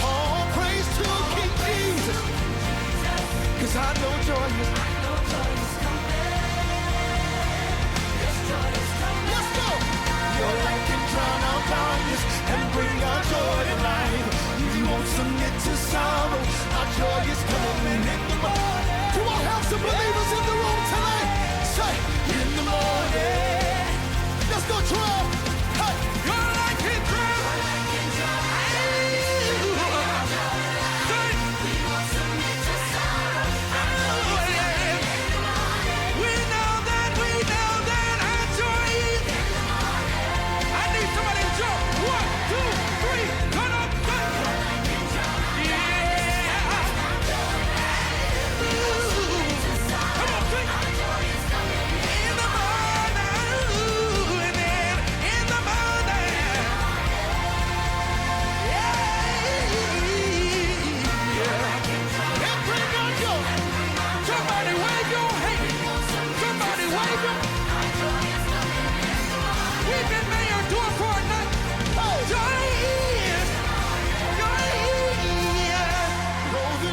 All praise to King Jesus. 'Cause I know joy is coming. Yes, joy is coming. Let's go. Your light can drown out darkness and bring our joy to life. We won't submit to sorrow. Our joy is coming in the morning. Do I have some believers in the room tonight? Say, in the morning. Let's go, 12. Hey, your light can drown. We won't submit to sorrow. We know that our joy is in the morning. I need somebody to jump. 1, 2, 3, come on, come on. Yeah. Come on, sing. In the morning, and then in the morning. Yeah. And bring on joy. Somebody wave your hand. Somebody wave your. We've been made to it for a night. Joy is. Though the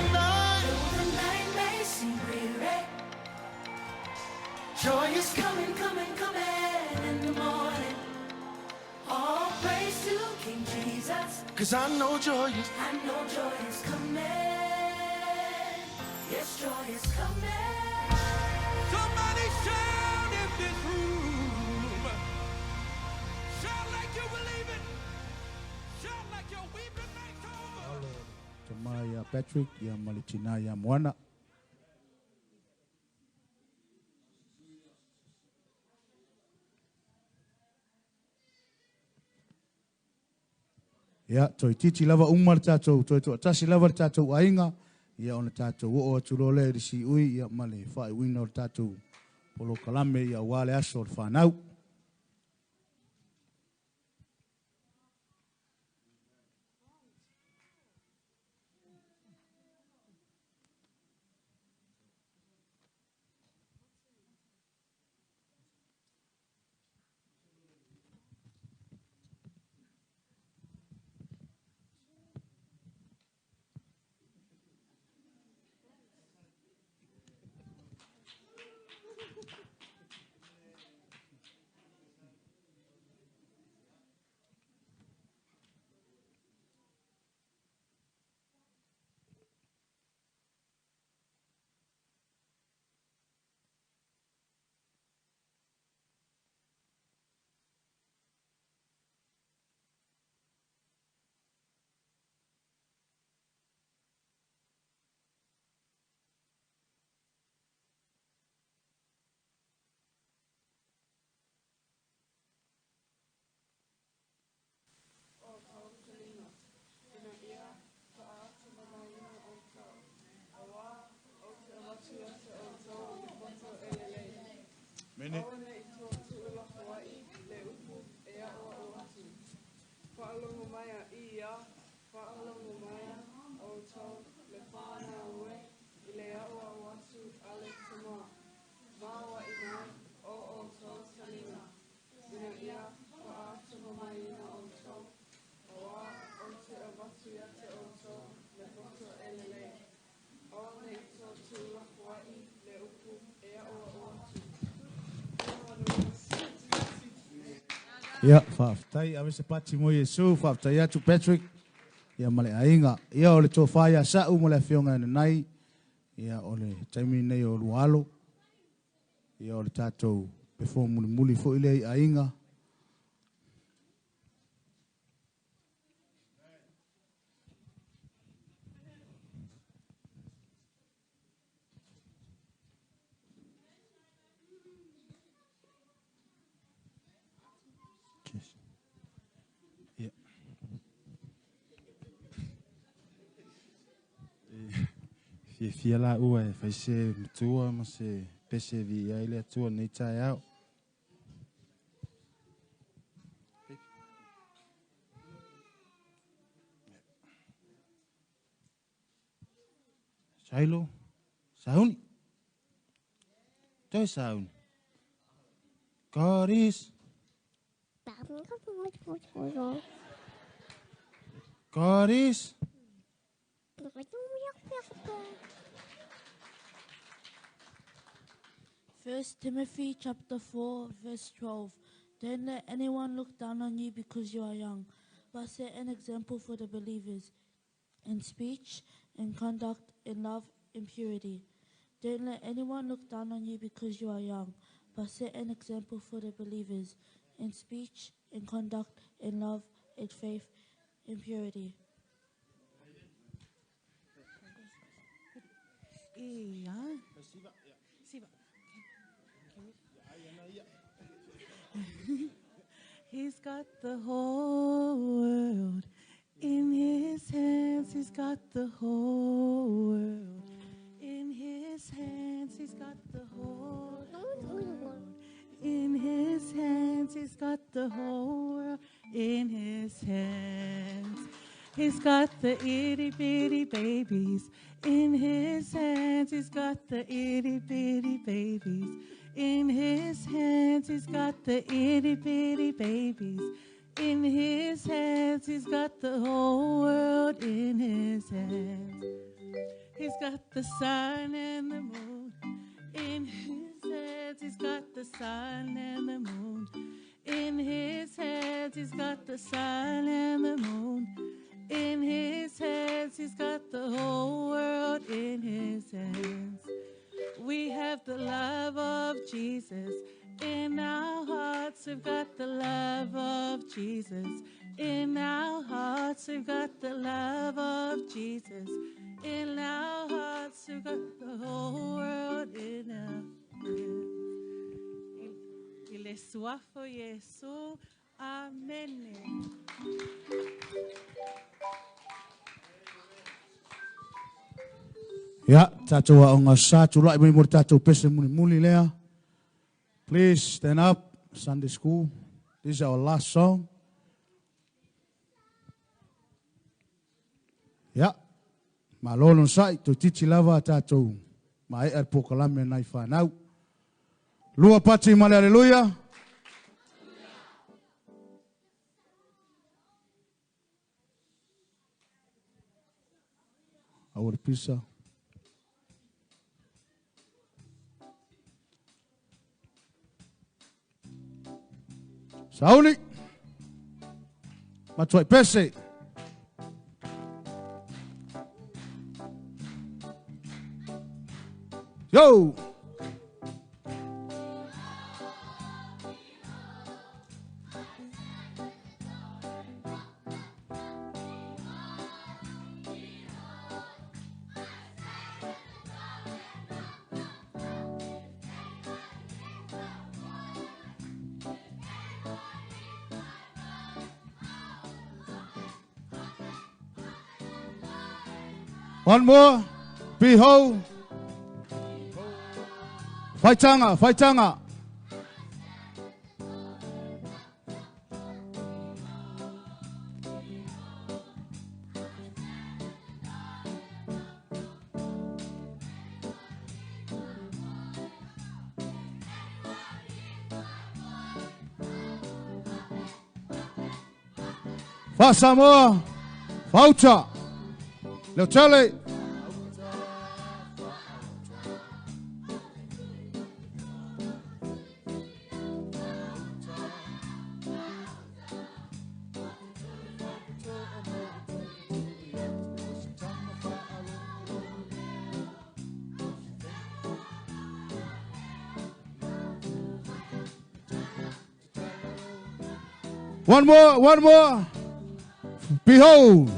night may seem weary, joy is coming, coming, coming in the morning. All praise to King Jesus. 'Cause I know joy is coming. Yes, joy is coming. Somebody shout in this room. Shout like you believe it. Shout like your weeping makes over. Tamaya Patrick, ya Malichina, ya Moana. Ya, toi titi lava umar tātou, toi tu atasi lava tātou ainga, ia ona tātou o aturole risi ui, ia male whae wina o tātou polo kalame, ia wale aso o whanau. Ia, whaaftai, awe se pati mo Yesu, whaaftai atu Patrick. Ia male ainga. Ia ole tō whaia sau mo le whionga nai. Ia ole taimi nei o lualo. Ia ole tātou before muli fo ile ainga. Fia la ua e fai se mtua ma se pese vi ai le atua nei tai au. Sailo, sauni. Toi sauni. God is. God is. First Timothy chapter 4 verse 12. Don't let anyone look down on you because you are young, but set an example for the believers in speech, in conduct, in love, in purity. Don't let anyone look down on you because you are young, but set an example for the believers in speech, in conduct, in love, in faith, in purity. He's got the whole world in his hands. He's got the whole world in his hands. He's got the whole world in his hands. He's got the whole world in his hands. He's got the itty bitty babies in his hands. He's got the itty bitty babies in his hands. He's got the itty bitty babies in his hands. He's got the whole world in his hands. He's got the sun and the moon in his hands. He's got the sun and the moon in his hands. He's got the sun and the moon in his hands. He's got the whole world in his hands. We have the love of Jesus in our hearts. We've got the love of Jesus in our hearts. We've got the love of Jesus in our hearts. We've got the whole world in our hands. Il est soif for Yesu. Amen. Ya, tātou a onga sātu lai mai mori tātou pese muli lea. Please stand up, Sunday school. This is our last song. Ya, malolo sai, to titi lava tātou. Mai er pokalame nai whanau. Lua pati male, aleluia. Our pizza. Sauli, matuai pese. Yo. One more. Behold. Faitanga, faitanga. Fa Samoa. Fauta. Leo tele. One more. Behold.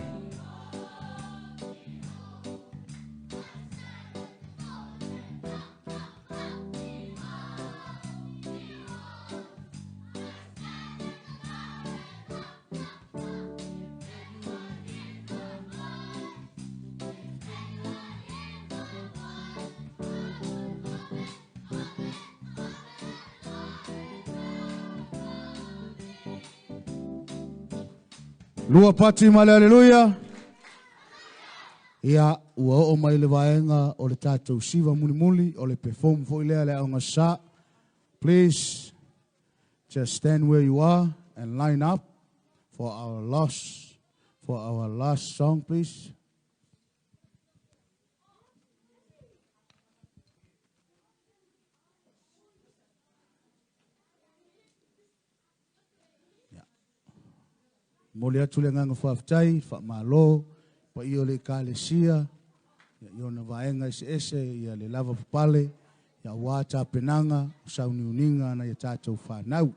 Lua pati male haleluya. Ia ua o mai le vaenga o le tātou siva muli o le perform fo ilea le aunga sa. Please just stand where you are and line up for our last song, please. Mole atu le nganga whaftai, whamalo, pa i o le kālesia, i o na vaenga ese, i a le lava papale, i a wāta penanga, sauni uninga na i a tātou whanau.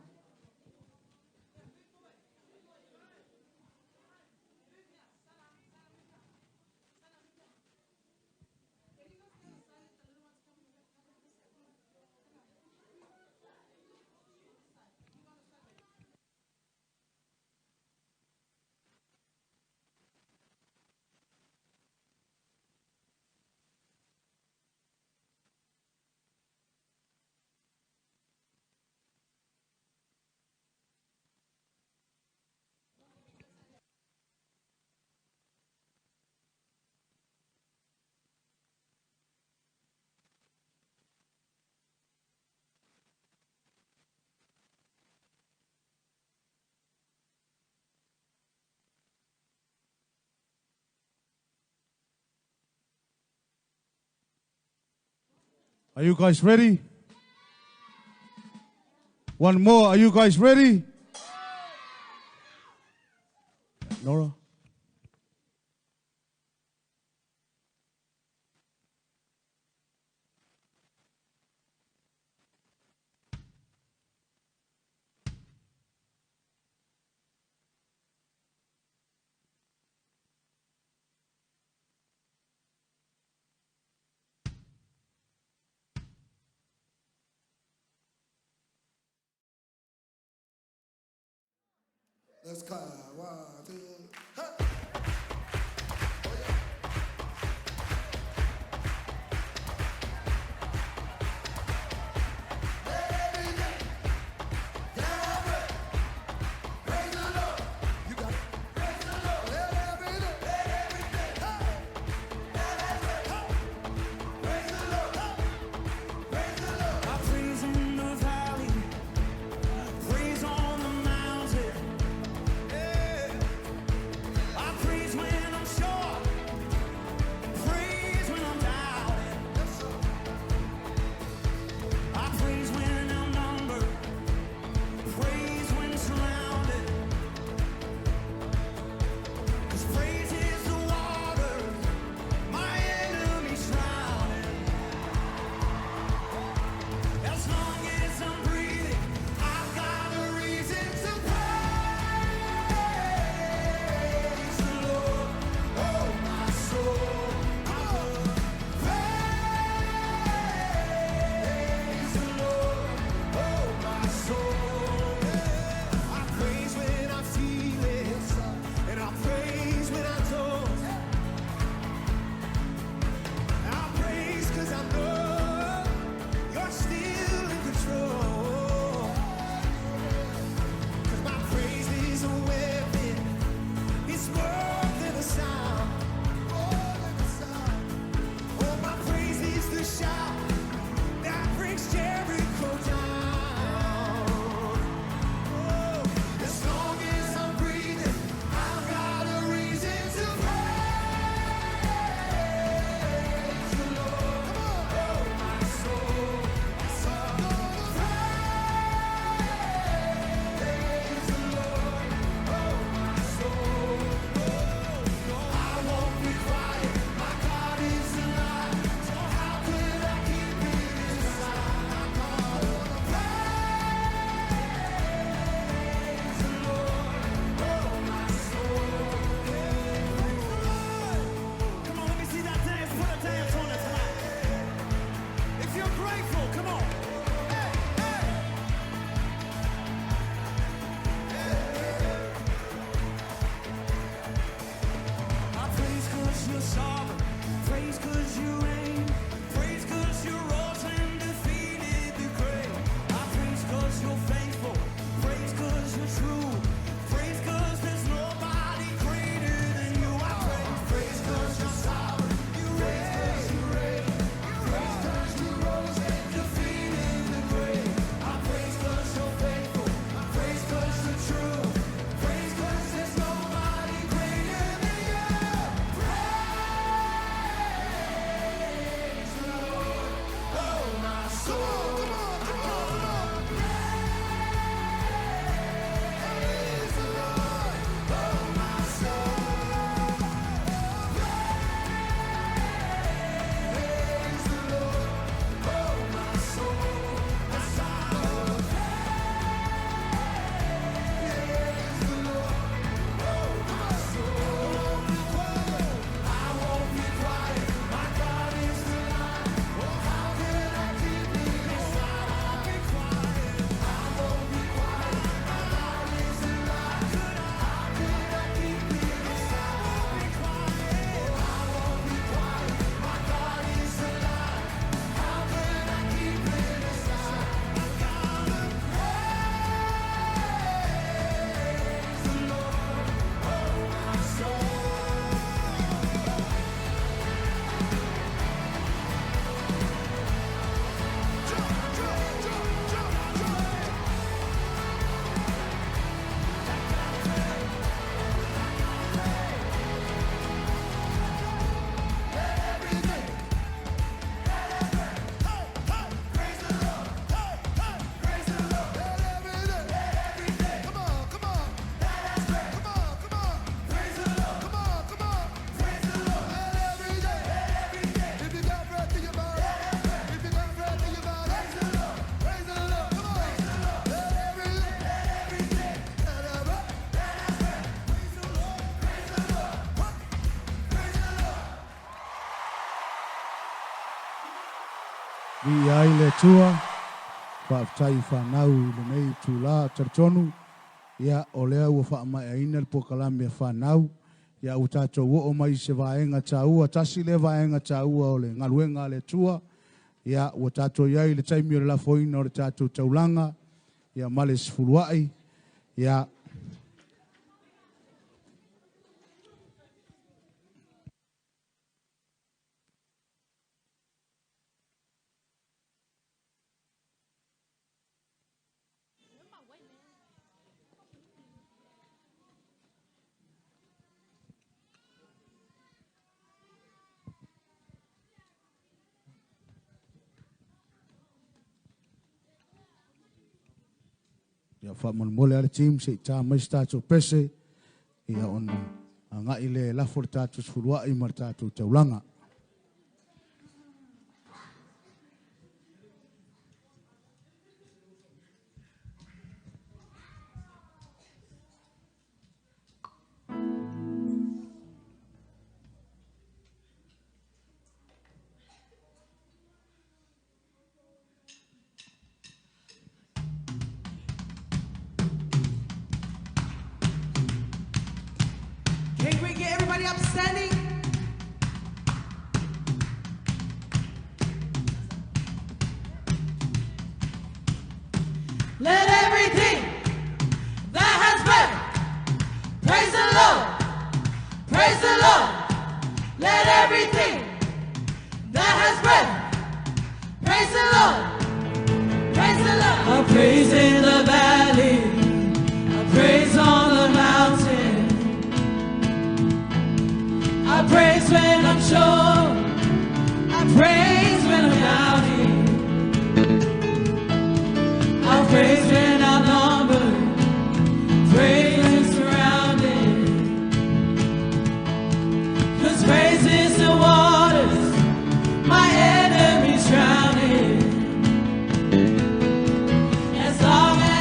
Are you guys ready? One more. Are you guys ready? Nora? Let's go. 1, 2, hey. Vi ai le tua, whaafitai whanau i le nei tūlā taritonu, ia o lea ua whaamai aina le pokalame whanau, ia u tātou o mai se vaenga tāua, tasi le vaenga tāua o le ngaruenga le tua, ia ua tātou iai le taimi o le lafoina o le tātou taulanga, ia male sifuruai, ia ia whaamolmole ale team se tā mai se tātou pese, ia ona ngai le lafo le tātou sifuruai ma le tātou taulanga. Can we get everybody up standing? Let everything that has breath praise the Lord. Praise the Lord. Let everything that has breath praise the Lord. Praise the Lord. I praise in the valley. I praise on the mountain. I praise when I'm sure. I praise when I'm doubting. I praise when I'm numbered. Praise when surrounded. 'Cause praise is the waters my enemies drowning. As long as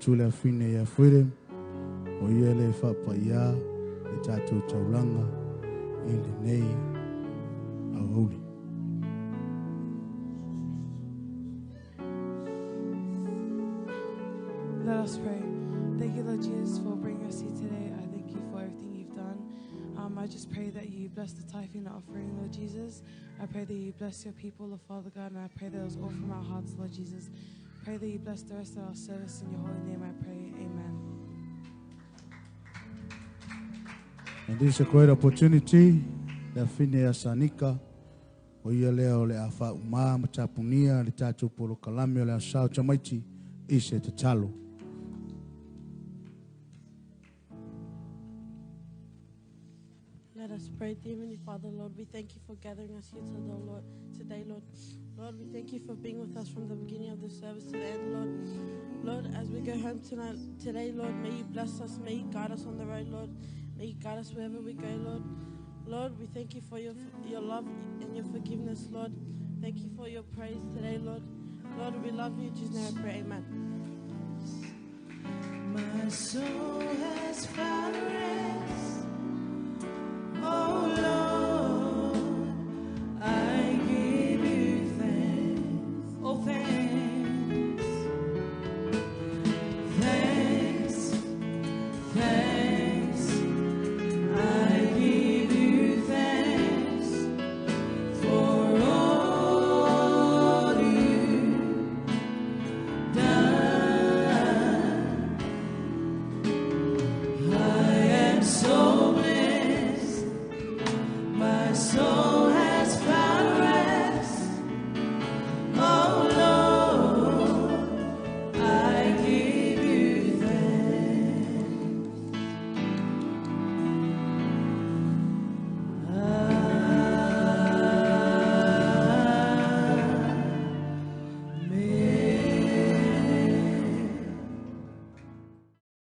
atu le afine ia freedom. O ia le whapaia, le tātou taulanga, i le nei au holy. Let us pray. Thank you, Lord Jesus, for bringing us here today. I thank you for everything you've done. I just pray that you bless the tithing and offering, Lord Jesus. I pray that you bless your people, Lord Father God, and I pray that it was all from our hearts, Lord Jesus. Pray that you bless the rest of our service in your holy name, I pray. Amen. And this is a great opportunity. Le fine a sanika. O ia leo le afa uma matapunia le tātou polo kalame o le asau tamaiti ise te talo. Let us pray, dear Heavenly Father, Lord. We thank you for gathering us here today, Lord. Lord, we thank you for being with us from the beginning of the service to the end, Lord. Lord, as we go home today, Lord, may you bless us, may you guide us on the road, Lord. May you guide us wherever we go, Lord. Lord, we thank you for your love and your forgiveness, Lord. Thank you for your praise today, Lord. Lord, we love you. In Jesus' name I pray, amen. My soul